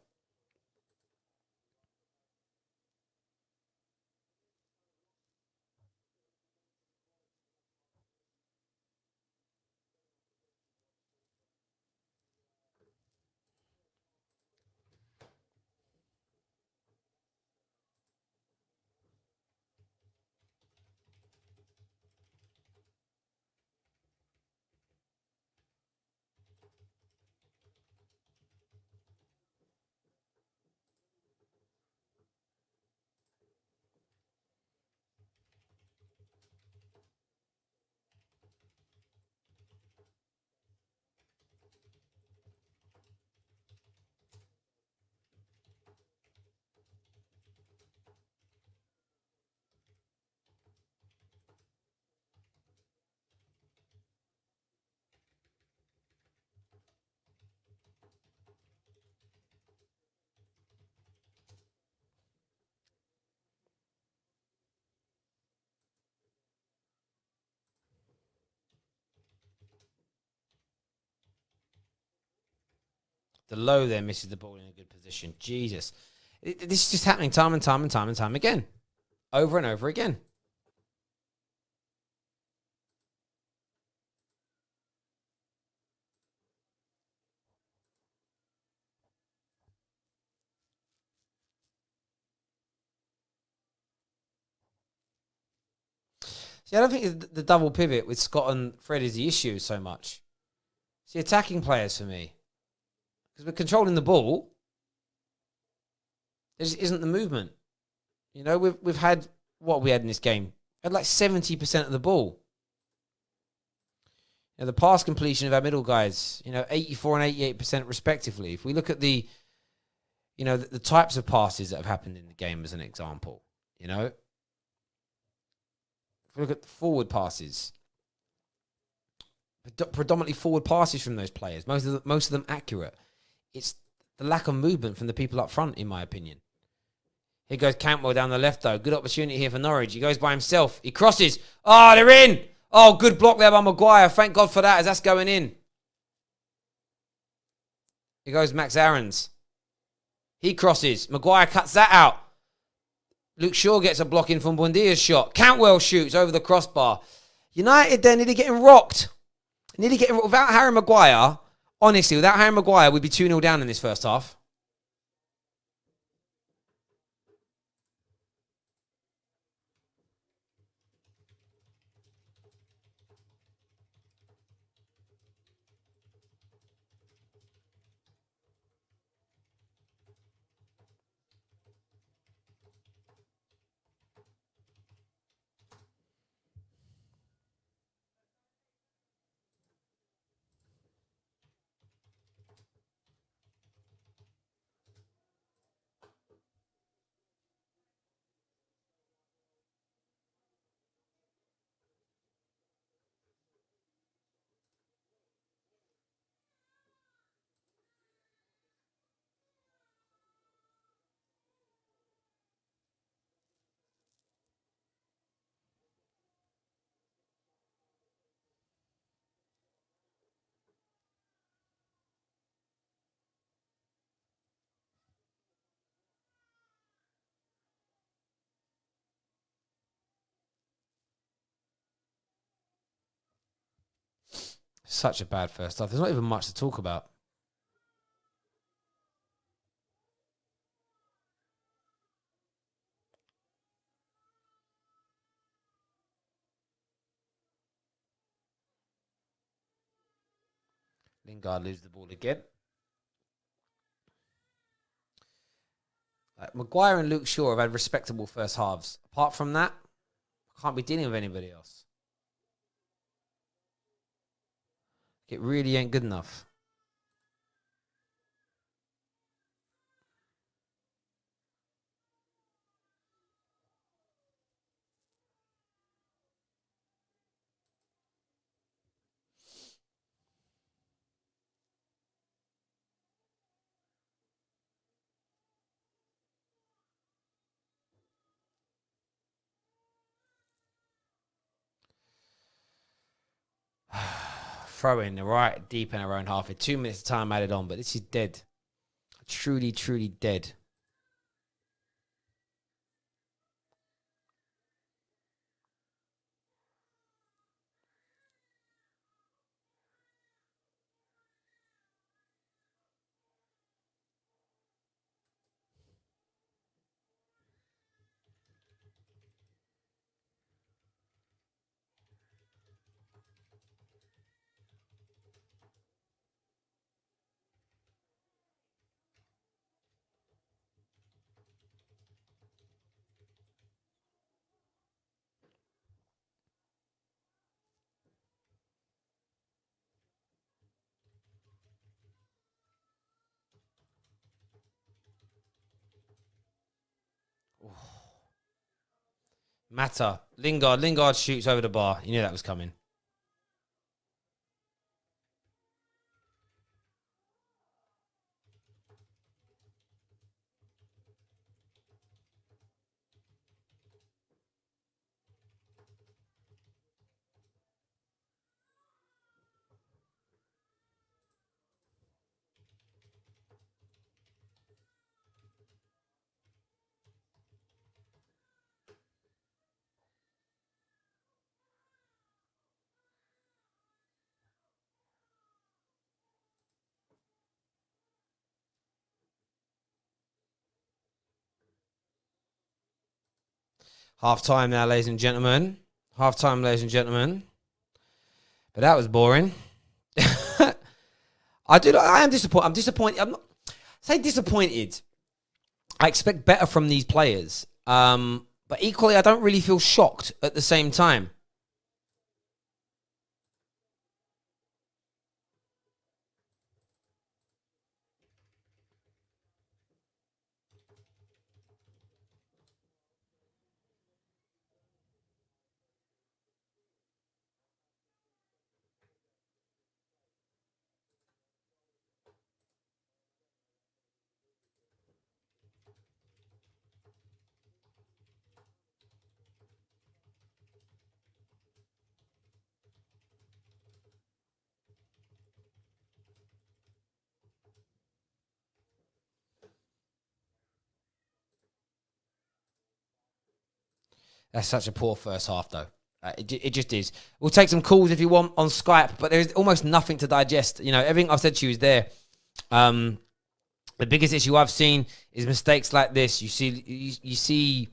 The low there misses the ball in a good position. Jesus. This is just happening time and time again. Over and over again. See, I don't think the double pivot with Scott and Fred is the issue so much. It's the attacking players for me. Because we're controlling the ball. There just isn't the movement. We've had what we had in this game. We had like 70% of the ball. The pass completion of our middle guys, 84 and 88% respectively. If we look at the types of passes that have happened in the game as an example, If we look at the forward passes, predominantly forward passes from those players, most of them accurate. It's the lack of movement from the people up front, in my opinion. Here goes Cantwell down the left, though. Good opportunity here for Norwich. He goes by himself. He crosses. Oh, they're in. Oh, good block there by Maguire. Thank God for that, as that's going in. Here goes Max Aarons. He crosses. Maguire cuts that out. Luke Shaw gets a block in from Buendia's shot. Cantwell shoots over the crossbar. United then nearly getting rocked. Without Harry Maguire. Honestly, without Harry Maguire, we'd be 2-0 down in this first half. Such a bad first half. There's not even much to talk about. Lingard loses the ball again. Maguire and Luke Shaw have had respectable first halves. Apart from that, I can't be dealing with anybody else. It really ain't good enough. Throw in right deep in our own half. 2 minutes of time added on, but this is dead. Truly, truly dead. Mata. Lingard shoots over the bar. You knew that was coming. Half time now, ladies and gentlemen. Half time, ladies and gentlemen. But that was boring. I am disappointed. I'm disappointed. I'm not say disappointed. I expect better from these players. But equally, I don't really feel shocked at the same time. That's such a poor first half, though. It just is. We'll take some calls if you want on Skype, but there's almost nothing to digest. You know, everything I've said to you is there. The biggest issue I've seen is mistakes like this. You see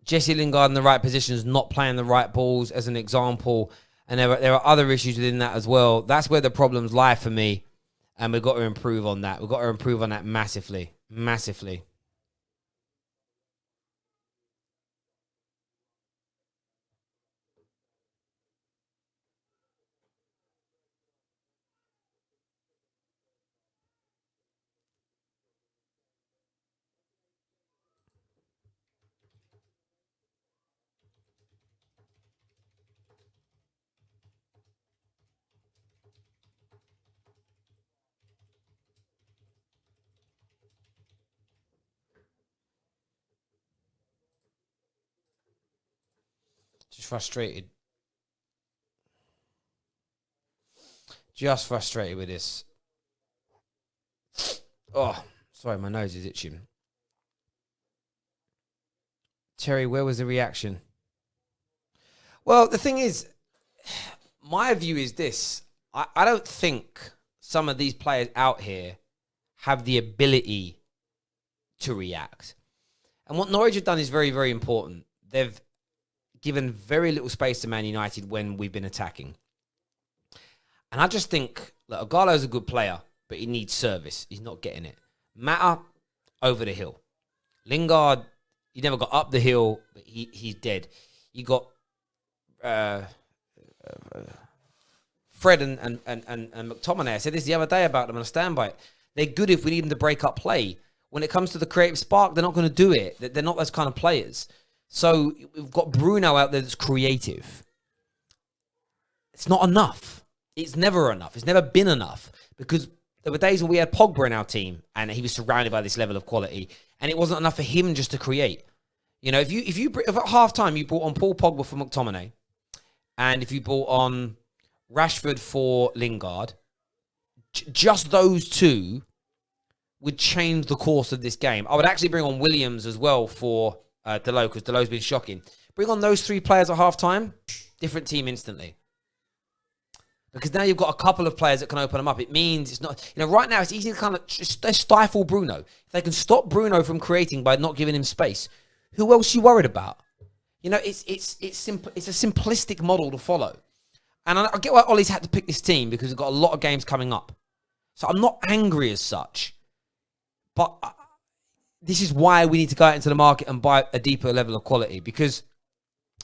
Jesse Lingard in the right positions, not playing the right balls, as an example. And there are other issues within that as well. That's where the problems lie for me. And we've got to improve on that. We've got to improve on that massively. Massively. Just frustrated. Just frustrated with this. Oh, sorry, my nose is itching. Terry, where was the reaction? Well, the thing is, my view is this. I don't think some of these players out here have the ability to react. And what Norwich have done is very, very important. They've given very little space to Man United when we've been attacking. And I just think, look, Agallo's a good player, but he needs service. He's not getting it. Mata, over the hill. Lingard, he never got up the hill, but he's dead. You got Fred and McTominay. I said this the other day about them, and I stand by it. They're good if we need them to break up play. When it comes to the creative spark, they're not going to do it. They're not those kind of players. So we've got Bruno out there that's creative. It's not enough. It's never enough. It's never been enough, because there were days when we had Pogba in our team and he was surrounded by this level of quality, and it wasn't enough for him just to create. You know, if at half time you brought on Paul Pogba for McTominay, and if you brought on Rashford for Lingard, just those two would change the course of this game. I would actually bring on Williams as well for Delo, because Delo's been shocking. Bring on those three players at half time, different team instantly. Because now you've got a couple of players that can open them up. It means it's not, right now it's easy to kind of stifle Bruno. If they can stop Bruno from creating by not giving him space, who else are you worried about? It's simple. It's a simplistic model to follow. And I get why Ollie's had to pick this team, because we've got a lot of games coming up. So I'm not angry as such. But this is why we need to go out into the market and buy a deeper level of quality. Because,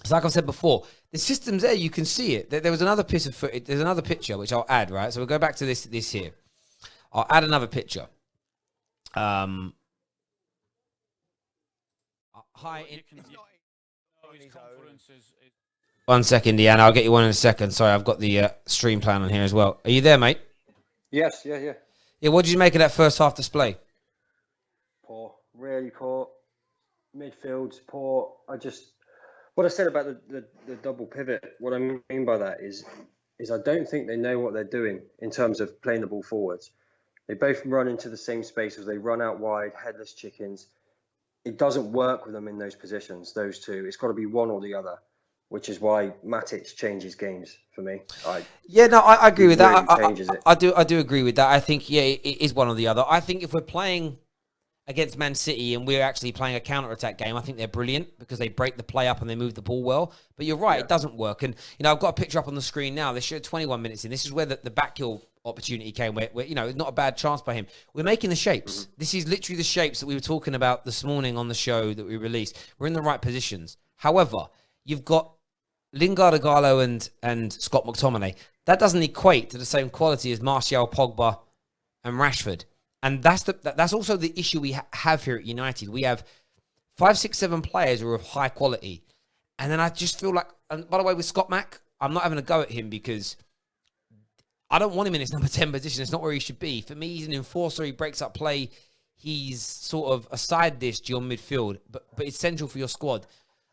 like I've said before, the system's there. You can see it. There was another piece of footage. There's another picture, which I'll add, right? So we'll go back to this here. I'll add another picture. Hi. One second, Deanna. I'll get you one in a second. Sorry, I've got the stream plan on here as well. Are you there, mate? Yes, yeah. Yeah, what did you make of that first half display? Poor. Really poor. Midfield's poor. What I said about the double pivot, what I mean by that is I don't think they know what they're doing in terms of playing the ball forwards. They both run into the same spaces. They run out wide, headless chickens. It doesn't work with them in those positions, those two. It's got to be one or the other, which is why Matic changes games for me. I agree with that. Really I do agree with that. I think, it is one or the other. I think if we're playing against Man City and we're actually playing a counter-attack game, I think they're brilliant, because they break the play up and they move the ball well. But you're right, It doesn't work. And, I've got a picture up on the screen now. They showed 21 minutes in. This is where the back heel opportunity came, where it's not a bad chance by him. We're making the shapes. Mm-hmm. This is literally the shapes that we were talking about this morning on the show that we released. We're in the right positions. However, you've got Lingard, Agallo and Scott McTominay. That doesn't equate to the same quality as Martial, Pogba and Rashford. And that's also the issue we have here at United. We have 5, 6, 7 players who are of high quality. And then I just feel like, and by the way, with Scott Mac, I'm not having a go at him, because I don't want him in his number 10 position. It's not where he should be. For me, he's an enforcer. He breaks up play. He's sort of a side dish to your midfield, but it's central for your squad.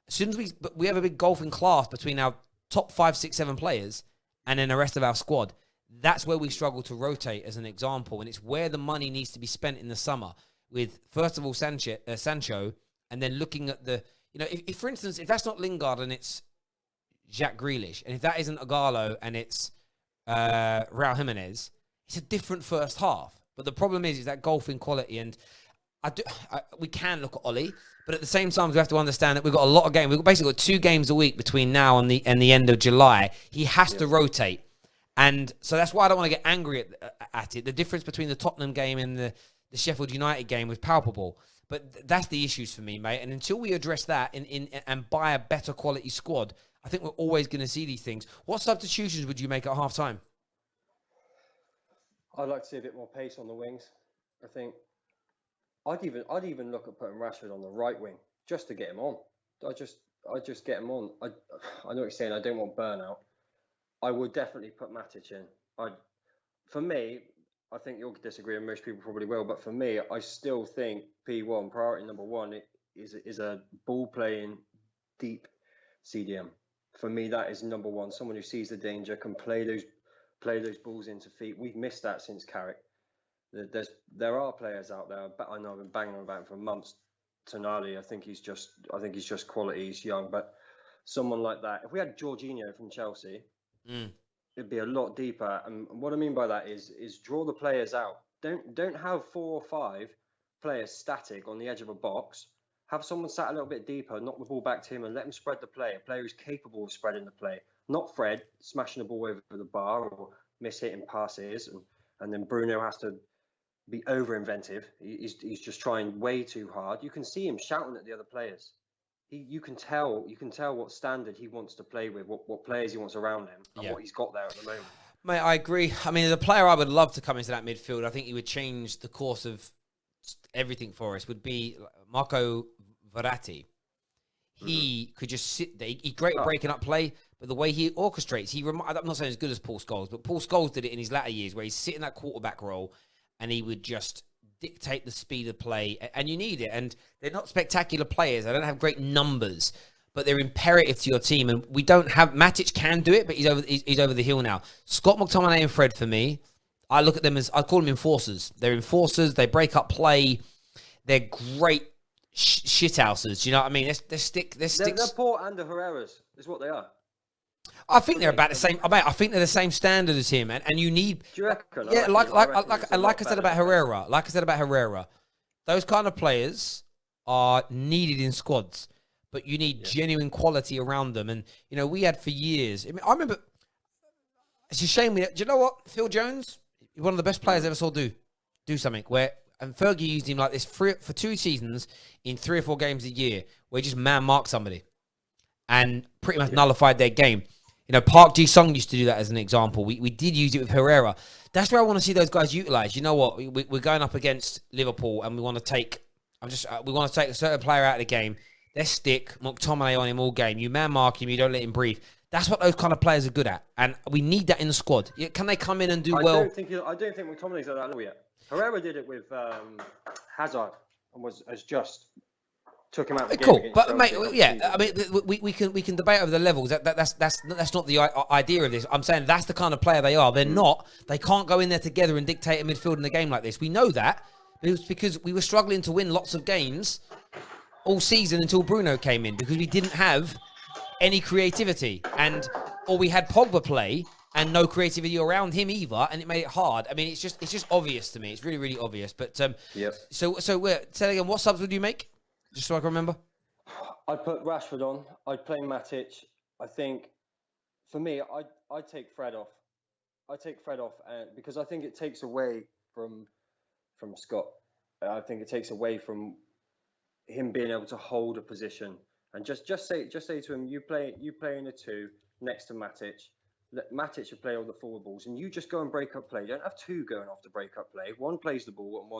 As soon as we have a big golfing class between our top 5, 6, 7 players and then the rest of our squad. That's where we struggle to rotate, as an example, and it's where the money needs to be spent in the summer. With, first of all, Sancho, and then looking at the, if for instance, if that's not Lingard and it's Jack Grealish, and if that isn't Agallo and it's Raul Jimenez, it's a different first half. But the problem is that golfing quality, and we can look at Ollie, but at the same time, we have to understand that we've got a lot of games. We've basically got 2 games a week between now and the end of July. He has to rotate. And so that's why I don't want to get angry at it. The difference between the Tottenham game and the Sheffield United game was palpable. But that's the issues for me, mate. And until we address that and buy a better quality squad, I think we're always going to see these things. What substitutions would you make at half-time? I'd like to see a bit more pace on the wings. I think I'd even look at putting Rashford on the right wing just to get him on. I just get him on. I know what you're saying. I don't want burnout. I would definitely put Matic in. For me, I think you'll disagree, and most people probably will, but for me, I still think P1, priority number 1, is a ball-playing, deep CDM. For me, that is number 1. Someone who sees the danger, can play those balls into feet. We've missed that since Carrick. There are players out there. I know I've been banging about him for months. Tonali, I think he's just quality. He's young, but someone like that. If we had Jorginho from Chelsea, it'd be a lot deeper. And what I mean by that is draw the players out. Don't have 4 or 5 players static on the edge of a box. Have someone sat a little bit deeper, knock the ball back to him, and let him spread the play. A player who's capable of spreading the play, not Fred smashing the ball over the bar or mishitting passes, and then Bruno has to be over inventive. He's just trying way too hard. You can see him shouting at the other players. You can tell what standard he wants to play with, what players he wants around him, and what he's got there at the moment. Mate, I agree. I mean, as a player, I would love to come into that midfield. I think he would change the course of everything for us. Would be Marco Verratti. He could just sit there. He's great at breaking up play, but the way he orchestrates, I'm not saying as good as Paul Scholes, but Paul Scholes did it in his latter years, where he's sitting that quarterback role, and he would just dictate the speed of play, and you need it. And they're not spectacular players. They don't have great numbers, but they're imperative to your team. And we don't have Matic can do it, but he's over the hill now. Scott McTominay and Fred, for me, I look at them as, I call them enforcers. They're enforcers. They break up play. They're great shithouses. Do you know what I mean? They're Paul and the Herreras is what they are. I think they're about the same. I think they're the same standard as him, and you need. Do you reckon? Yeah, like I said about Herrera, those kind of players are needed in squads, but you need genuine quality around them. And you know, we had for years. I mean, I remember. It's a shame. Do you know what? Phil Jones, one of the best players I ever saw do something where. And Fergie used him like this for 2 seasons in 3 or 4 games a year, where he just man-marked somebody and pretty much nullified their game. You know, Park Ji-sung used to do that as an example. We did use it with Herrera. That's where I want to see those guys utilised. You know what? We're going up against Liverpool, and we want to take a certain player out of the game. Let's stick McTominay on him all game. You man-mark him. You don't let him breathe. That's what those kind of players are good at, and we need that in the squad. Can they come in and do well? I don't think McTominay's at that level yet. Herrera did it with Hazard and has just took him out of the game. Cool, but mate, I mean, we can debate over the levels. That's not the idea of this. I'm saying that's the kind of player they are. They're not. They can't go in there together and dictate a midfield in a game like this. We know that. But it was because we were struggling to win lots of games all season until Bruno came in, because we didn't have any creativity, or we had Pogba play and no creativity around him either, and it made it hard. I mean, it's just obvious to me. It's really, really obvious. But So say again, what subs would you make? Just so I can remember. I'd put Rashford on. I'd play Matic. I think, for me, I'd take Fred off. Because I think it takes away from Scott. I think it takes away from him being able to hold a position, and just say to him, you play in a 2 next to Matic. Let Matic play all the forward balls, and you just go and break up play. You don't have 2 going off to break up play. One plays the ball, and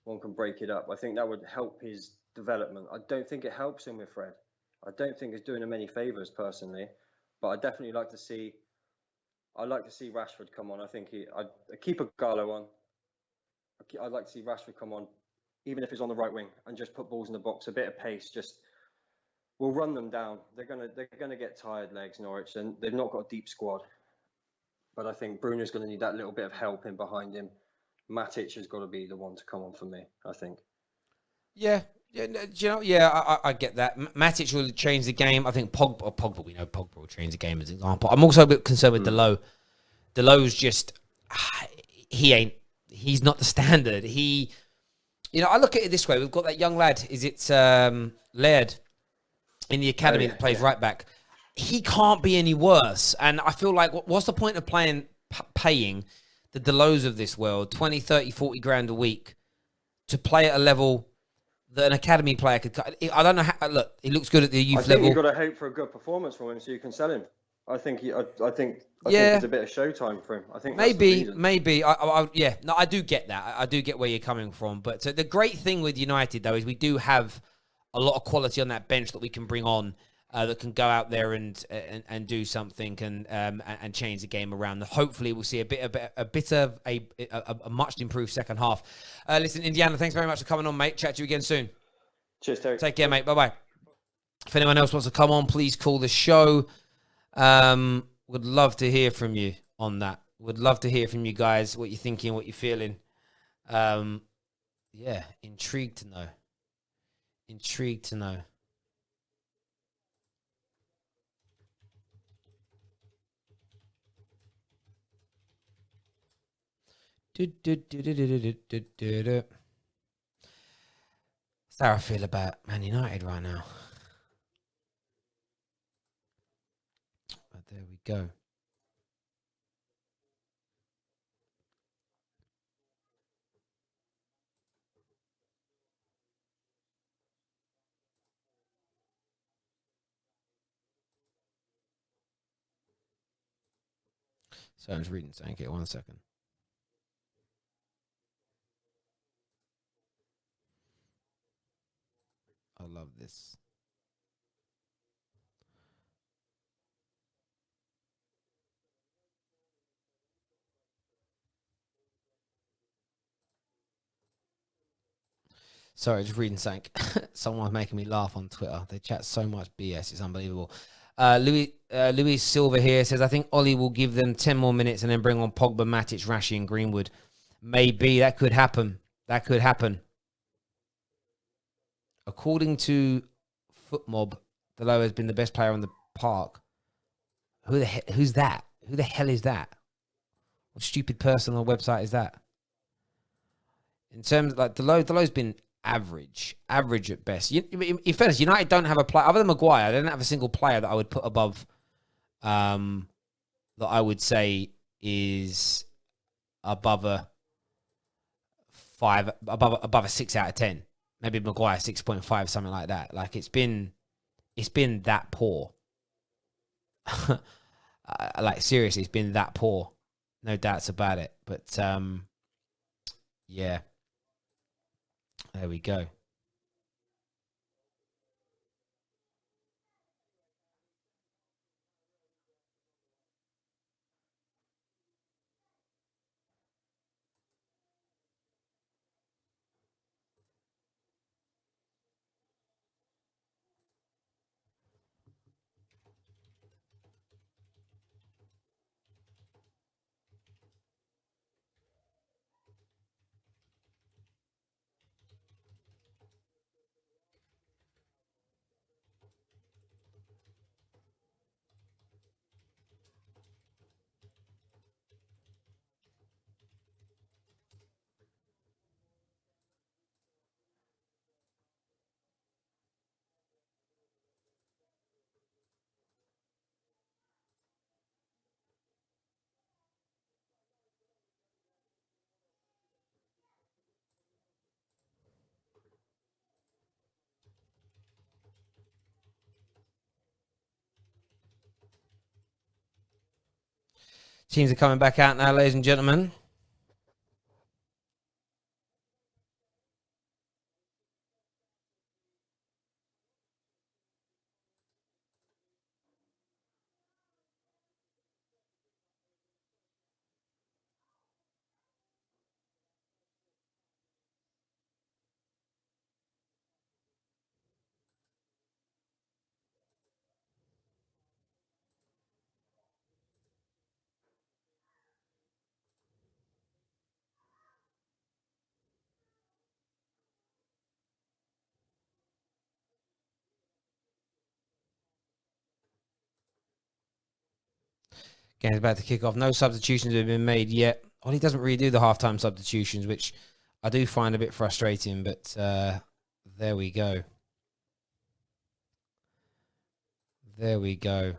one can break it up. I think that would help his development. I don't think it helps him with Fred. I don't think it's doing him any favours personally, but I'd definitely like to see. I'd like to see Rashford come on. I think I'd keep a Gallo on. I'd like to see Rashford come on, even if he's on the right wing, and just put balls in the box, a bit of pace. We'll run them down. They're gonna get tired legs, Norwich, and they've not got a deep squad. But I think Bruno's going to need that little bit of help in behind him. Matic has got to be the one to come on for me, I think. Yeah, I get that. Matic will change the game. I think Pogba, we know Pogba will change the game as an example. I'm also a bit concerned with Delo. Delo's just, he's not the standard. I look at it this way. We've got that young lad. Is it Laird in the academy that plays right back? He can't be any worse. And I feel like, what's the point of paying the Delos of this world 20, 30, 40 grand a week to play at a level that an academy player could... I don't know how... Look, he looks good at the youth level. You've got to hope for a good performance from him so you can sell him. I think there's a bit of showtime for him. I think maybe. I do get that. I do get where you're coming from. But the great thing with United, though, is we do have a lot of quality on that bench that we can bring on, that can go out there and do something and change the game around. Hopefully, we'll see a much improved second half. Listen, Indiana, thanks very much for coming on, mate. Chat to you again soon. Cheers, Terry. Take care, mate. Bye-bye. If anyone else wants to come on, please call the show. Would love to hear from you on that. Would love to hear from you guys, what you're thinking, what you're feeling. Intrigued to know. That's how I feel about Man United right now. But there we go. So I'm just reading something. Okay, 1 second. I love this. Sorry, just reading something. Someone's making me laugh on Twitter. They chat so much BS. It's unbelievable. Louis Silver here says, I think Ollie will give them 10 more minutes and then bring on Pogba, Matic, Rashi, and Greenwood. Maybe that could happen. That could happen. According to FootMob, Delo has been the best player on the park. Who's that? Who the hell is that? What stupid person on the website is that? In terms of like Delo's been average at best. In fairness, United don't have a player other than Maguire. They don't have a single player that I would put above, that I would say is above a 5, above a 6 out of 10. Maybe Maguire 6.5, something like that. Like it's been that poor. Like seriously, it's been that poor. No doubts about it. But yeah. There we go. Teams are coming back out now, ladies and gentlemen. Game's about to kick off. No substitutions have been made yet. Ollie doesn't really do the halftime substitutions, which I do find a bit frustrating, but there we go. There we go.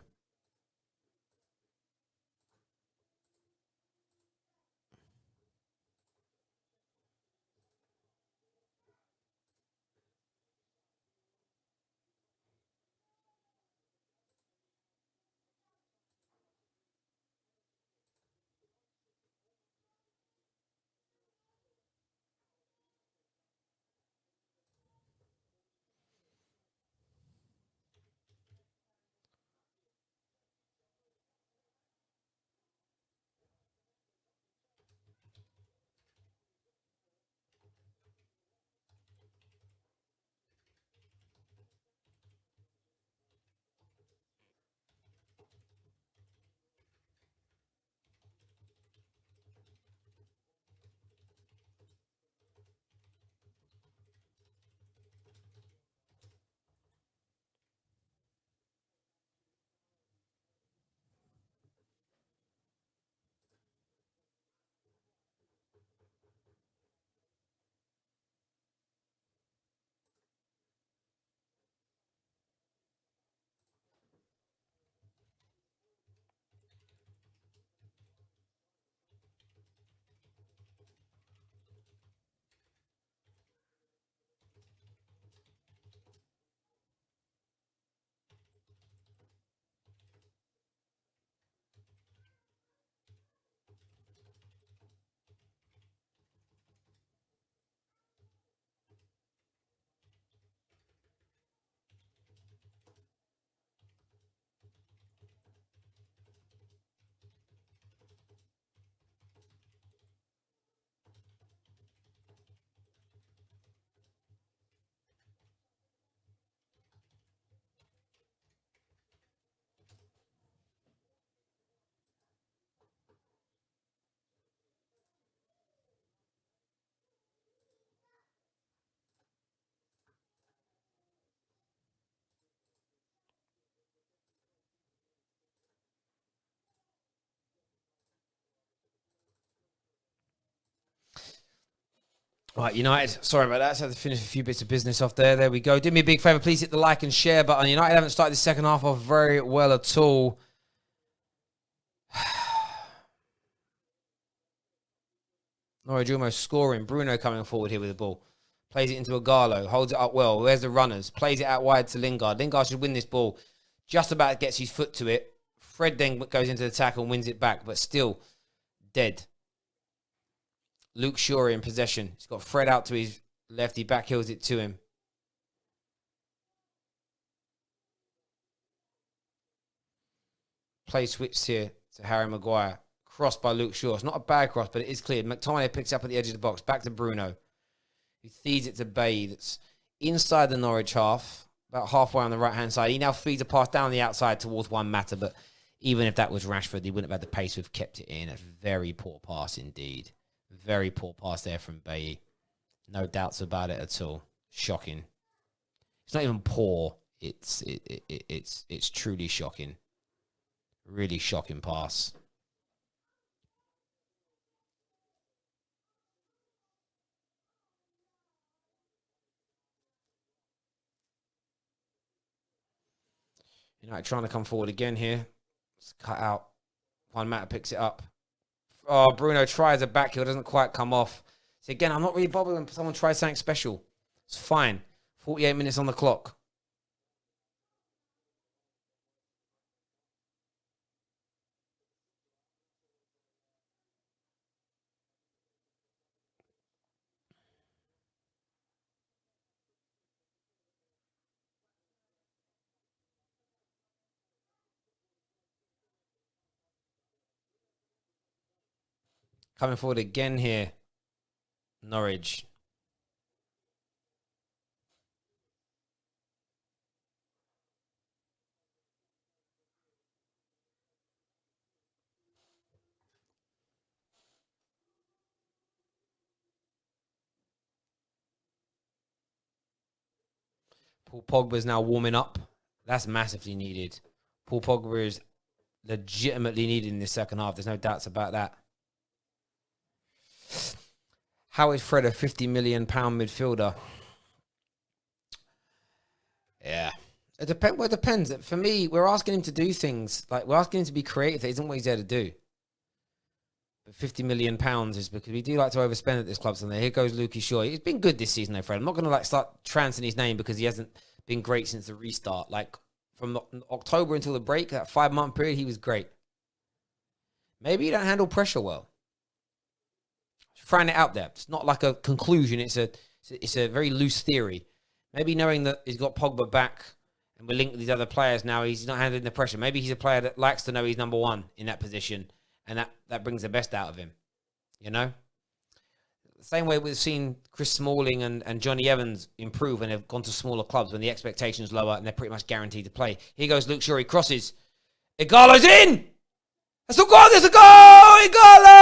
Right, United. Sorry about that. So I had to finish a few bits of business off there. There we go. Do me a big favour. Please hit the like and share button. United haven't started the second half off very well at all. Norwich almost scoring. Bruno coming forward here with the ball. Plays it into Agallo. Holds it up well. Where's the runners? Plays it out wide to Lingard. Lingard should win this ball. Just about gets his foot to it. Fred then goes into the tackle and wins it back. But still dead. Luke Shaw in possession. He's got Fred out to his left. He backhills it to him. Play switched here to Harry Maguire. Crossed by Luke Shaw. It's not a bad cross, but it is cleared. McTominay picks up at the edge of the box. Back to Bruno. He feeds it to Bay. That's inside the Norwich half. About halfway on the right-hand side. He now feeds a pass down the outside towards Juan Mata. But even if that was Rashford, he wouldn't have had the pace. We've kept it in. A very poor pass indeed. Very poor pass there from Bay. No doubts about it at all. Shocking. It's not even poor. It's truly shocking. Really shocking pass. United trying to come forward again here. It's cut out. Juan Mata picks it up. Oh, Bruno tries a back heel. Doesn't quite come off. So again, I'm not really bothered when someone tries something special. It's fine. 48 minutes on the clock. Coming forward again here. Norwich. Paul Pogba's now warming up. That's massively needed. Paul Pogba is legitimately needed in the second half. There's no doubts about that. How is Fred a £50 million midfielder? Yeah. It depends. For me, we're asking him to do things. Like, we're asking him to be creative. That isn't what he's there to do. But £50 million is because we do like to overspend at this club. So here goes Lukey Shaw. He's been good this season, though, Fred. I'm not going to start transing his name because he hasn't been great since the restart. Like, from October until the break, that 5-month period, he was great. Maybe you don't handle pressure well. Throwing it out there. It's not like a conclusion. It's a very loose theory. Maybe knowing that he's got Pogba back and we're linked with these other players now, he's not handling the pressure. Maybe he's a player that likes to know he's number one in that position, and that brings the best out of him. You know? The same way we've seen Chris Smalling and Johnny Evans improve when they've gone to smaller clubs when the expectation's lower and they're pretty much guaranteed to play. Here goes Luke Shaw. He crosses. Igalo's in! That's a goal! There's a goal! Igalo!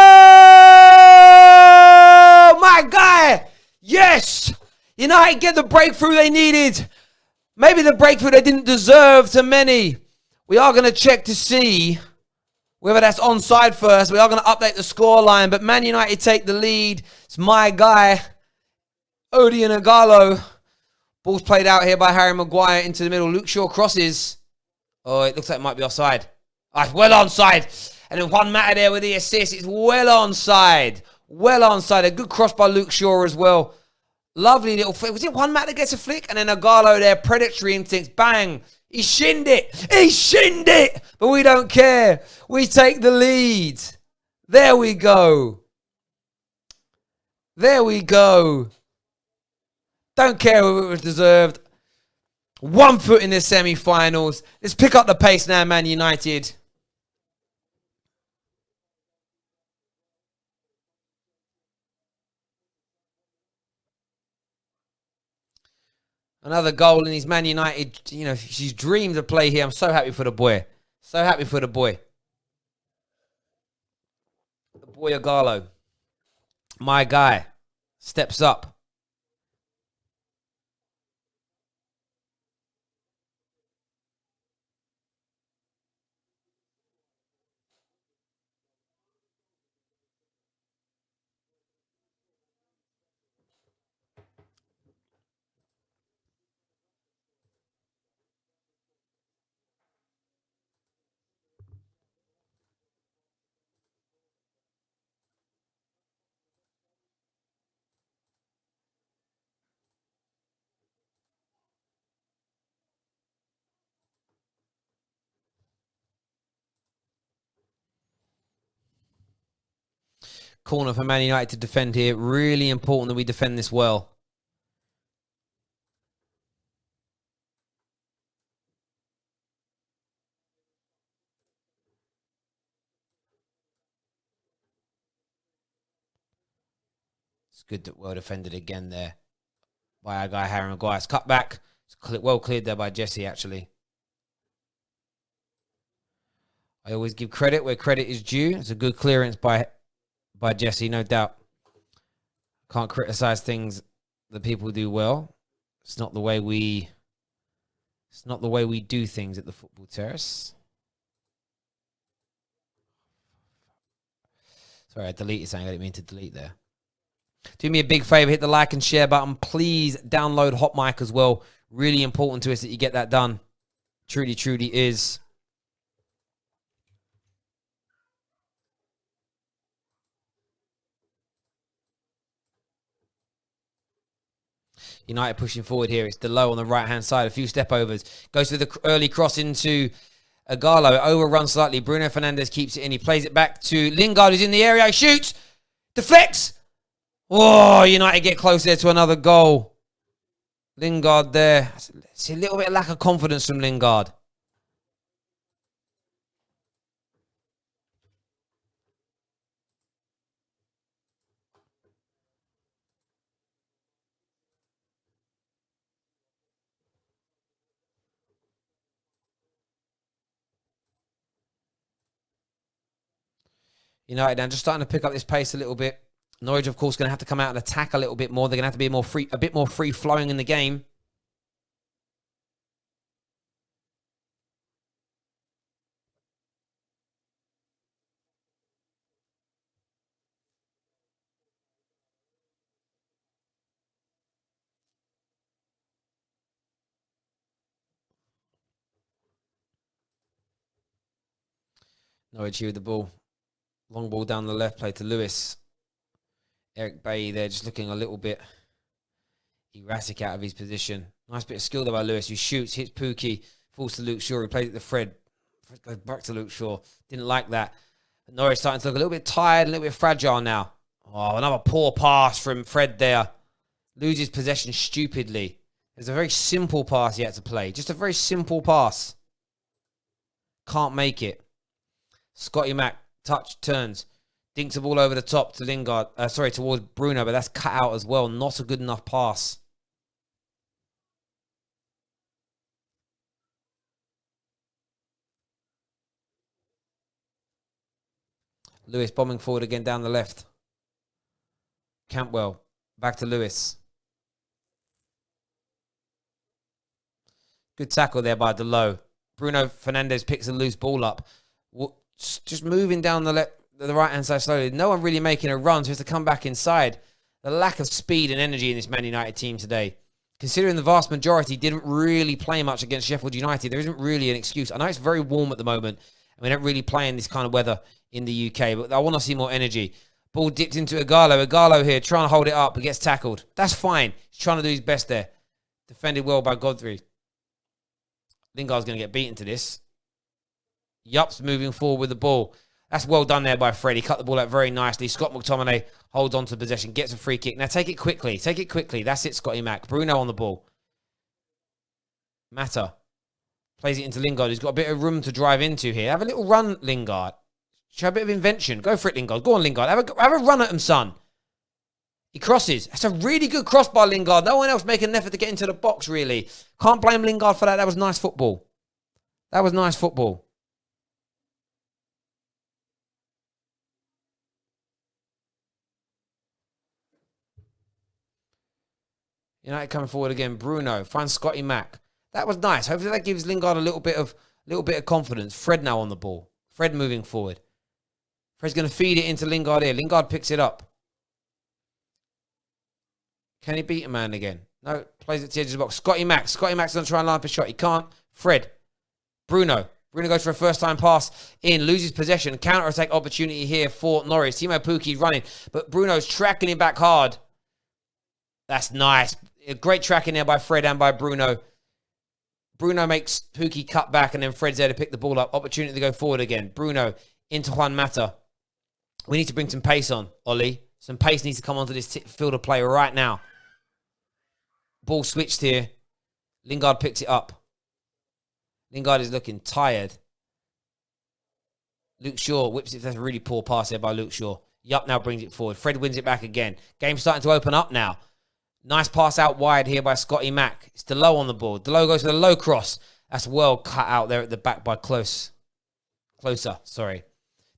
My guy! Yes! United get the breakthrough they needed. Maybe the breakthrough they didn't deserve to many. We are going to check to see whether that's onside first. We are going to update the scoreline. But Man United take the lead. It's my guy, Odi and Igalo. Ball's played out here by Harry Maguire into the middle. Luke Shaw crosses. Oh, it looks like it might be offside. Ah, it's well onside. And then Juan Mata there with the assist. It's well onside. Well onside. A good cross by Luke Shaw as well. Lovely little flick. Was it Juan Mata that gets a flick? And then Agallo there, predatory instincts. Bang. He shinned it. He shinned it. But we don't care. We take the lead. There we go. There we go. Don't care whether it was deserved. 1 foot in the semi-finals. Let's pick up the pace now, Man United. Another goal in his Man United. You know, she's dreamed of play here. I'm so happy for the boy. So happy for the boy. The boy Agallo. My guy. Steps up. corner for Man United to defend here. Really important that we defend this well. It's good that well defended again there by our guy Harry Maguire. It's cut back. It's well cleared there by Jesse, actually. I always give credit where credit is due. It's a good clearance by Jesse, no doubt. Can't criticize things that people do well. It's not the way we do things at the Football Terrace. Sorry, I deleted something. I didn't mean to delete there. Do me a big favor, hit the like and share button. Please download Hot Mic as well. Really important to us that you get that done. Truly, truly is. United pushing forward here. It's Delo on the right-hand side. A few step overs. Goes to the early cross into Agallo. It overruns slightly. Bruno Fernandes keeps it in. He plays it back to Lingard, who's in the area. He shoots. Deflects. Oh, United get close there to another goal. Lingard there. It's a little bit of lack of confidence from Lingard. United now just starting to pick up this pace a little bit. Norwich, of course, going to have to come out and attack a little bit more. They're going to have to be a bit more free flowing in the game. Norwich here with the ball. Long ball down the left, play to Lewis. Eric Bailly there just looking a little bit erratic out of his position. Nice bit of skill there by Lewis, who shoots, hits Pookie, falls to Luke Shaw, who plays it to Fred. Fred goes back to Luke Shaw. Didn't like that. But Norwich starting to look a little bit tired, a little bit fragile now. Oh, another poor pass from Fred there. Loses possession stupidly. It's a very simple pass he had to play. Just a very simple pass. Can't make it. Scotty Mac, touch, turns. Dinks the ball over the top to Lingard. Towards Bruno, but that's cut out as well. Not a good enough pass. Lewis bombing forward again down the left. Campbell, back to Lewis. Good tackle there by Delo. Bruno Fernandes picks a loose ball up. Just moving down the right-hand side slowly. No one really making a run, so he has to come back inside. The lack of speed and energy in this Man United team today. Considering the vast majority didn't really play much against Sheffield United, there isn't really an excuse. I know it's very warm at the moment, and we don't really play in this kind of weather in the UK, but I want to see more energy. Ball dipped into Agallo. Agallo here, trying to hold it up, but gets tackled. That's fine. He's trying to do his best there. Defended well by Godfrey. Lingard's going to get beaten to this. Yups, moving forward with the ball. That's well done there by Fred. He cut the ball out very nicely. Scott McTominay holds on to possession, gets a free kick. Now take it quickly. Take it quickly. That's it, Scotty Mac. Bruno on the ball. Mata plays it into Lingard, who's got a bit of room to drive into here. Have a little run, Lingard. Show a bit of invention. Go for it, Lingard. Go on, Lingard. Have a run at him, son. He crosses. That's a really good cross by Lingard. No one else making an effort to get into the box, really. Can't blame Lingard for that. That was nice football. That was nice football. United coming forward again. Bruno finds Scotty Mac. That was nice. Hopefully that gives Lingard a little bit of confidence. Fred now on the ball. Fred moving forward. Fred's going to feed it into Lingard here. Lingard picks it up. Can he beat a man again? No. Plays it to the edge of the box. Scotty Mac. Scotty Mac's going to try and line up a shot. He can't. Fred. Bruno. Bruno goes for a first-time pass in. Loses possession. Counter-attack opportunity here for Norwich. Timo Pukki's running. But Bruno's tracking him back hard. That's nice. A great tracking there by Fred and by Bruno. Bruno makes Pukki cut back, and then Fred's there to pick the ball up. Opportunity to go forward again. Bruno into Juan Mata. We need to bring some pace on, Ollie. Some pace needs to come onto this field of play right now. Ball switched here. Lingard picks it up. Lingard is looking tired. Luke Shaw whips it. That's a really poor pass there by Luke Shaw. Yup now brings it forward. Fred wins it back again. Game's starting to open up now. Nice pass out wide here by Scotty Mack. It's Delow on the board. Delow goes for the low cross. That's well cut out there at the back by Closer.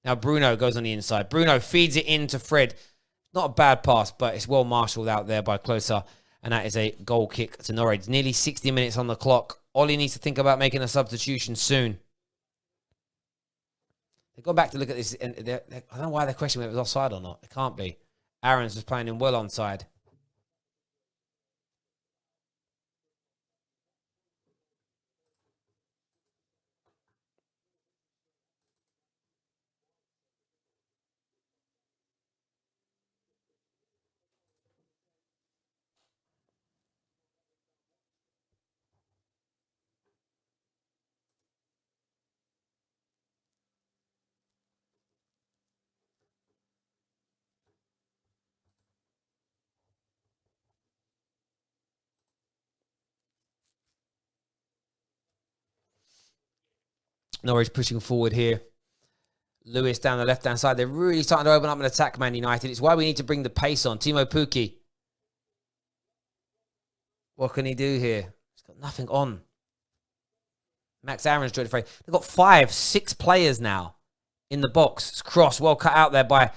Now Bruno goes on the inside. Bruno feeds it in to Fred. Not a bad pass, but it's well marshalled out there by Closer. And that is a goal kick to Norwich. Nearly 60 minutes on the clock. Ollie needs to think about making a substitution soon. They go back to look at this. And I don't know why they're questioning whether it was offside or not. It can't be. Aaron's was playing him well onside. Norwich pushing forward here. Lewis down the left-hand side. They're really starting to open up an attack, Man United. It's why we need to bring the pace on. Timo Pukki. What can he do here? He's got nothing on. Max Aaron's joined the fray. They've got 5, 6 players now in the box. It's cross. Well cut out there by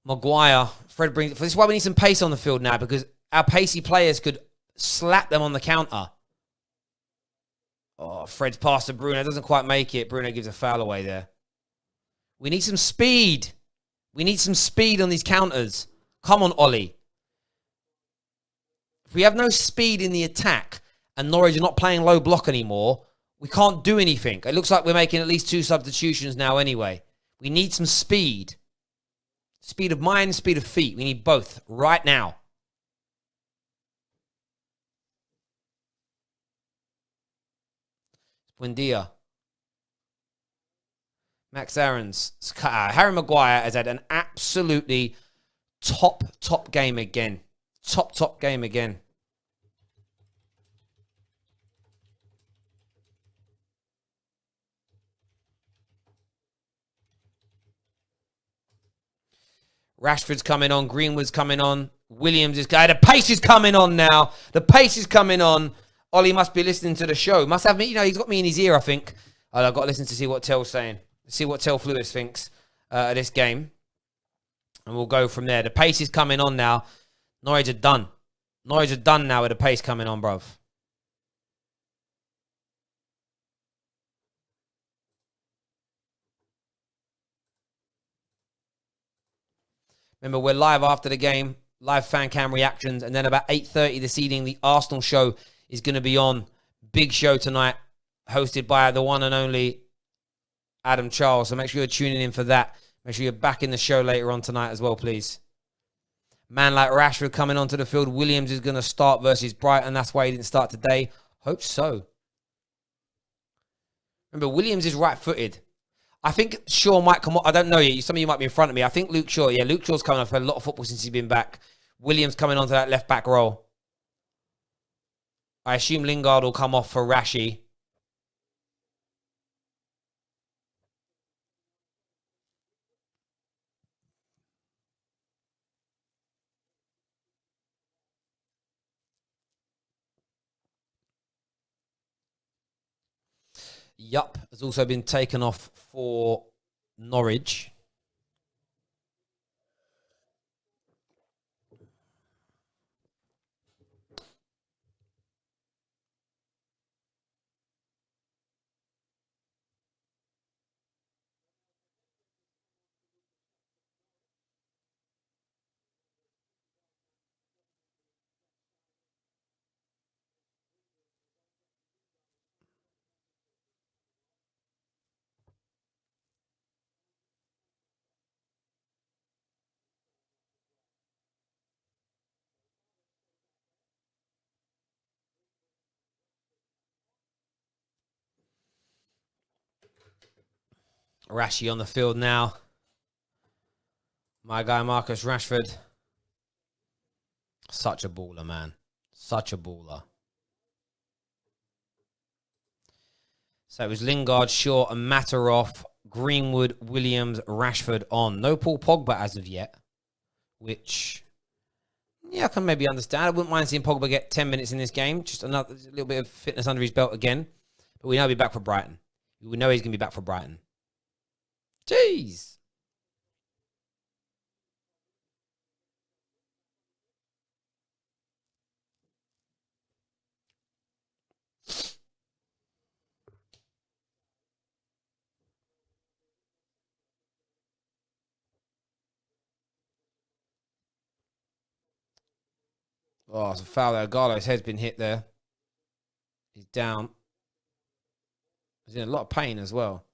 Maguire. Fred brings it. This is why we need some pace on the field now, because our pacey players could slap them on the counter. Oh, Fred's pass to Bruno. Doesn't quite make it. Bruno gives a foul away there. We need some speed. We need some speed on these counters. Come on, Ollie. If we have no speed in the attack and Norwich are not playing low block anymore, we can't do anything. It looks like we're making at least 2 substitutions now anyway. We need some speed. Speed of mind, speed of feet. We need both right now. Buendia. Max Aaron's cut out. Harry Maguire has had an absolutely top game again. Top game again. Rashford's coming on. Greenwood's coming on. Williams is... The pace is coming on now. The pace is coming on. Ollie must be listening to the show. Must have me... he's got me in his ear, I think. I've got to listen to see what Tell's saying. See what Tell Lewis thinks of this game. And we'll go from there. The pace is coming on now. Norwich are done. Norwich are done now with the pace coming on, bruv. Remember, we're live after the game. Live fan cam reactions. And then about 8:30 this evening, the Arsenal show is going to be on. Big show tonight. Hosted by the one and only Adam Charles. So make sure you're tuning in for that. Make sure you're back in the show later on tonight as well, please. Man like Rashford coming onto the field. Williams is going to start versus Brighton. That's why he didn't start today. Hope so. Remember, Williams is right-footed. I think Shaw might come on. I don't know yet. Some of you might be in front of me. I think Luke Shaw. Yeah, Luke Shaw's coming off a lot of football since he's been back. Williams coming onto that left-back role. I assume Lingard will come off for Rashi. Yup has also been taken off for Norwich. Rashi on the field now. My guy, Marcus Rashford. Such a baller, man. Such a baller. So it was Lingard, Shaw, and Mataroff, Greenwood, Williams, Rashford on. No Paul Pogba as of yet, which, yeah, I can maybe understand. I wouldn't mind seeing Pogba get 10 minutes in this game. Just another little bit of fitness under his belt again. But we know he'll be back for Brighton. We know he's going to be back for Brighton. Jeez. Oh, it's a foul there. Garlo's head's been hit there. He's down. He's in a lot of pain as well.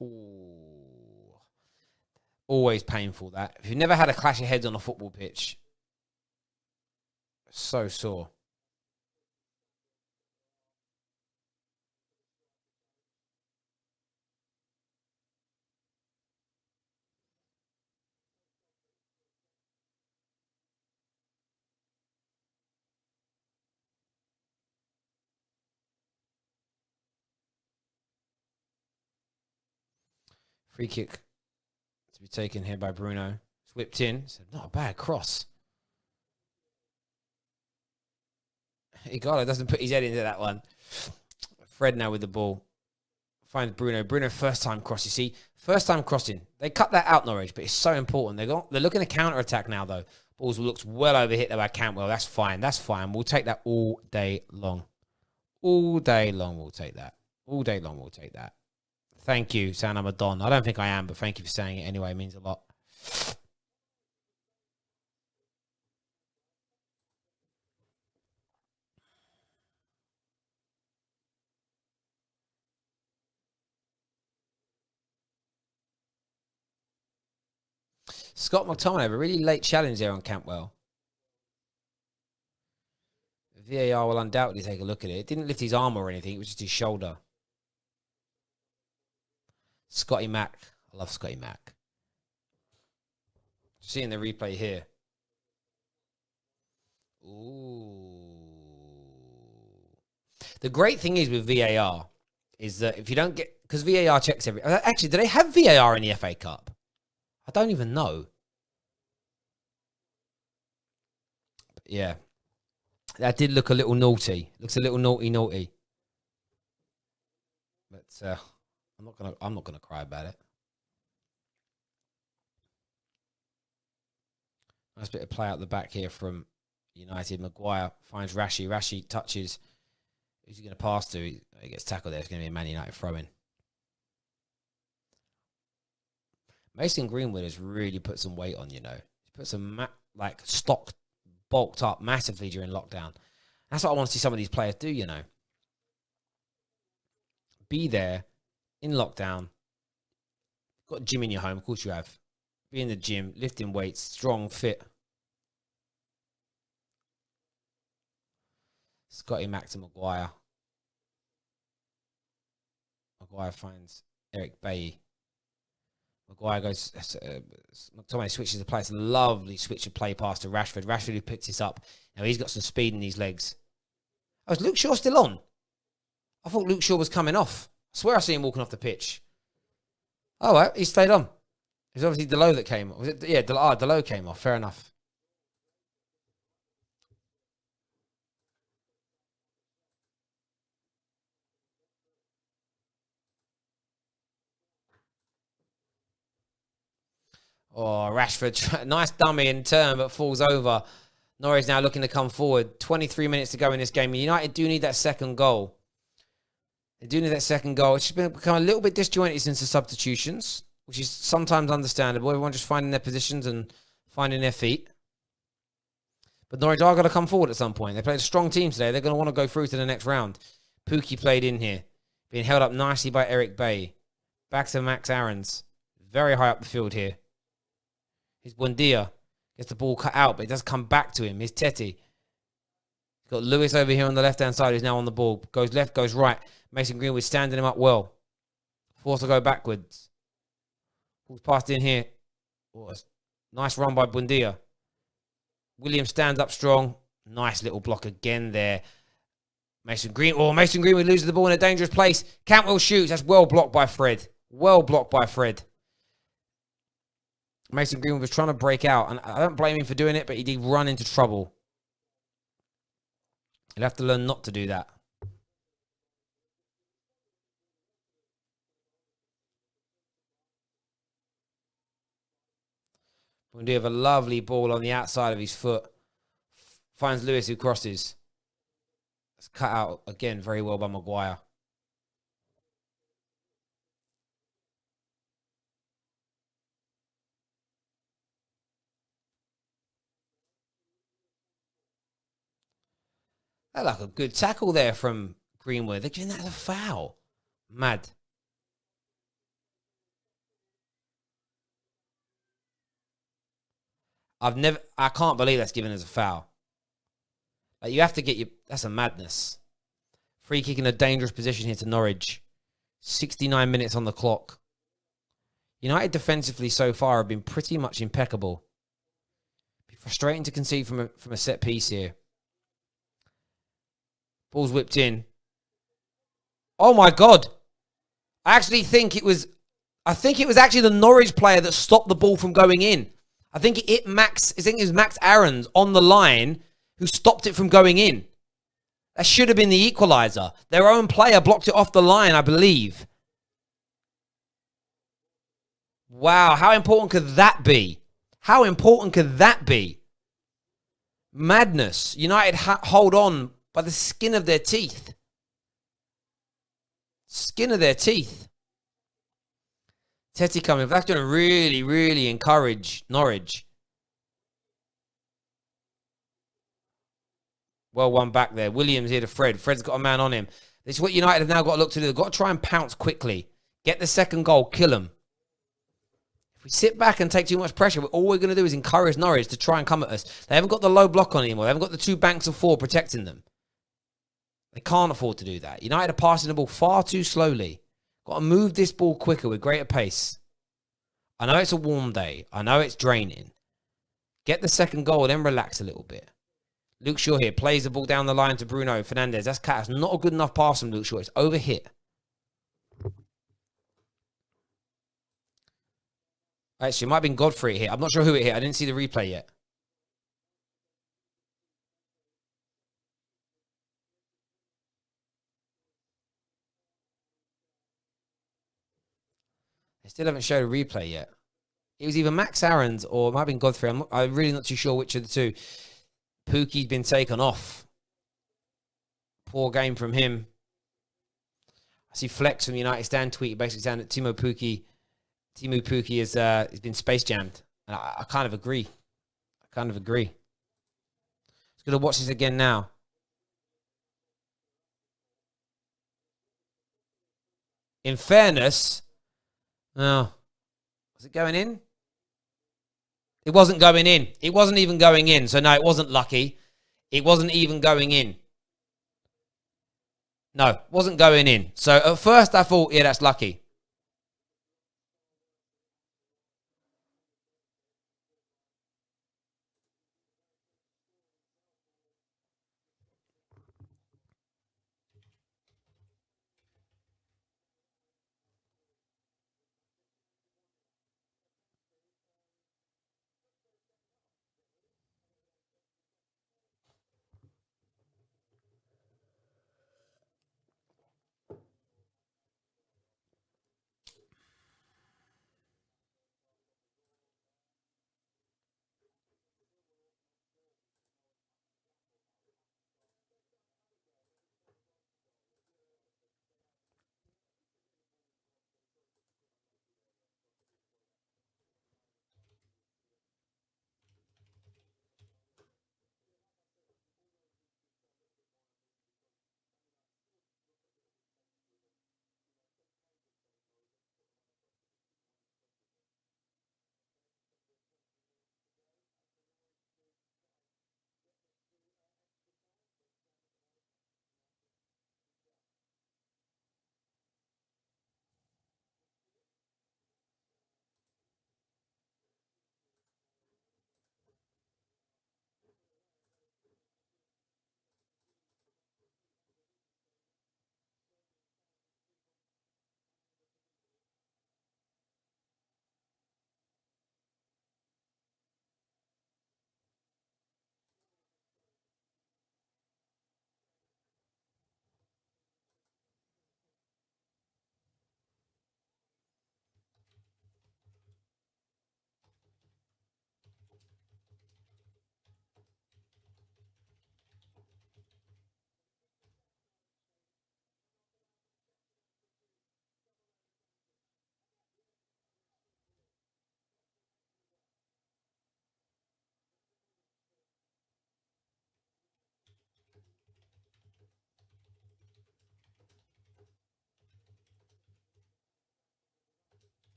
Ooh. Always painful, that. If you've never had a clash of heads on a football pitch, so sore. Free kick to be taken here by Bruno. It's whipped in. It's not a bad cross. Igalo doesn't put his head into that one. Fred now with the ball. Finds Bruno. Bruno first time cross, you see. First time crossing. They cut that out, Norwich, but it's so important. They're looking to counter-attack now, though. Balls looks well overhit there by Cantwell. That's fine. That's fine. We'll take that all day long. All day long we'll take that. All day long we'll take that. Thank you, saying I'm a Don. I don't think I am, but thank you for saying it anyway. It means a lot. Scott McTominay, a really late challenge there on Cantwell. VAR will undoubtedly take a look at it. It didn't lift his arm or anything. It was just his shoulder. Scotty Mac. I love Scotty Mac. Seeing the replay here. Ooh. The great thing is with VAR is that if you don't get... Because VAR checks every... Actually, do they have VAR in the FA Cup? I don't even know. But yeah. That did look a little naughty. Looks a little naughty. But I'm not gonna cry about it. Nice bit of play out the back here from United. Maguire finds Rashi. Rashi touches. Who's he going to pass to? He gets tackled there. It's going to be a Man United throw-in. Mason Greenwood has really put some weight on, you know. He's put some, stock bulked up massively during lockdown. That's what I want to see some of these players do, you know. Be there in lockdown. Got a gym in your home. Of course you have. Be in the gym, lifting weights, strong, fit. Scotty Mac to Maguire. Maguire finds Eric Bailly. Maguire goes... McTominay switches the play. It's a lovely switch of play pass to Rashford. Rashford who picks this up. Now he's got some speed in his legs. Oh, is Luke Shaw still on? I thought Luke Shaw was coming off. I swear I see him walking off the pitch. Oh, well, he stayed on. It was obviously Delo that came off. Was it? Yeah, Delo came off. Fair enough. Oh, Rashford, nice dummy in turn, but falls over. Norwich now looking to come forward. 23 minutes to go in this game. United do need that second goal. They do need that second goal. It's become a little bit disjointed since the substitutions, which is sometimes understandable. Everyone just finding their positions and finding their feet. But Norwich are going to come forward at some point. They played a strong team today. They're going to want to go through to the next round. Pookie played in here. Being held up nicely by Eric Bailly. Back to Max Aarons. Very high up the field here. Here's Buendia. Gets the ball cut out, but it does come back to him. Here's Tete. Got Lewis over here on the left-hand side who's now on the ball. Goes left, goes right. Mason Greenwood standing him up well. Forced to go backwards. Who's passed in here? Oh, nice run by Buendia. Williams stands up strong. Nice little block again there. Mason Greenwood loses the ball in a dangerous place. Cantwell shoots. That's well blocked by Fred. Well blocked by Fred. Mason Greenwood was trying to break out, and I don't blame him for doing it, but he did run into trouble. He'll have to learn not to do that. Buendia have a lovely ball on the outside of his foot. Finds Lewis, who crosses. It's cut out again very well by Maguire. That like a good tackle there from Greenwood. They're giving that as a foul. Mad. I can't believe that's given as a foul. Like, you have to get that's a madness. Free kick in a dangerous position here to Norwich. 69 minutes on the clock. United defensively so far have been pretty much impeccable. Be frustrating to concede from a set piece here. Ball's whipped in. Oh my God. I think it was actually the Norwich player that stopped the ball from going in. I think it was Max Aarons on the line who stopped it from going in. That should have been the equaliser. Their own player blocked it off the line, I believe. Wow, how important could that be? How important could that be? Madness. United hold on by the skin of their teeth. Skin of their teeth. Teti coming. That's going to really, really encourage Norwich. Well, one back there. Williams here to Fred. Fred's got a man on him. This is what United have now got to look to do. They've got to try and pounce quickly. Get the second goal. Kill them. If we sit back and take too much pressure, all we're going to do is encourage Norwich to try and come at us. They haven't got the low block on anymore. They haven't got the two banks of four protecting them. They can't afford to do that. United are passing the ball far too slowly. Got to move this ball quicker with greater pace. I know it's a warm day. I know it's draining. Get the second goal, then relax a little bit. Luke Shaw here plays the ball down the line to Bruno Fernandes. That's not a good enough pass from Luke Shaw. It's overhit. Actually, it might have been Godfrey here. I'm not sure who it hit. I didn't see the replay yet. They still haven't showed a replay yet. It was either Max Aarons or it might have been Godfrey. I'm really not too sure which of the two. Pukki's been taken off. Poor game from him. I see Flex from United Stand tweet basically saying that Timu Pukki has been space jammed. And I kind of agree. Let's going to watch this again now. In fairness, was it going in? It wasn't going in. It wasn't even going in. So, no, it wasn't lucky. It wasn't even going in. No, it wasn't going in. So, at first, I thought, yeah, that's lucky.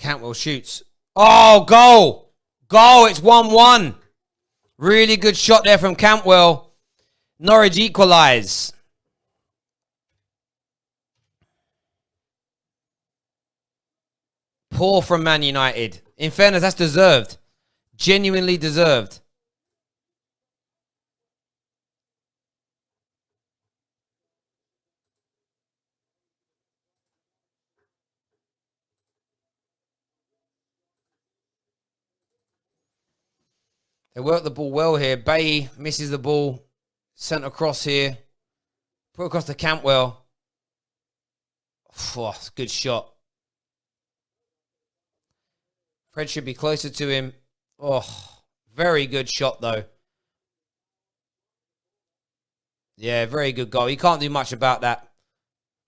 Cantwell shoots. Oh, goal! Goal! It's 1-1. Really good shot there from Cantwell. Norwich equalise. Poor from Man United. In fairness, that's deserved. Genuinely deserved. They work the ball well here. Bailly misses the ball. Sent across here. Put across to Cantwell. Oh, good shot. Fred should be closer to him. Oh, very good shot, though. Yeah, very good goal. You can't do much about that.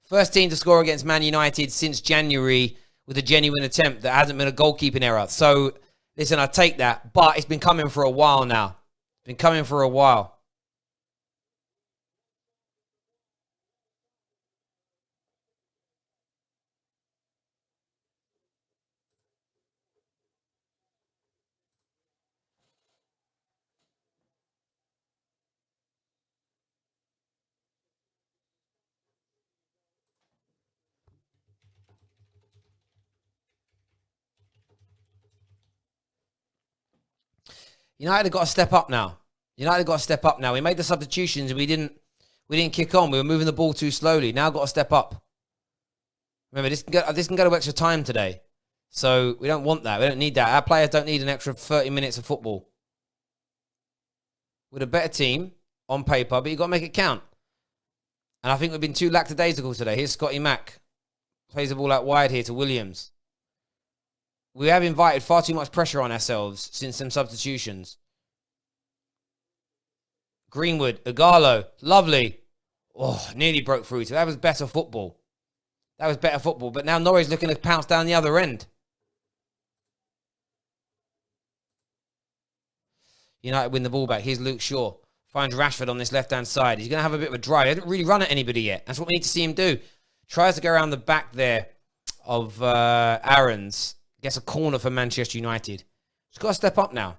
First team to score against Man United since January with a genuine attempt that hasn't been a goalkeeping error. So, listen, I take that. But it's been coming for a while now. It's been coming for a while. United have got to step up now. United got to step up now. We made the substitutions and we didn't kick on. We were moving the ball too slowly. Now got to step up. Remember, this can go to extra time today. So we don't want that. We don't need that. Our players don't need an extra 30 minutes of football. With a better team on paper, but you've got to make it count. And I think we've been too lackadaisical today. Here's Scotty Mack. Plays the ball out wide here to Williams. We have invited far too much pressure on ourselves since some substitutions. Greenwood, Igalo, lovely. Oh, nearly broke through. So that was better football. That was better football. But now Norwich looking to pounce down the other end. United win the ball back. Here's Luke Shaw. Finds Rashford on this left-hand side. He's going to have a bit of a drive. He hasn't really run at anybody yet. That's what we need to see him do. Tries to go around the back there of Aaron's. Gets a corner for Manchester United. He's got to step up now.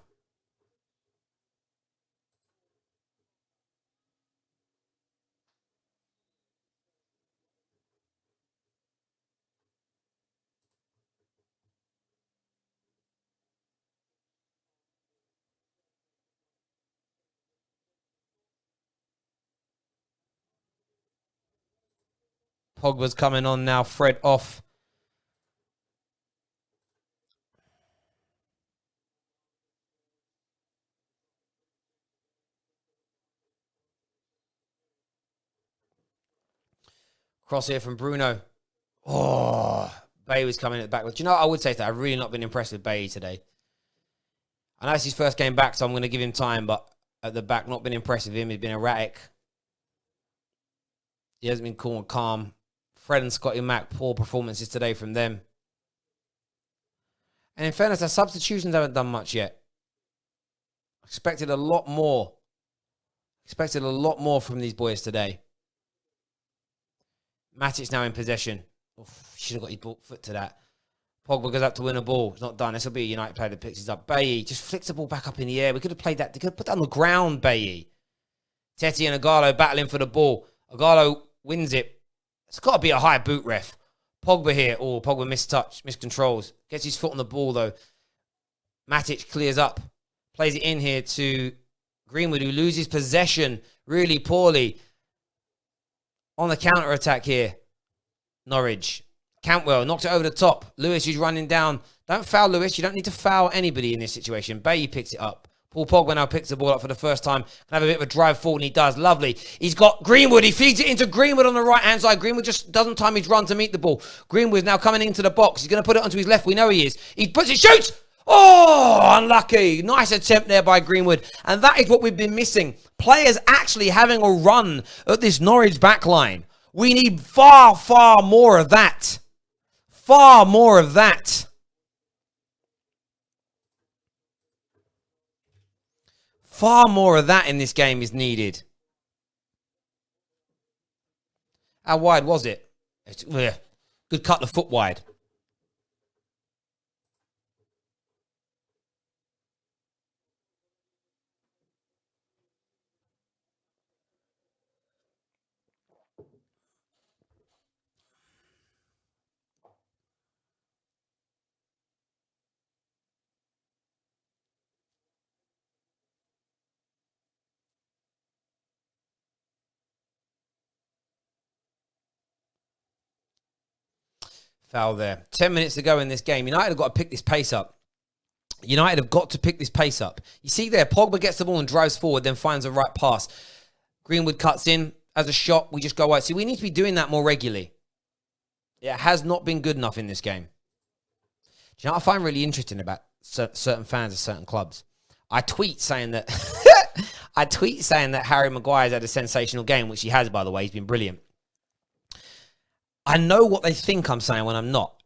Pogba's coming on now. Fred off. Cross here from Bruno. Oh, Bailly was coming at the back. But you know what I would say to that? I've really not been impressed with Bailly today. I know it's his first game back, so I'm going to give him time. But at the back, not been impressed with him. He's been erratic. He hasn't been cool and calm. Fred and Scotty Mack, poor performances today from them. And in fairness, our substitutions haven't done much yet. Expected a lot more. Expected a lot more from these boys today. Matic now in possession. Should have got his foot to that. Pogba goes up to win a ball. It's not done. This will be a United player that picks it up. Bailly just flicks the ball back up in the air. We could have played that. They could have put that on the ground, Bailly. Teti and Igalo battling for the ball. Igalo wins it. It's got to be a high boot, ref. Pogba here. Oh, Pogba miscontrols. Gets his foot on the ball, though. Matic clears up. Plays it in here to Greenwood, who loses possession really poorly. On the counter-attack here. Norwich. Cantwell knocks it over the top. Lewis who's running down. Don't foul Lewis. You don't need to foul anybody in this situation. Bailly picks it up. Paul Pogba now picks the ball up for the first time. Can have a bit of a drive forward, and he does. Lovely. He's got Greenwood. He feeds it into Greenwood on the right-hand side. Greenwood just doesn't time his run to meet the ball. Greenwood's now coming into the box. He's going to put it onto his left. We know he is. He puts it, shoots! Oh, unlucky. Nice attempt there by Greenwood. And that is what we've been missing. Players actually having a run at this Norwich backline. We need far, far more of that. Far more of that. Far more of that in this game is needed. How wide was it? Good cut the foot wide. Foul there. 10 minutes to go in this game. United have got to pick this pace up. United have got to pick this pace up. You see there, Pogba gets the ball and drives forward, then finds the right pass. Greenwood cuts in. As a shot, we just go wide. See, we need to be doing that more regularly. It has not been good enough in this game. Do you know what I find really interesting about certain fans of certain clubs? I tweet saying that Harry Maguire's had a sensational game, which he has, by the way. He's been brilliant. I know what they think I'm saying when I'm not.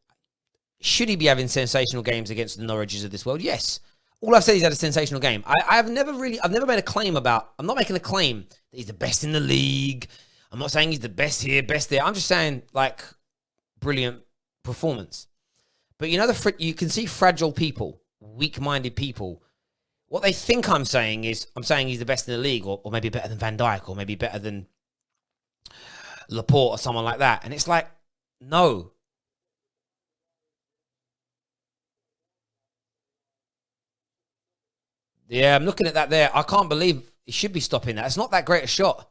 Should he be having sensational games against the Norwiches of this world? Yes. All I've said is he's had a sensational game. I've never made a claim about, I'm not making a claim that he's the best in the league. I'm not saying he's the best here, best there. I'm just saying, like, brilliant performance. But you know, you can see fragile people, weak-minded people. What they think I'm saying is, I'm saying he's the best in the league, or maybe better than Van Dijk, or maybe better than Laporte or someone like that. And it's like, no. Yeah, I'm looking at that there. I can't believe he should be stopping that. It's not that great a shot.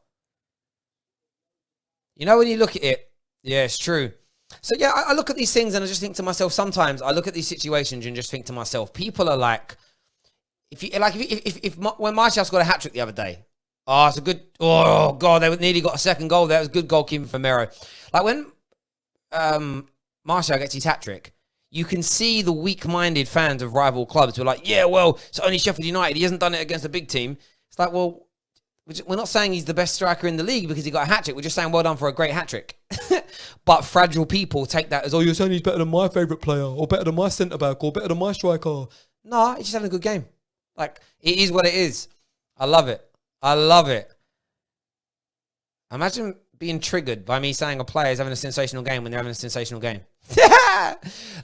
You know, when you look at it, yeah, it's true. So, yeah, I look at these things and I just think to myself, sometimes I look at these situations and just think to myself, people are like, when Martial got a hat-trick the other day, oh, God, they nearly got a second goal there. It was a good goalkeeping for Mero. Like, when Martial gets his hat-trick, you can see the weak-minded fans of rival clubs who are like, yeah, well, it's only Sheffield United. He hasn't done it against a big team. It's like, well, we're not saying he's the best striker in the league because he got a hat-trick. We're just saying well done for a great hat-trick. But fragile people take that as, oh, you're saying he's better than my favourite player, or better than my centre-back, or better than my striker. No, he's just having a good game. Like, it is what it is. I love it. I love it. Imagine being triggered by me saying a player is having a sensational game when they're having a sensational game.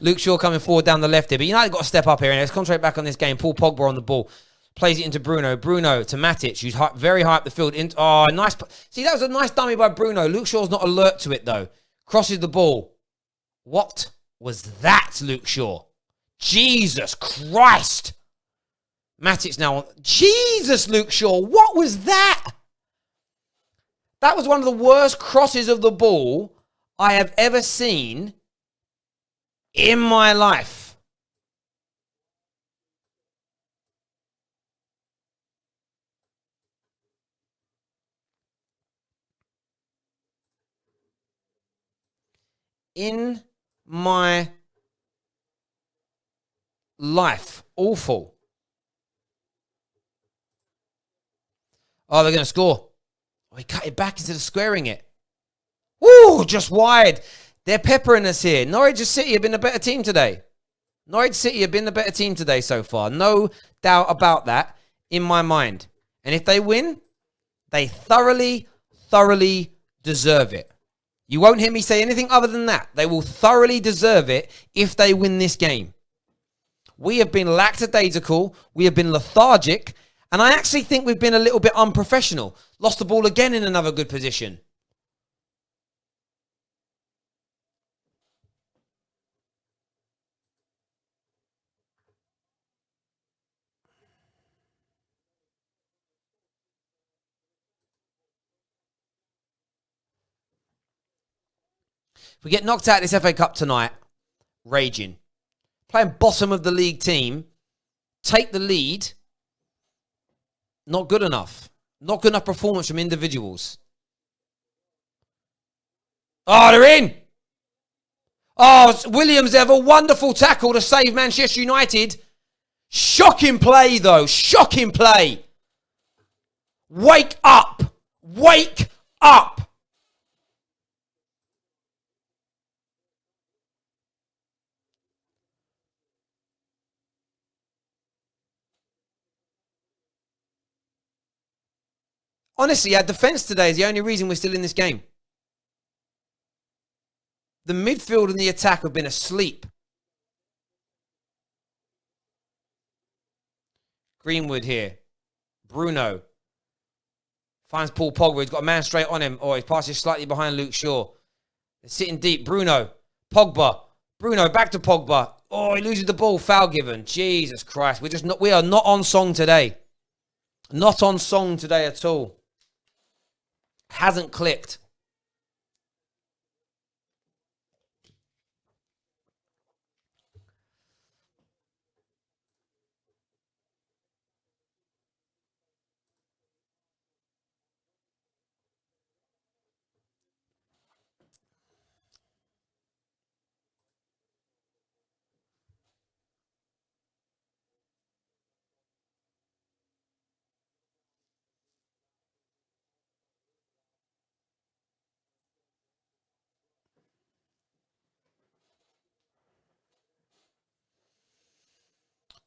Luke Shaw coming forward down the left here. But United got to step up here. And let's concentrate back on this game. Paul Pogba on the ball. Plays it into Bruno. Bruno to Matic, who's very high up the field. Oh, nice. See, that was a nice dummy by Bruno. Luke Shaw's not alert to it, though. Crosses the ball. What was that, Luke Shaw? Jesus Christ. Matic now on. Jesus, Luke Shaw. What was that? That was one of the worst crosses of the ball I have ever seen in my life. In my life. Awful. Oh, they're going to score. Oh, he cut it back instead of squaring it. Woo, just wide. They're peppering us here. Norwich City have been a better team today. Norwich City have been the better team today so far. No doubt about that in my mind. And if they win, they thoroughly deserve it. You won't hear me say anything other than that. They will thoroughly deserve it if they win this game. We have been lackadaisical. We have been lethargic. And I actually think we've been a little bit unprofessional. Lost the ball again in another good position. If we get knocked out of this FA Cup tonight, raging. Playing bottom of the league team, take the lead. Not good enough. Not good enough performance from individuals. Oh, they're in. Oh, Williams have a wonderful tackle to save Manchester United. Shocking play, though. Shocking play. Wake up. Wake up. Honestly, our defence today is the only reason we're still in this game. The midfield and the attack have been asleep. Greenwood here. Bruno. Finds Paul Pogba. He's got a man straight on him. Oh, his pass is slightly behind Luke Shaw. They're sitting deep. Bruno. Pogba. Bruno back to Pogba. Oh, he loses the ball. Foul given. Jesus Christ. We are not on song today. Not on song today at all. Hasn't clicked.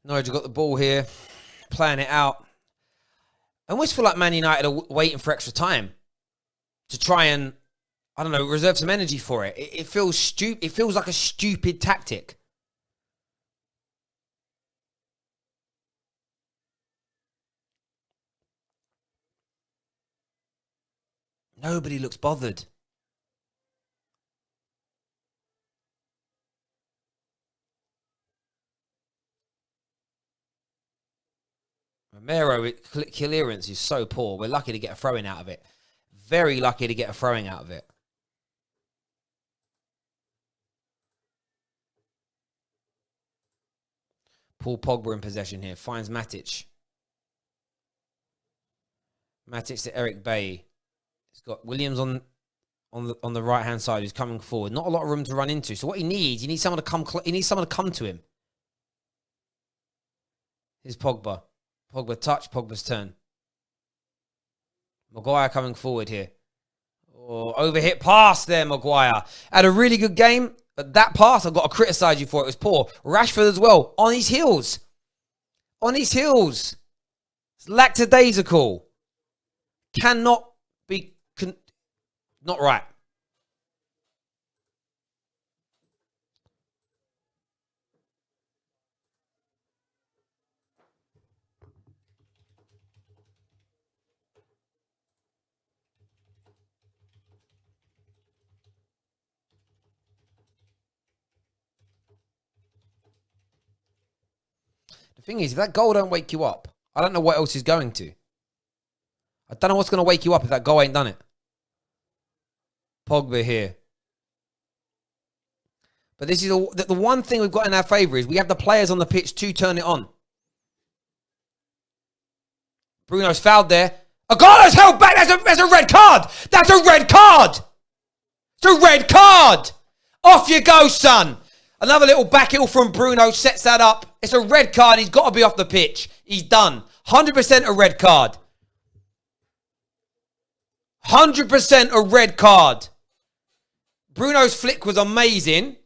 Norwich got the ball here, playing it out. I almost feel like Man United are waiting for extra time to try and, I don't know, reserve some energy for it. It feels stupid. It feels like a stupid tactic. Nobody looks bothered. Romero, clearance is so poor. We're lucky to get a throw-in out of it. Very lucky to get a throwing out of it. Paul Pogba in possession here. Finds Matic. Matic to Eric Bailly. He's got Williams on the right-hand side who's coming forward. Not a lot of room to run into. So what he needs someone to come. He needs someone to come to him. Here's Pogba. Pogba touch. Pogba's turn. Maguire coming forward here. Oh, overhit pass there, Maguire. Had a really good game, but that pass, I've got to criticise you for it. It was poor. Rashford as well, on his heels. On his heels. It's lackadaisical. Cannot be... not right. The thing is, if that goal don't wake you up, I don't know what else is going to. I don't know what's going to wake you up if that goal ain't done it. Pogba here. But this is the one thing we've got in our favour is we have the players on the pitch to turn it on. Bruno's fouled there. Agalo's held back. That's a red card. That's a red card. It's a red card. Off you go, son. Another little back heel from Bruno sets that up. It's a red card. He's got to be off the pitch. He's done. 100% a red card. 100% a red card. Bruno's flick was amazing.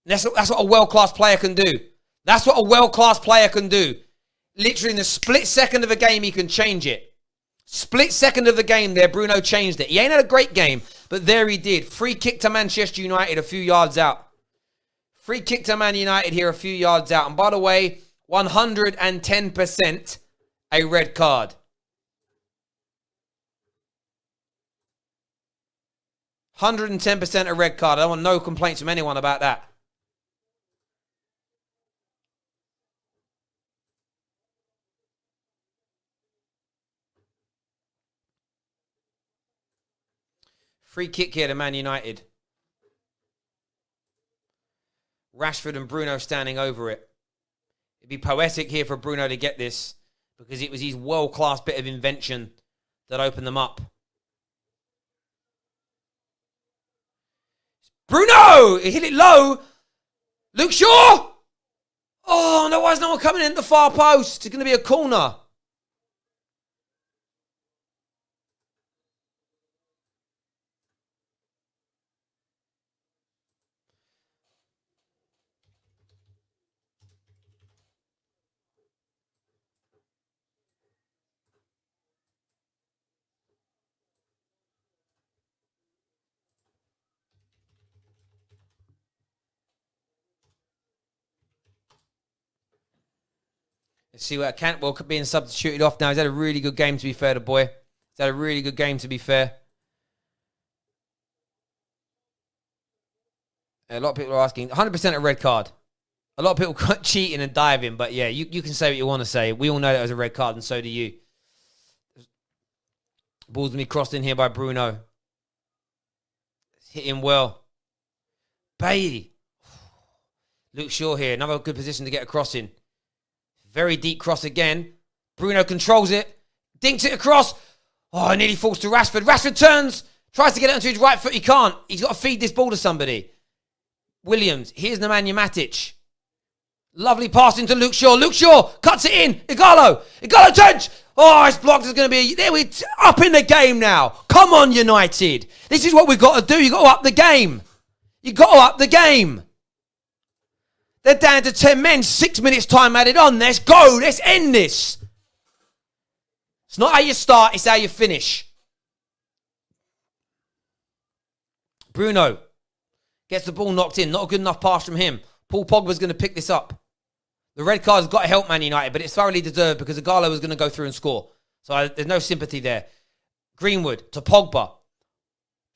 That's what a world-class player can do. That's what a world-class player can do. Literally in the split second of a game, he can change it. Split second of the game there, Bruno changed it. He ain't had a great game, but there he did. Free kick to Manchester United a few yards out. Free kick to Man United here a few yards out. And by the way, 110% a red card. 110% a red card. I don't want no complaints from anyone about that. Free kick here to Man United. Rashford and Bruno standing over it. It'd be poetic here for Bruno to get this because it was his world-class bit of invention that opened them up. Bruno! He hit it low. Luke Shaw! Oh, no, why is no one coming in at the far post? It's going to be a corner. Let's see what Cantwell being substituted off now. He's had a really good game, to be fair, the boy. He's had a really good game, to be fair. A lot of people are asking. 100% a red card. A lot of people cheating and diving, but yeah, you can say what you want to say. We all know that was a red card, and so do you. Ball's going to be crossed in here by Bruno. Hit him well. Bailly. Luke Shaw here. Another good position to get a cross in. Very deep cross again. Bruno controls it. Dinks it across. Oh, it nearly falls to Rashford. Rashford turns. Tries to get it onto his right foot. He can't. He's got to feed this ball to somebody. Williams. Here's Nemanja Matic. Lovely pass into Luke Shaw. Luke Shaw cuts it in. Igalo. Igalo turns. Oh, it's blocked. It's going to be... There we up in the game now. Come on, United. This is what we've got to do. You've got to up the game. You've got to up the game. They're down to 10 men. 6 minutes time added on. Let's go. Let's end this. It's not how you start. It's how you finish. Bruno gets the ball knocked in. Not a good enough pass from him. Paul Pogba's going to pick this up. The red card's got to help Man United, but it's thoroughly deserved because Igalo was going to go through and score. So there's no sympathy there. Greenwood to Pogba.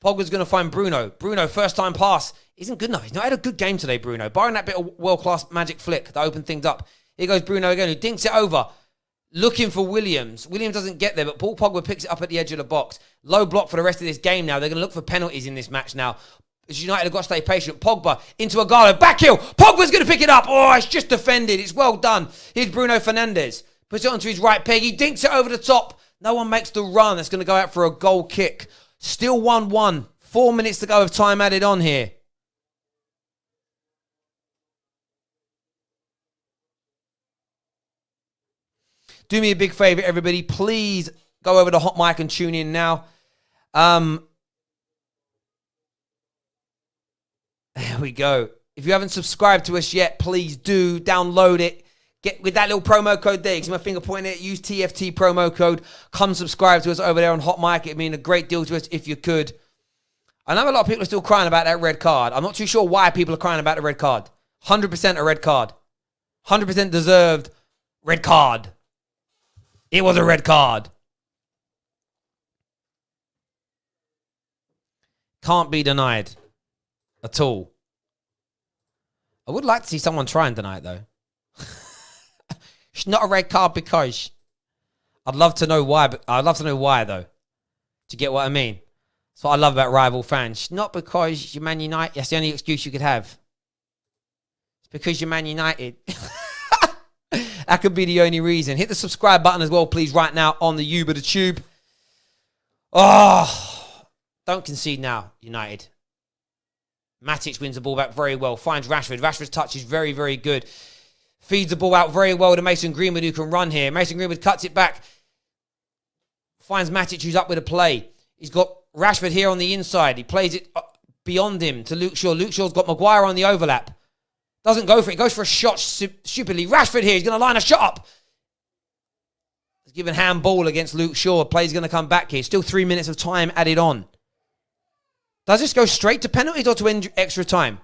Pogba's going to find Bruno. Bruno, first time pass. Isn't good enough. He's not had a good game today, Bruno. Barring that bit of world-class magic flick that opened things up. Here goes Bruno again, who dinks it over. Looking for Williams. Williams doesn't get there, but Paul Pogba picks it up at the edge of the box. Low block for the rest of this game now. They're going to look for penalties in this match now. As United have got to stay patient. Pogba into Igalo. Back heel. Pogba's going to pick it up. Oh, it's just defended. It's well done. Here's Bruno Fernandes. Puts it onto his right peg. He dinks it over the top. No one makes the run. That's going to go out for a goal kick. Still 1-1. 4 minutes to go of time added on here. Do me a big favour, everybody. Please go over to Hot Mic and tune in now. There we go. If you haven't subscribed to us yet, please do download it. Get with that little promo code there. You see my finger pointing at it. Use TFT promo code. Come subscribe to us over there on Hot Mic. It'd mean a great deal to us if you could. I know a lot of people are still crying about that red card. I'm not too sure why people are crying about the red card. 100% a red card. 100% deserved red card. It was a red card. Can't be denied at all. I would like to see someone try and deny it, though. It's not a red card because... I'd love to know why, but I'd love to know why, though. Do you get what I mean? That's what I love about rival fans. Not because you're Man United. That's the only excuse you could have. It's because you're Man United. That could be the only reason. Hit the subscribe button as well, please, right now on the Uber the Tube. Oh, don't concede now, United. Matic wins the ball back very well. Finds Rashford. Rashford's touch is very, very good. Feeds the ball out very well to Mason Greenwood, who can run here. Mason Greenwood cuts it back. Finds Matic, who's up with a play. He's got Rashford here on the inside. He plays it beyond him to Luke Shaw. Luke Shaw's got Maguire on the overlap. Doesn't go for it. He goes for a shot stupidly. Rashford here. He's going to line a shot up. He's given handball against Luke Shaw. Play's going to come back here. Still 3 minutes of time added on. Does this go straight to penalties or to extra time?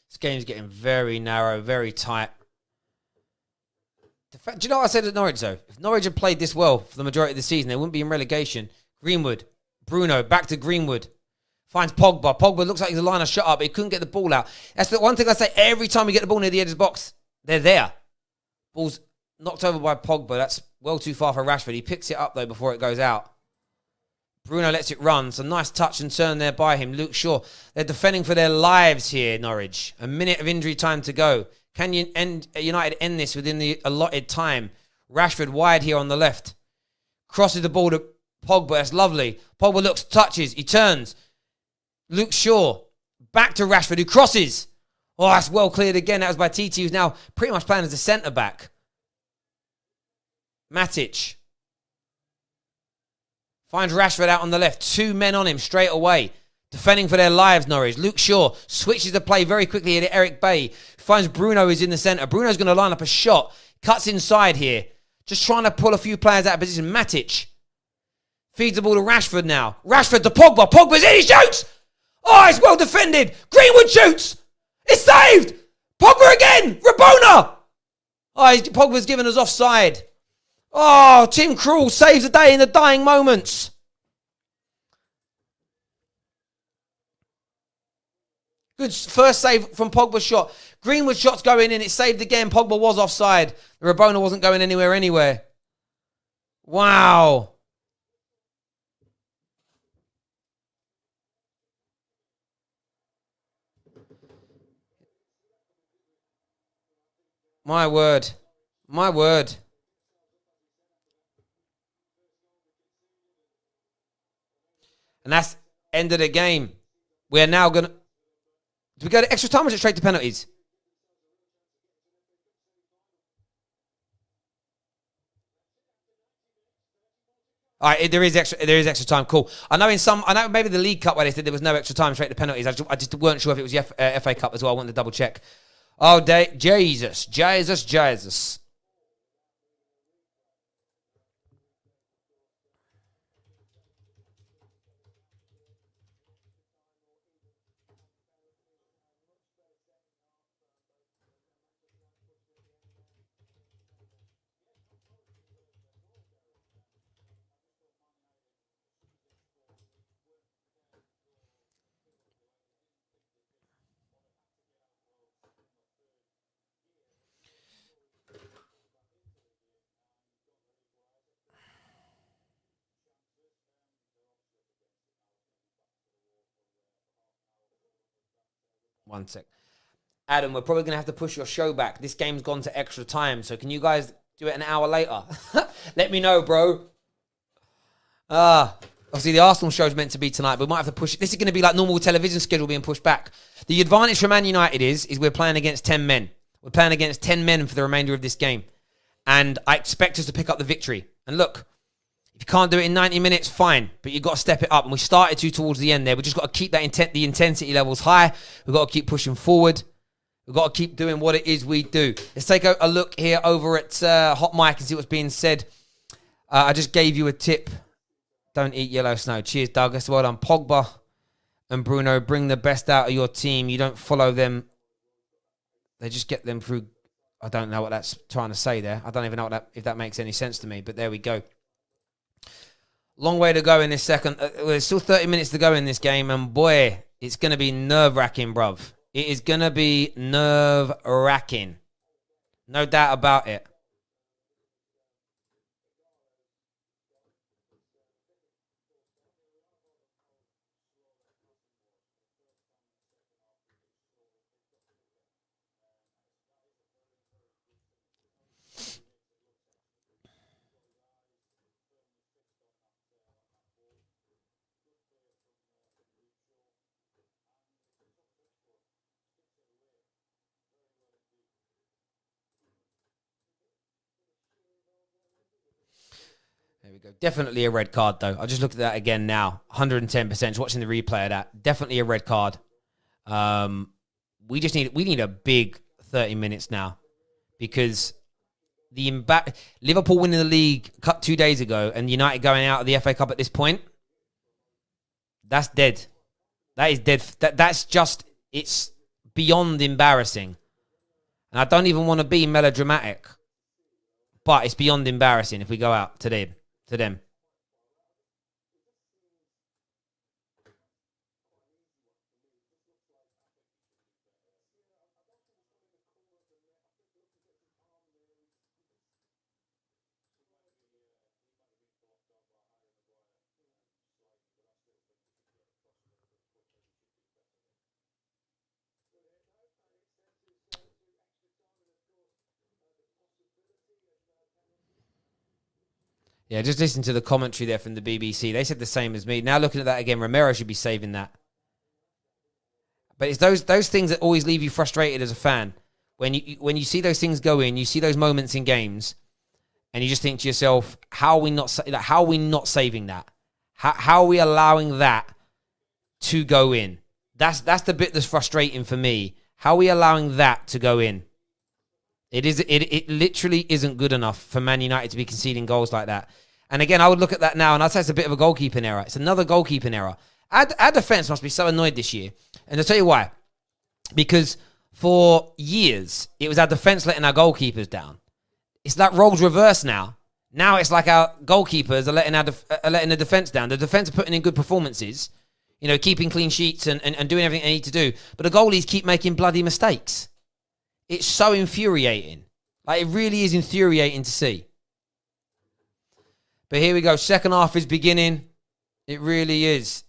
This game's getting very narrow, very tight. Do you know what I said at Norwich, though? If Norwich had played this well for the majority of the season, they wouldn't be in relegation. Greenwood. Bruno, back to Greenwood. Finds Pogba. Pogba looks like he's a line of shut up, but he couldn't get the ball out. That's the one thing I say every time we get the ball near the edge of the box. They're there. Ball's knocked over by Pogba. That's well too far for Rashford. He picks it up, though, before it goes out. Bruno lets it run. Some nice touch and turn there by him. Luke Shaw. They're defending for their lives here, Norwich. A minute of injury time to go. Can United end this within the allotted time? Rashford wide here on the left. Crosses the ball to Pogba. That's lovely. Pogba looks, touches. He turns. Luke Shaw. Back to Rashford, who crosses. Oh, that's well cleared again. That was by TT, who's now pretty much playing as a centre-back. Matic. Finds Rashford out on the left. 2 men on him straight away. Defending for their lives, Norwich. Luke Shaw switches the play very quickly to Eric Bay. Finds Bruno who's in the centre. Bruno's going to line up a shot. Cuts inside here. Just trying to pull a few players out of position. Matic. Feeds the ball to Rashford now. Rashford to Pogba. Pogba's in. He shoots. Oh, it's well defended. Greenwood shoots. It's saved! Pogba again! Rabona! Oh, Pogba's given us offside. Oh, Tim Krul saves the day in the dying moments. Good first save from Pogba's shot. Greenwood's shot's going in. It's saved again. Pogba was offside. The Rabona wasn't going anywhere. Wow. My word. And that's end of the game. We are now going to... Do we go to extra time or is it straight to penalties? All right, there is extra time. Cool. I know maybe the League Cup where they said there was no extra time straight to penalties. I just weren't sure if it was the FA Cup as well. I wanted to double check. Oh, Jesus. 1 sec. Adam, we're probably going to have to push your show back. This game's gone to extra time, so can you guys do it an hour later? Let me know, bro. Obviously, the Arsenal show's meant to be tonight, but we might have to push it. This is going to be like normal television schedule being pushed back. The advantage for Man United is we're playing against 10 men. We're playing against 10 men for the remainder of this game. And I expect us to pick up the victory. And look, if you can't do it in 90 minutes, fine. But you've got to step it up. And we started to towards the end there. We've just got to keep that the intensity levels high. We've got to keep pushing forward. We've got to keep doing what it is we do. Let's take a look here over at Hot Mic and see what's being said. I just gave you a tip. Don't eat yellow snow. Cheers, Doug. That's well done. Pogba and Bruno, bring the best out of your team. You don't follow them. They just get them through. I don't know what that's trying to say there. I don't even know if that makes any sense to me, but there we go. Long way to go in this second. There's still 30 minutes to go in this game, and boy, it's going to be nerve-wracking, bruv. It is going to be nerve-wracking. No doubt about it. There we go. Definitely a red card, though. I just looked at that again now. 110%. Just watching the replay of that. Definitely a red card. We need a big 30 minutes now because Liverpool winning the league 2 days ago and United going out of the FA Cup at this point, that's dead. That is dead. That's just, it's beyond embarrassing. And I don't even want to be melodramatic, but it's beyond embarrassing if we go out to them. Yeah, just listen to the commentary there from the BBC. They said the same as me. Now looking at that again, Romero should be saving that. But it's those things that always leave you frustrated as a fan. When you see those things go in, you see those moments in games, and you just think to yourself, how are we not saving that? How are we allowing that to go in? That's the bit that's frustrating for me. How are we allowing that to go in? It literally isn't good enough for Man United to be conceding goals like that. And again, I would look at that now, and I'd say it's a bit of a goalkeeping error. It's another goalkeeping error. Our defence must be so annoyed this year. And I'll tell you why. Because For years, it was our defence letting our goalkeepers down. It's like roles reverse now. Now it's like our goalkeepers are letting the defence down. The defence are putting in good performances, you know, keeping clean sheets and doing everything they need to do. But the goalies keep making bloody mistakes. It's so infuriating. Like, it really is infuriating to see. But here we go. Second half is beginning. It really is.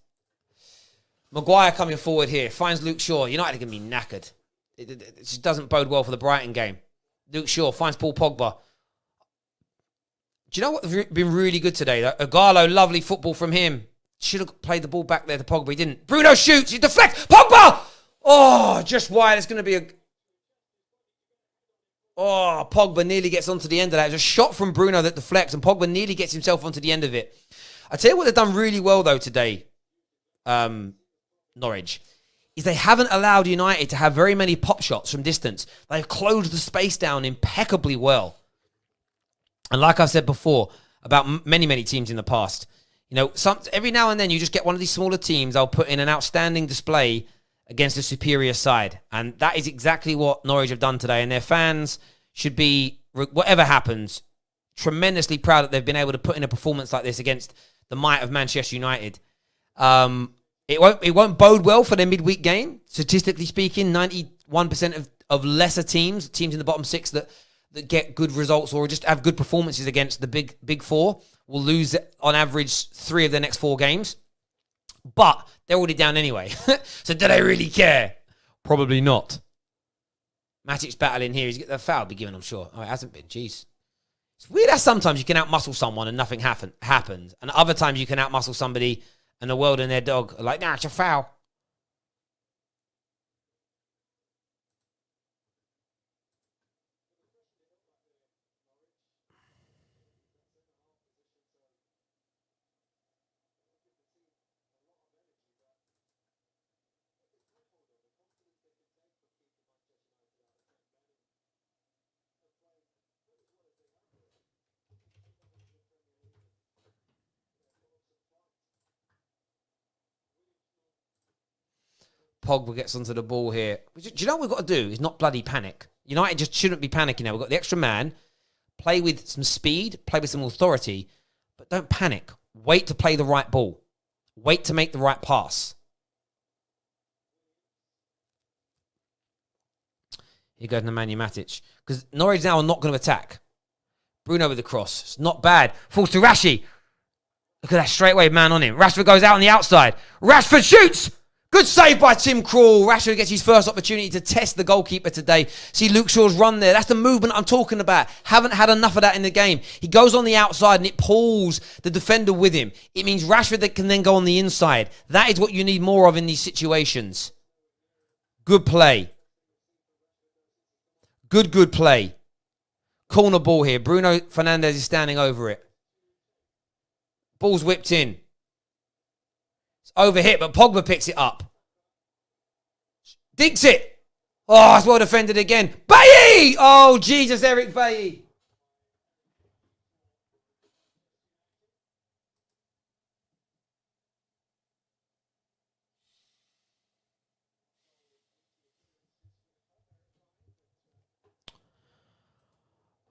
Maguire coming forward here. Finds Luke Shaw. United are going to be knackered. It just doesn't bode well for the Brighton game. Luke Shaw finds Paul Pogba. Do you know what's been really good today? Agallo, lovely football from him. Should have played the ball back there to Pogba. He didn't. Bruno shoots. He deflects. Pogba! Oh, just wide. It's going to be a... Oh, Pogba nearly gets onto the end of that. It's a shot from Bruno that deflects, and Pogba nearly gets himself onto the end of it. I tell you what they've done really well, though, today, Norwich, is they haven't allowed United to have very many pop shots from distance. They've closed the space down impeccably well. And like I said before, about many, many teams in the past, you know, every now and then you just get one of these smaller teams, they'll put in an outstanding display against a superior side. And that is exactly what Norwich have done today. And their fans should be, whatever happens, tremendously proud that they've been able to put in a performance like this against the might of Manchester United. It won't bode well for their midweek game. Statistically speaking, 91% of lesser teams in the bottom six that get good results or just have good performances against the big four will lose on average 3 of their next 4 games. But they're already down anyway. So do they really care? Probably not. Matic's battling here. He's got the foul be given, I'm sure. Oh, it hasn't been. Jeez. It's weird how sometimes you can outmuscle someone and nothing happens. And other times you can outmuscle somebody and the world and their dog are like, nah, it's a foul. Pogba gets onto the ball here. Do you know what we've got to do? Is not bloody panic. United just shouldn't be panicking now. We've got the extra man. Play with some speed. Play with some authority. But don't panic. Wait to play the right ball. Wait to make the right pass. Here goes Nemanja Matic. Because Norwich now are not going to attack. Bruno with the cross. It's not bad. Falls to Rashi. Look at that straightaway man on him. Rashford goes out on the outside. Rashford shoots! Good save by Tim Krul. Rashford gets his first opportunity to test the goalkeeper today. See Luke Shaw's run there. That's the movement I'm talking about. Haven't had enough of that in the game. He goes on the outside and it pulls the defender with him. It means Rashford that can then go on the inside. That is what you need more of in these situations. Good play. Good play. Corner ball here. Bruno Fernandes is standing over it. Ball's whipped in. Overhit, but Pogba picks it up. Dinks it. Oh, it's well defended again. Bailly! Oh, Jesus, Eric Bailly.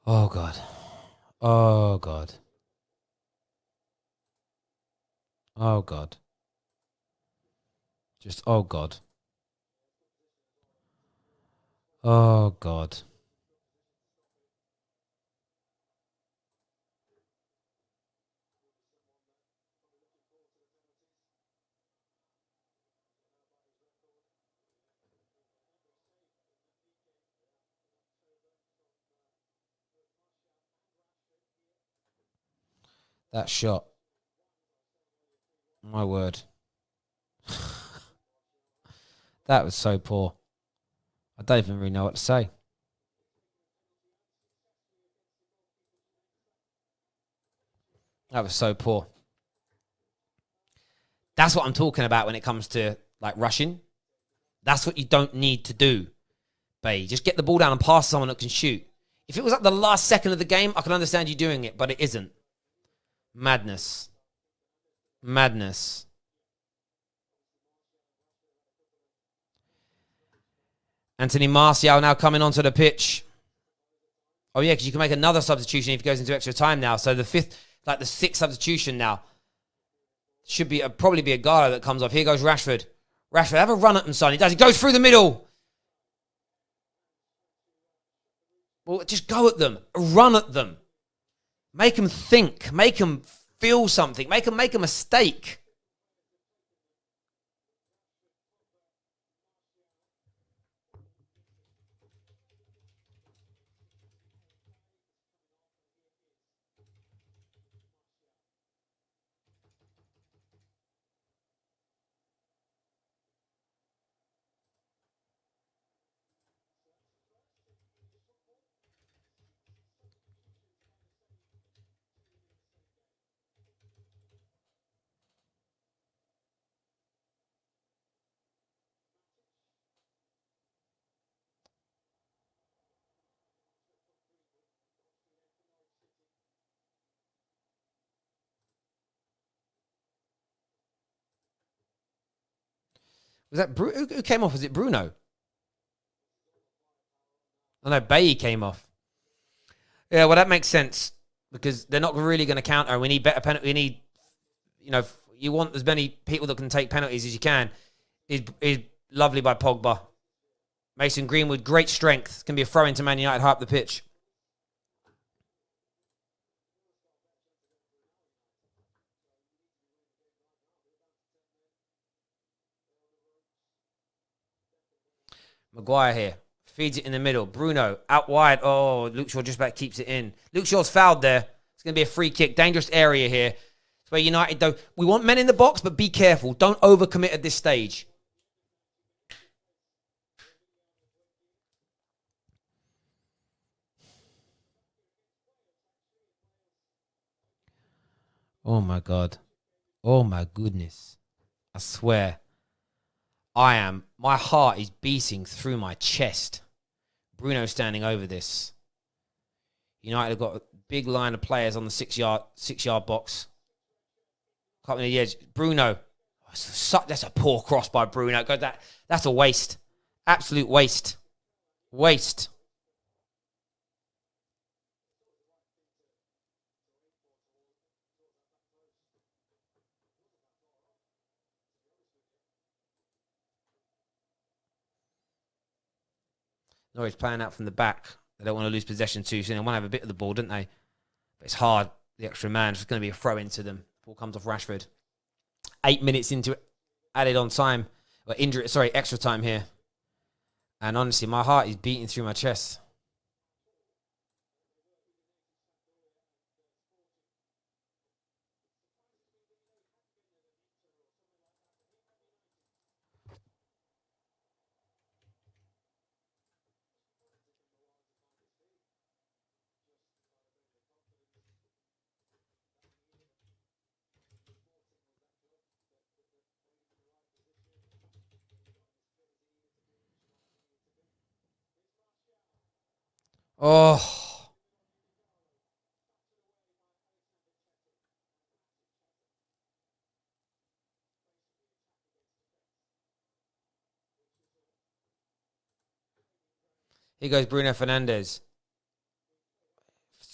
Oh, God. Oh, God. Oh, God. Just, oh, God. Oh, God. That shot. My word. That was so poor. I don't even really know what to say. That was so poor. That's what I'm talking about when it comes to like rushing. That's what you don't need to do, Bay. Just get the ball down and pass someone that can shoot. If it was at the last second of the game, I can understand you doing it, but it isn't. Madness. Anthony Martial now coming onto the pitch. Oh, yeah, because you can make another substitution if he goes into extra time now. So the sixth substitution now should be probably be a Gallo that comes off. Here goes Rashford. Rashford, have a run at him, son. He does. He goes through the middle. Well, just go at them. Run at them. Make them think. Make them feel something. Make them make a mistake. Was that who came off? Was it Bruno? Oh no, Bailly came off. Yeah, well that makes sense because they're not really going to counter. We need better penalty. We need, you want as many people that can take penalties as you can. Is lovely by Pogba. Mason Greenwood, great strength. It's going to be a throw into Man United high up the pitch. Maguire here. Feeds it in the middle. Bruno out wide. Oh, Luke Shaw just about keeps it in. Luke Shaw's fouled there. It's going to be a free kick. Dangerous area here. It's where United, though, we want men in the box, but be careful. Don't overcommit at this stage. Oh, my God. Oh, my goodness. I swear. My heart is beating through my chest. Bruno standing over this. United have got a big line of players on the six-yard box. Cutting the edge. Bruno. That's a poor cross by Bruno. That's a waste. Absolute waste. Waste. Norwich playing out from the back. They don't want to lose possession too soon. They want to have a bit of the ball, don't they? But it's hard. The extra man. It's going to be a throw into them. Ball comes off Rashford. 8 minutes into it. Added on time. Extra time here. And honestly, my heart is beating through my chest. Oh. Here goes Bruno Fernandes.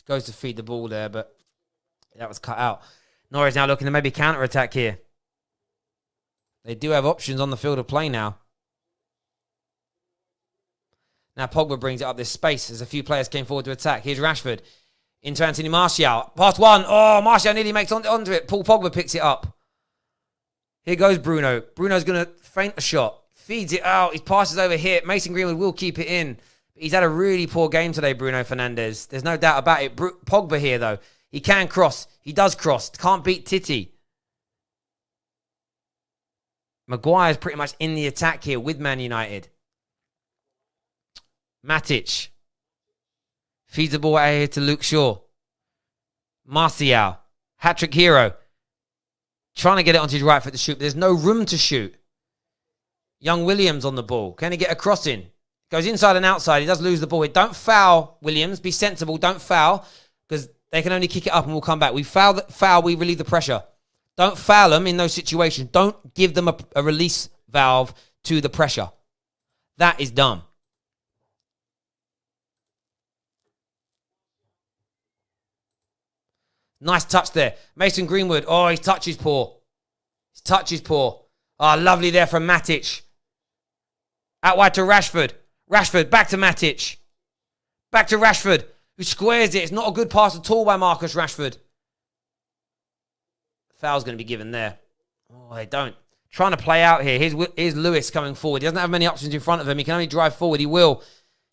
Goes to feed the ball there, but that was cut out. Norwich now looking to maybe counter-attack here. They do have options on the field of play now. Now Pogba brings it up this space as a few players came forward to attack. Here's Rashford into Anthony Martial. Past one. Oh, Martial nearly makes onto it. Paul Pogba picks it up. Here goes Bruno. Bruno's going to feint a shot. Feeds it out. He passes over here. Mason Greenwood will keep it in. He's had a really poor game today, Bruno Fernandes. There's no doubt about it. Pogba here, though. He can cross. He does cross. Can't beat Titi. Maguire's pretty much in the attack here with Man United. Matic. Feeds the ball out here to Luke Shaw. Martial. Hat-trick hero. Trying to get it onto his right foot to shoot, but there's no room to shoot. Young Williams on the ball. Can he get a cross in? Goes inside and outside. He does lose the ball. Don't foul, Williams. Be sensible. Don't foul, because they can only kick it up and we'll come back. We foul, we relieve the pressure. Don't foul them in those situations. Don't give them a release valve to the pressure. That is dumb. Nice touch there. Mason Greenwood. Oh, his touch is poor. His touch is poor. Oh, lovely there from Matic. Out wide to Rashford. Rashford, back to Matic. Back to Rashford, who squares it. It's not a good pass at all by Marcus Rashford. Foul's going to be given there. Oh, they don't. Trying to play out here. Here's Lewis coming forward. He doesn't have many options in front of him. He can only drive forward. He will.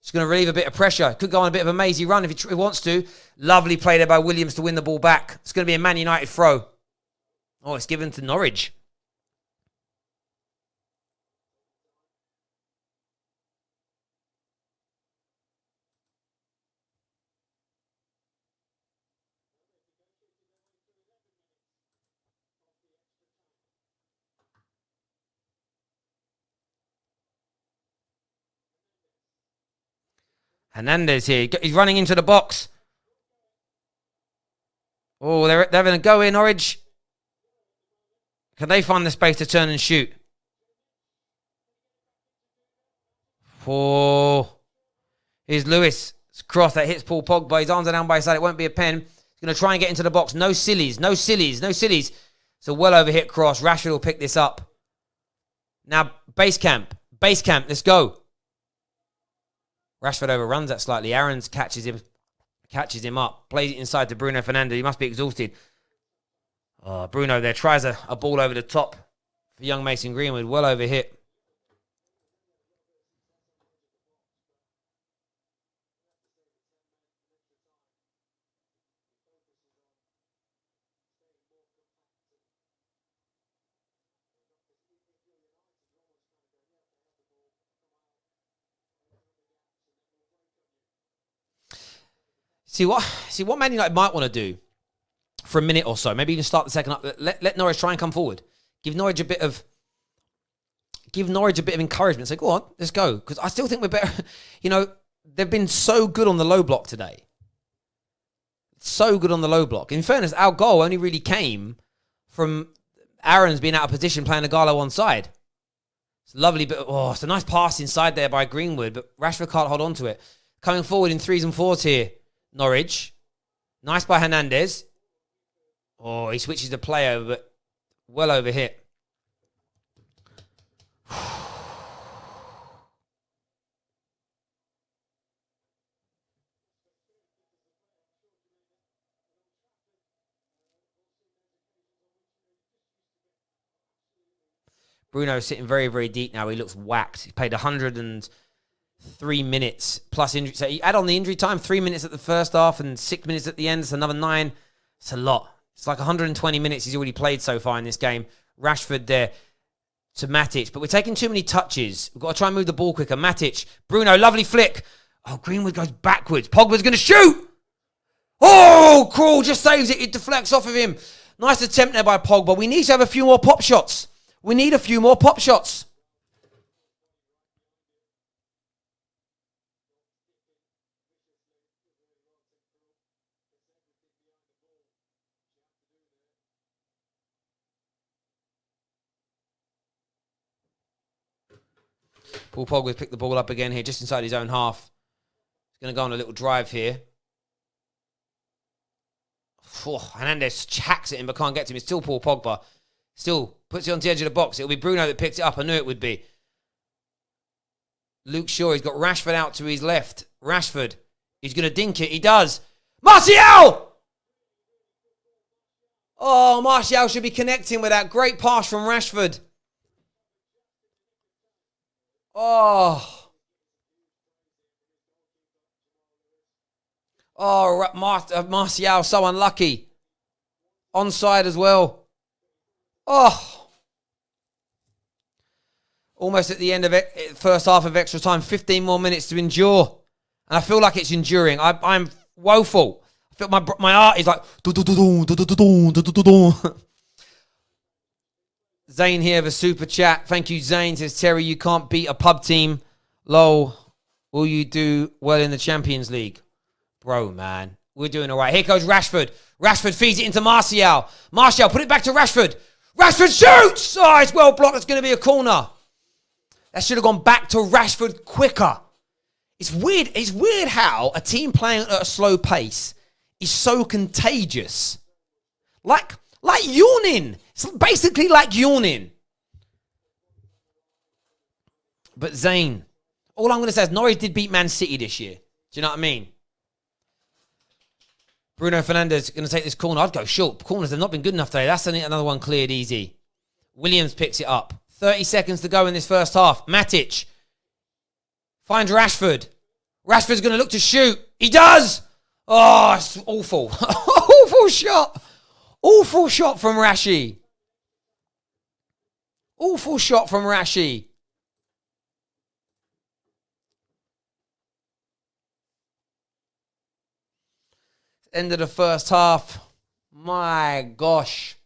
He's going to relieve a bit of pressure. Could go on a bit of a mazy run if he wants to. Lovely play there by Williams to win the ball back. It's going to be a Man United throw. Oh, it's given to Norwich. Hernandez here. He's running into the box. Oh, they're having a go in, Norwich. Can they find the space to turn and shoot? Oh. Here's Lewis. It's a cross that hits Paul Pogba. His arms are down by his side. It won't be a pen. He's going to try and get into the box. No sillies. No sillies. No sillies. It's a well overhit cross. Rashford will pick this up. Now, base camp. Base camp. Let's go. Rashford overruns that slightly. Aarons catches him up. Plays it inside to Bruno Fernandes. He must be exhausted. Oh, Bruno there tries a ball over the top for young Mason Greenwood. Well overhit. See what Man United might want to do for a minute or so. Maybe even start the second up. Let Norwich try and come forward. Give Norwich a bit of encouragement. Say, go on, let's go. Because I still think we're better. You know, they've been so good on the low block today. So good on the low block. In fairness, our goal only really came from Aaron's being out of position, playing Agallo on side. It's lovely, but it's a nice pass inside there by Greenwood, but Rashford can't hold on to it. Coming forward in 3s and 4s here. Norwich. Nice by Hernandez. Oh, he switches the play over, but well overhit. Bruno sitting very, very deep now. He looks whacked. He played 103 minutes plus injury. So you add on the injury time, 3 minutes at the first half and 6 minutes at the end. It's another 9. It's a lot. It's like 120 minutes he's already played so far in this game. Rashford there to Matic. But we're taking too many touches. We've got to try and move the ball quicker. Matic. Bruno, lovely flick. Oh, Greenwood goes backwards. Pogba's going to shoot. Oh, Krul just saves it. It deflects off of him. Nice attempt there by Pogba. We need to have a few more pop shots. We need a few more pop shots. Paul Pogba's picked the ball up again here, just inside his own half. He's going to go on a little drive here. Hernandez hacks it in but can't get to him. It's still Paul Pogba. Still puts it on the edge of the box. It'll be Bruno that picks it up. I knew it would be. Luke Shaw, he's got Rashford out to his left. Rashford, he's going to dink it. He does. Martial! Oh, Martial should be connecting with that great pass from Rashford. Oh, Martial, so unlucky. Onside as well. Oh. Almost at the end of it, first half of extra time, 15 more minutes to endure. And I feel like it's enduring. I'm woeful. I feel my heart is like... Zane here for super chat. Thank you, Zane. Says, Terry, you can't beat a pub team. Lol. Will you do well in the Champions League? Bro, man. We're doing all right. Here goes Rashford. Rashford feeds it into Martial. Martial, put it back to Rashford. Rashford shoots! Oh, it's well blocked. It's going to be a corner. That should have gone back to Rashford quicker. It's weird how a team playing at a slow pace is so contagious. Like yawning. It's basically like yawning. But Zane, all I'm going to say is Norwich did beat Man City this year. Do you know what I mean? Bruno Fernandes going to take this corner. I'd go short. Corners have not been good enough today. That's another one cleared easy. Williams picks it up. 30 seconds to go in this first half. Matic finds Rashford. Rashford's going to look to shoot. He does! Oh, it's awful. Awful shot. Awful shot from Rashi. Awful shot from Rashi. End of the first half. My gosh.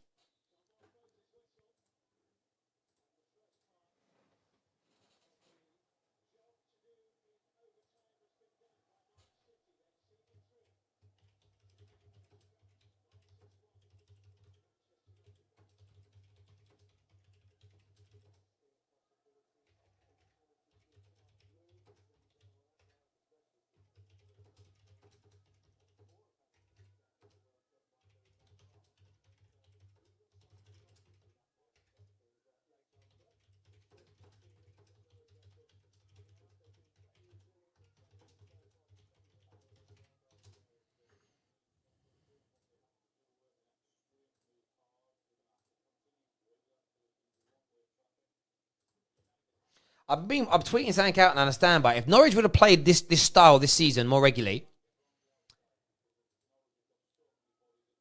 I'm tweeting something out and I understand, but if Norwich would have played this style this season more regularly,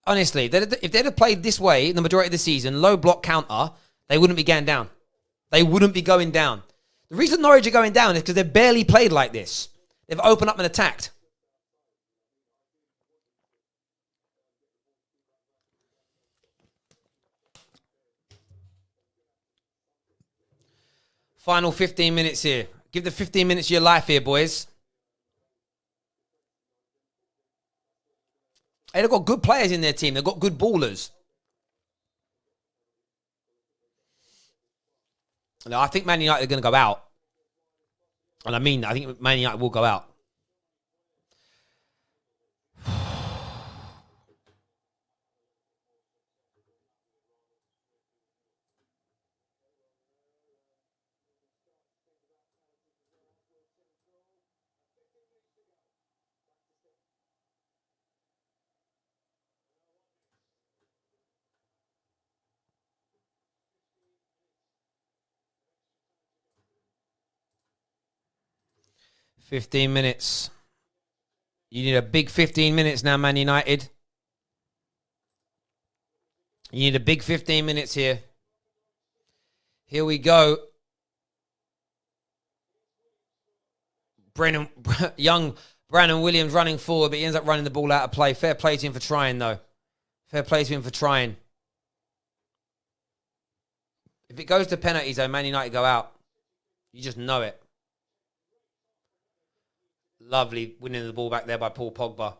honestly, if they'd have played this way the majority of the season, low block counter, they wouldn't be going down. They wouldn't be going down. The reason Norwich are going down is because they've barely played like this. They've opened up and attacked. Final 15 minutes here. Give the 15 minutes of your life here, boys. Hey, they've got good players in their team. They've got good ballers. Now, I think Man United are going to go out. And I think Man United will go out. $15 minutes. You need a big 15 minutes now, Man United. You need a big 15 minutes here. Here we go. Young Brandon Williams running forward, but he ends up running the ball out of play. Fair play to him for trying, though. Fair play to him for trying. If it goes to penalties, though, Man United go out. You just know it. Lovely winning the ball back there by Paul Pogba.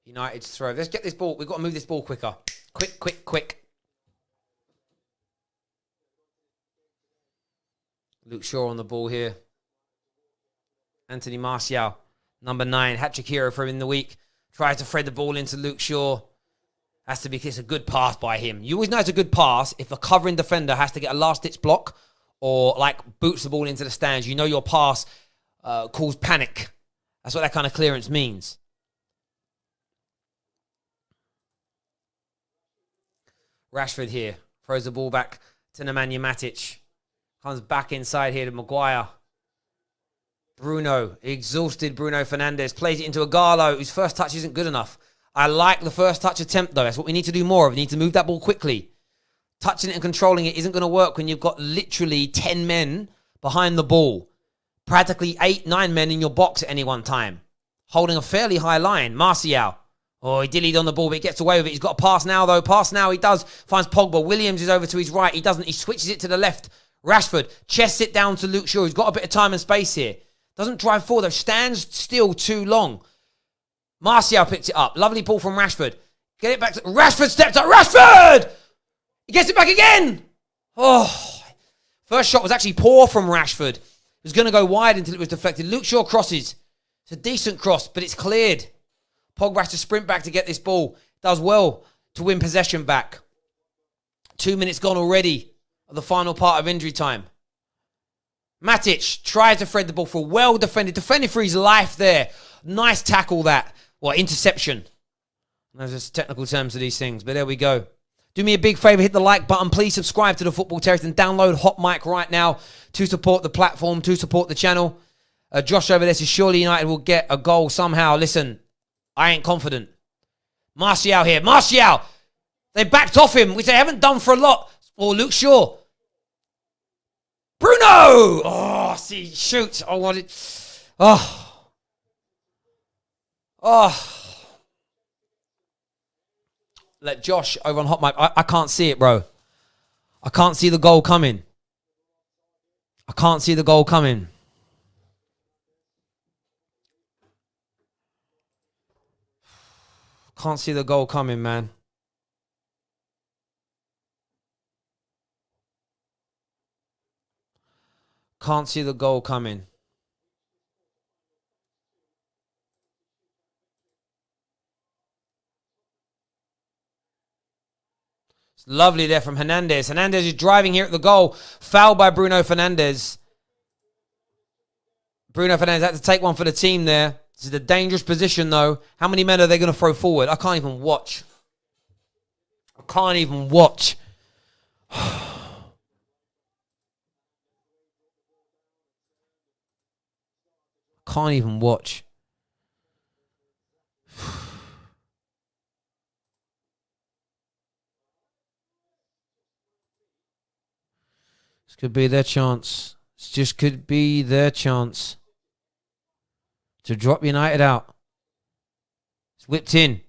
United's throw. Let's get this ball. We've got to move this ball quicker. Quick. Luke Shaw on the ball here. Anthony Martial, number 9, hat-trick hero for him in the week. Tries to thread the ball into Luke Shaw. Has to be it's a good pass by him. You always know it's a good pass if a covering defender has to get a last-ditch block or like boots the ball into the stands. You know your pass caused panic. That's what that kind of clearance means. Rashford here. Throws the ball back to Nemanja Matic. Comes back inside here to Maguire. Bruno. Exhausted Bruno Fernandes. Plays it into Agallo, whose first touch isn't good enough. I like the first touch attempt, though. That's what we need to do more of. We need to move that ball quickly. Touching it and controlling it isn't going to work when you've got literally 10 men behind the ball. Practically 8, 9 men in your box at any one time. Holding a fairly high line. Martial. Oh, he dillied on the ball, but he gets away with it. He's got a pass now, though. Pass now, he does. Finds Pogba. Williams is over to his right. He doesn't. He switches it to the left. Rashford chests it down to Luke Shaw. He's got a bit of time and space here. Doesn't drive forward, though. Stands still too long. Martial picks it up. Lovely ball from Rashford. Get it back to... Rashford steps up. Rashford! He gets it back again. Oh. First shot was actually poor from Rashford. It was going to go wide until it was deflected. Luke Shaw crosses. It's a decent cross, but it's cleared. Pogba has to sprint back to get this ball. Does well to win possession back. 2 minutes gone already of the final part of injury time. Matic tries to thread the ball for well defended for his life there. Nice tackle that. Interception. There's just technical terms to these things, but there we go. Do me a big favor, hit the like button. Please subscribe to the Football Terrace and download Hot Mic right now to support the platform, to support the channel. Josh over there says, surely United will get a goal somehow. Listen, I ain't confident. Martial here. Martial! They backed off him, which they haven't done for a lot. Or Luke Shaw. Bruno! Oh, see, shoot. I wanted... Oh. Let Josh over on Hot Mic. I can't see it, bro. I can't see the goal coming. Can't see the goal coming, man. Can't see the goal coming. It's lovely there from Hernandez. Hernandez is driving here at the goal. Foul by Bruno Fernandes. Bruno Fernandes had to take one for the team there. This is a dangerous position, though. How many men are they going to throw forward? I can't even watch. Can't even watch. This could be their chance. This just could be their chance to drop United out. It's whipped in.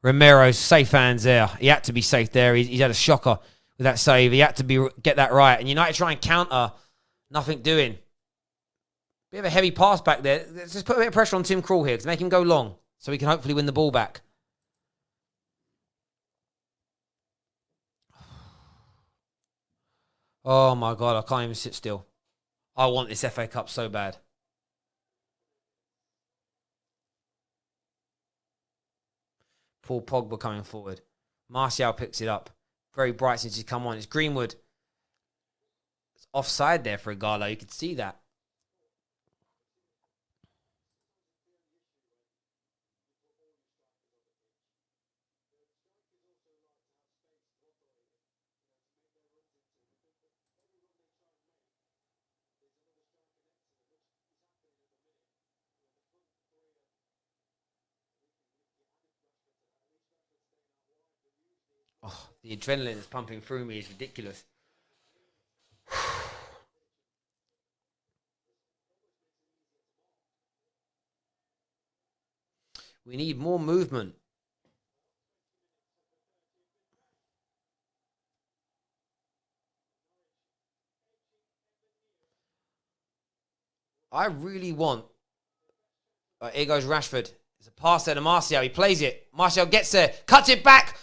Romero's safe hands there. He had to be safe there. He's had a shocker with that save. He had to get that right. And United try and counter. Nothing doing. Bit of a heavy pass back there. Let's just put a bit of pressure on Tim Krul here to make him go long so he can hopefully win the ball back. Oh my God, I can't even sit still. I want this FA Cup so bad. Paul Pogba coming forward. Martial picks it up. Very bright since he's come on. It's Greenwood. It's offside there for Igalo. You could see that. Oh, the adrenaline is pumping through me. It's ridiculous. We need more movement. I really want... here goes Rashford. There's a pass there to Martial. He plays it. Martial gets there. Cuts it back.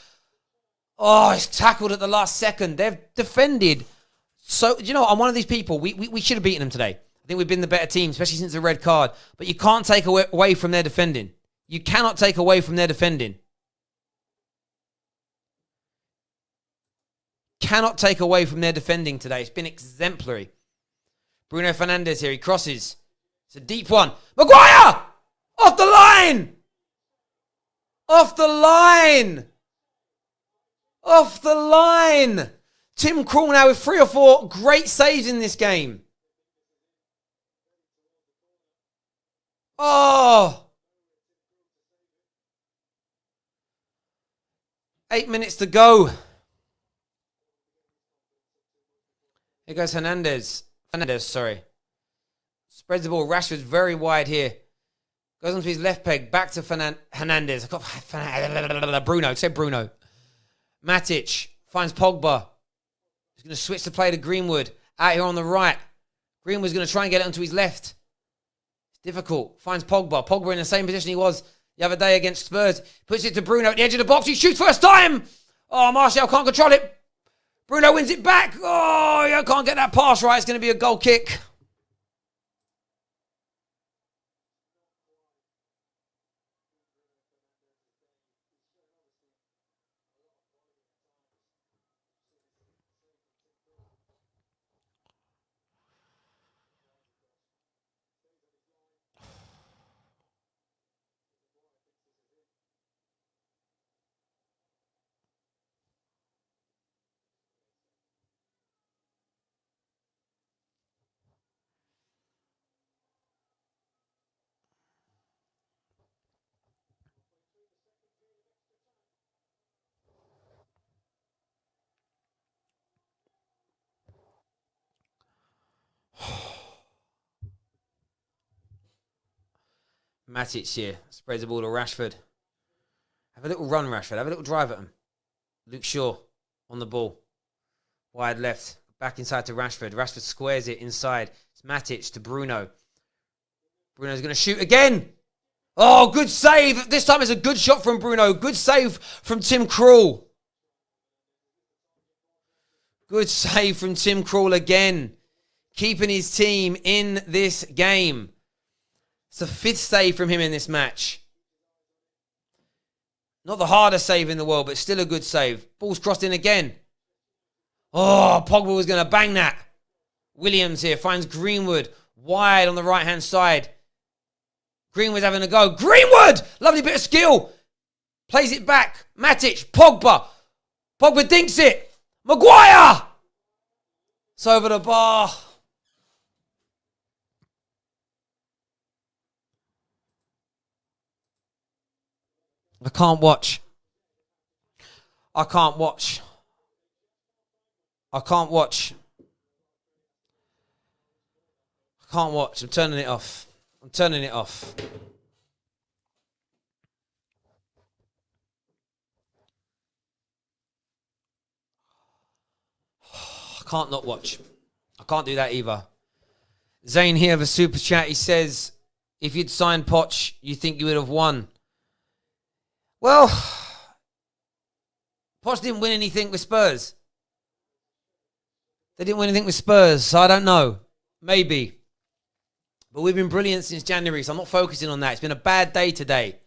Oh, it's tackled at the last second. They've defended. So, you know, I'm one of these people. We should have beaten them today. I think we've been the better team, especially since the red card. But you can't take away from their defending. You cannot take away from their defending. Cannot take away from their defending today. It's been exemplary. Bruno Fernandes here. He crosses. It's a deep one. Maguire! Off the line! Off the line! Off the line! Tim Krul now with 3 or 4 great saves in this game. Oh! 8 minutes to go. Here goes Hernandez. Sorry. Spreads the ball. Rashford's very wide here. Goes onto his left peg. Back to Hernandez. Bruno. Say Bruno. Matic finds Pogba. He's going to switch the play to Greenwood. Out here on the right. Greenwood's going to try and get it onto his left. It's difficult. Finds Pogba. Pogba in the same position he was the other day against Spurs. Puts it to Bruno at the edge of the box. He shoots first time. Oh, Martial can't control it. Bruno wins it back. Oh, you can't get that pass right. It's going to be a goal kick. Matic here. Spreads the ball to Rashford. Have a little run, Rashford. Have a little drive at him. Luke Shaw on the ball. Wide left. Back inside to Rashford. Rashford squares it inside. It's Matic to Bruno. Bruno's going to shoot again. Oh, good save. This time it's a good shot from Bruno. Good save from Tim Krul. Good save from Tim Krul again. Keeping his team in this game. It's the 5th save from him in this match. Not the hardest save in the world, but still a good save. Ball's crossed in again. Oh, Pogba was going to bang that. Williams here finds Greenwood wide on the right-hand side. Greenwood's having a go. Greenwood! Lovely bit of skill. Plays it back. Matic, Pogba. Pogba dinks it. Maguire! It's over the bar. I can't watch. I can't watch. I can't watch. I can't watch. I'm turning it off. I'm turning it off. I can't not watch. I can't do that either. Zane here of a super chat. He says, if you'd signed Poch, you think you would have won? Well, Poch didn't win anything with Spurs. They didn't win anything with Spurs, so I don't know. Maybe. But we've been brilliant since January, so I'm not focusing on that. It's been a bad day today.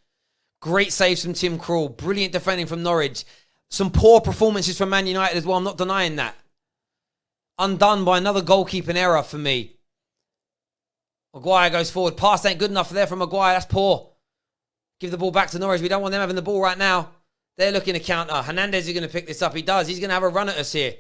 Great saves from Tim Krul. Brilliant defending from Norwich. Some poor performances from Man United as well. I'm not denying that. Undone by another goalkeeping error for me. Maguire goes forward. Pass ain't good enough there from Maguire. That's poor. Give the ball back to Norwich. We don't want them having the ball right now. They're looking to counter. Hernandez is going to pick this up. He does. He's going to have a run at us here.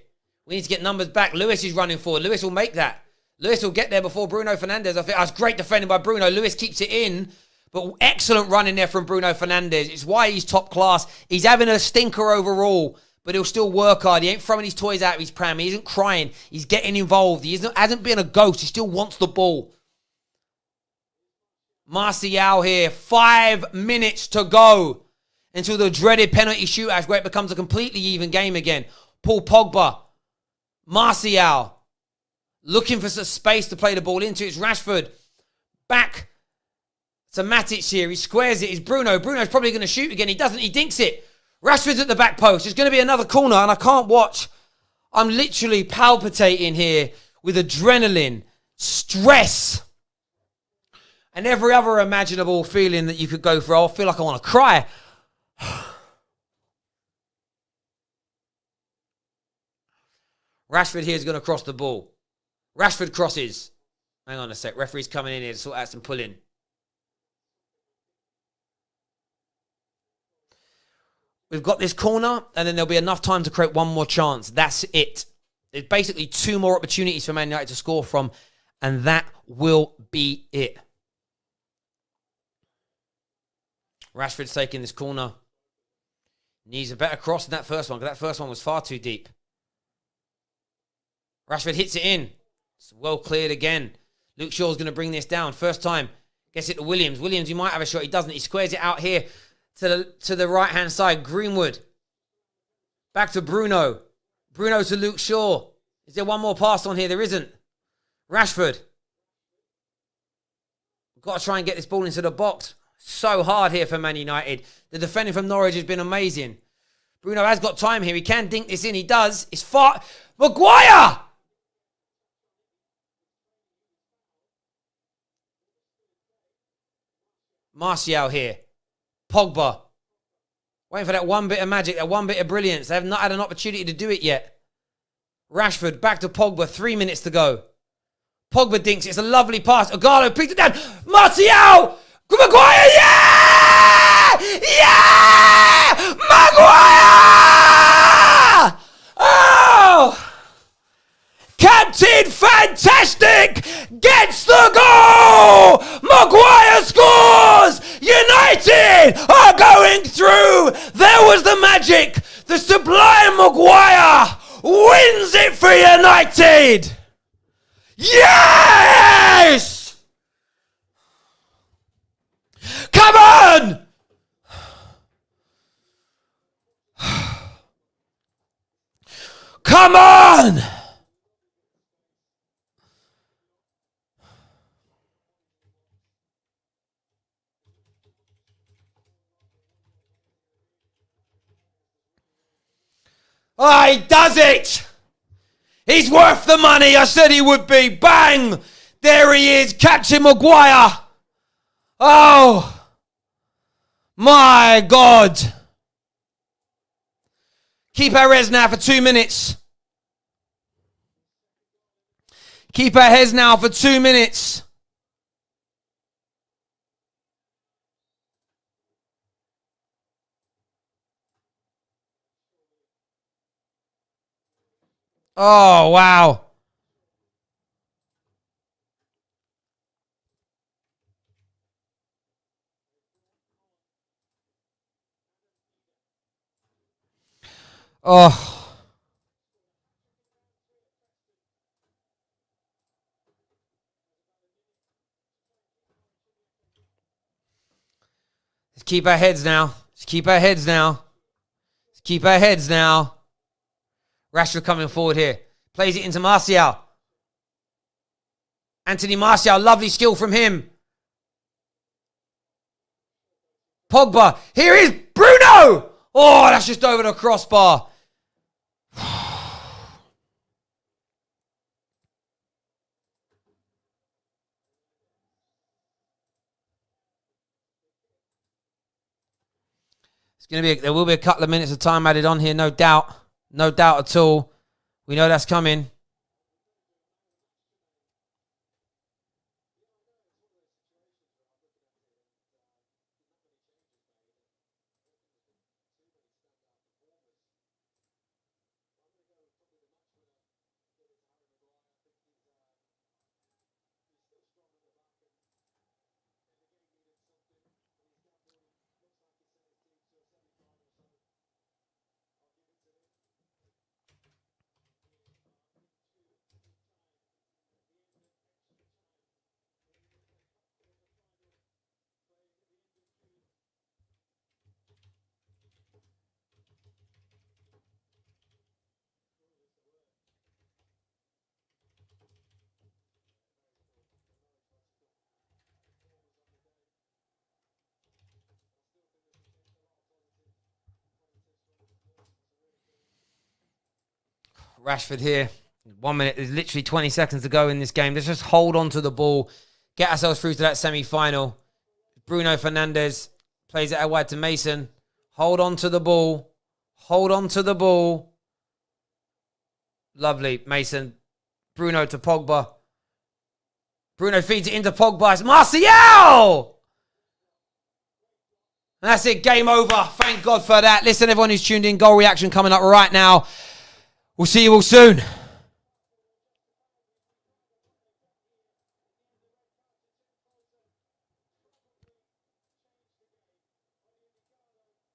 We need to get numbers back. Lewis is running forward. Lewis will make that. Lewis will get there before Bruno Fernandes. I think that's great defending by Bruno. Lewis keeps it in. But excellent running there from Bruno Fernandes. It's why he's top class. He's having a stinker overall, but he'll still work hard. He ain't throwing his toys out of his pram. He isn't crying. He's getting involved. He hasn't been a ghost. He still wants the ball. Martial here. 5 minutes to go until the dreaded penalty shootout where it becomes a completely even game again. Paul Pogba. Martial. Looking for some space to play the ball into. It's Rashford. Back to Matic here. He squares it. It's Bruno. Bruno's probably going to shoot again. He doesn't. He dinks it. Rashford's at the back post. There's going to be another corner and I can't watch. I'm literally palpitating here with adrenaline, stress, and every other imaginable feeling that you could go for. I feel like I want to cry. Rashford here is going to cross the ball. Rashford crosses. Hang on a sec. Referee's coming in here to sort out some pulling. We've got this corner, and then there'll be enough time to create one more chance. That's it. There's basically 2 more opportunities for Man United to score from, and that will be it. Rashford's taking this corner. Needs a better cross than that first one, because that first one was far too deep. Rashford hits it in. It's well cleared again. Luke Shaw's going to bring this down. First time. Gets it to Williams. Williams, he might have a shot. He doesn't. He squares it out here to the right-hand side. Greenwood. Back to Bruno. Bruno to Luke Shaw. Is there one more pass on here? There isn't. Rashford. Got to try and get this ball into the box. So hard here for Man United. The defending from Norwich has been amazing. Bruno has got time here. He can dink this in. He does. It's far. Maguire! Martial here. Pogba. Waiting for that one bit of magic, that one bit of brilliance. They have not had an opportunity to do it yet. Rashford back to Pogba. 3 minutes to go. Pogba dinks. It's a lovely pass. Agallo picked it down. Martial! Maguire! Yeah! Yeah! Maguire! Oh! Captain Fantastic gets the goal! Maguire scores! United are going through! There was the magic! The sublime Maguire wins it for United! Yes! Come on! Come on! Oh, he does it! He's worth the money. I said he would be. Bang! There he is. Captain Maguire. Oh, my God. Keep Perez now for 2 minutes. Keep Perez now for 2 minutes. Oh, wow. Oh. Let's keep our heads now. Let's keep our heads now. Let's keep our heads now. Rashford coming forward here. Plays it into Martial. Anthony Martial, lovely skill from him. Pogba. Here is Bruno. Oh, that's just over the crossbar. There will be a couple of minutes of time added on here, no doubt. No doubt at all. We know that's coming. Rashford here. 1 minute. There's literally 20 seconds to go in this game. Let's just hold on to the ball. Get ourselves through to that semi-final. Bruno Fernandes plays it out wide to Mason. Hold on to the ball. Hold on to the ball. Lovely. Mason. Bruno to Pogba. Bruno feeds it into Pogba. It's Martial! And that's it. Game over. Thank God for that. Listen, everyone who's tuned in. Goal reaction coming up right now. We'll see you all soon.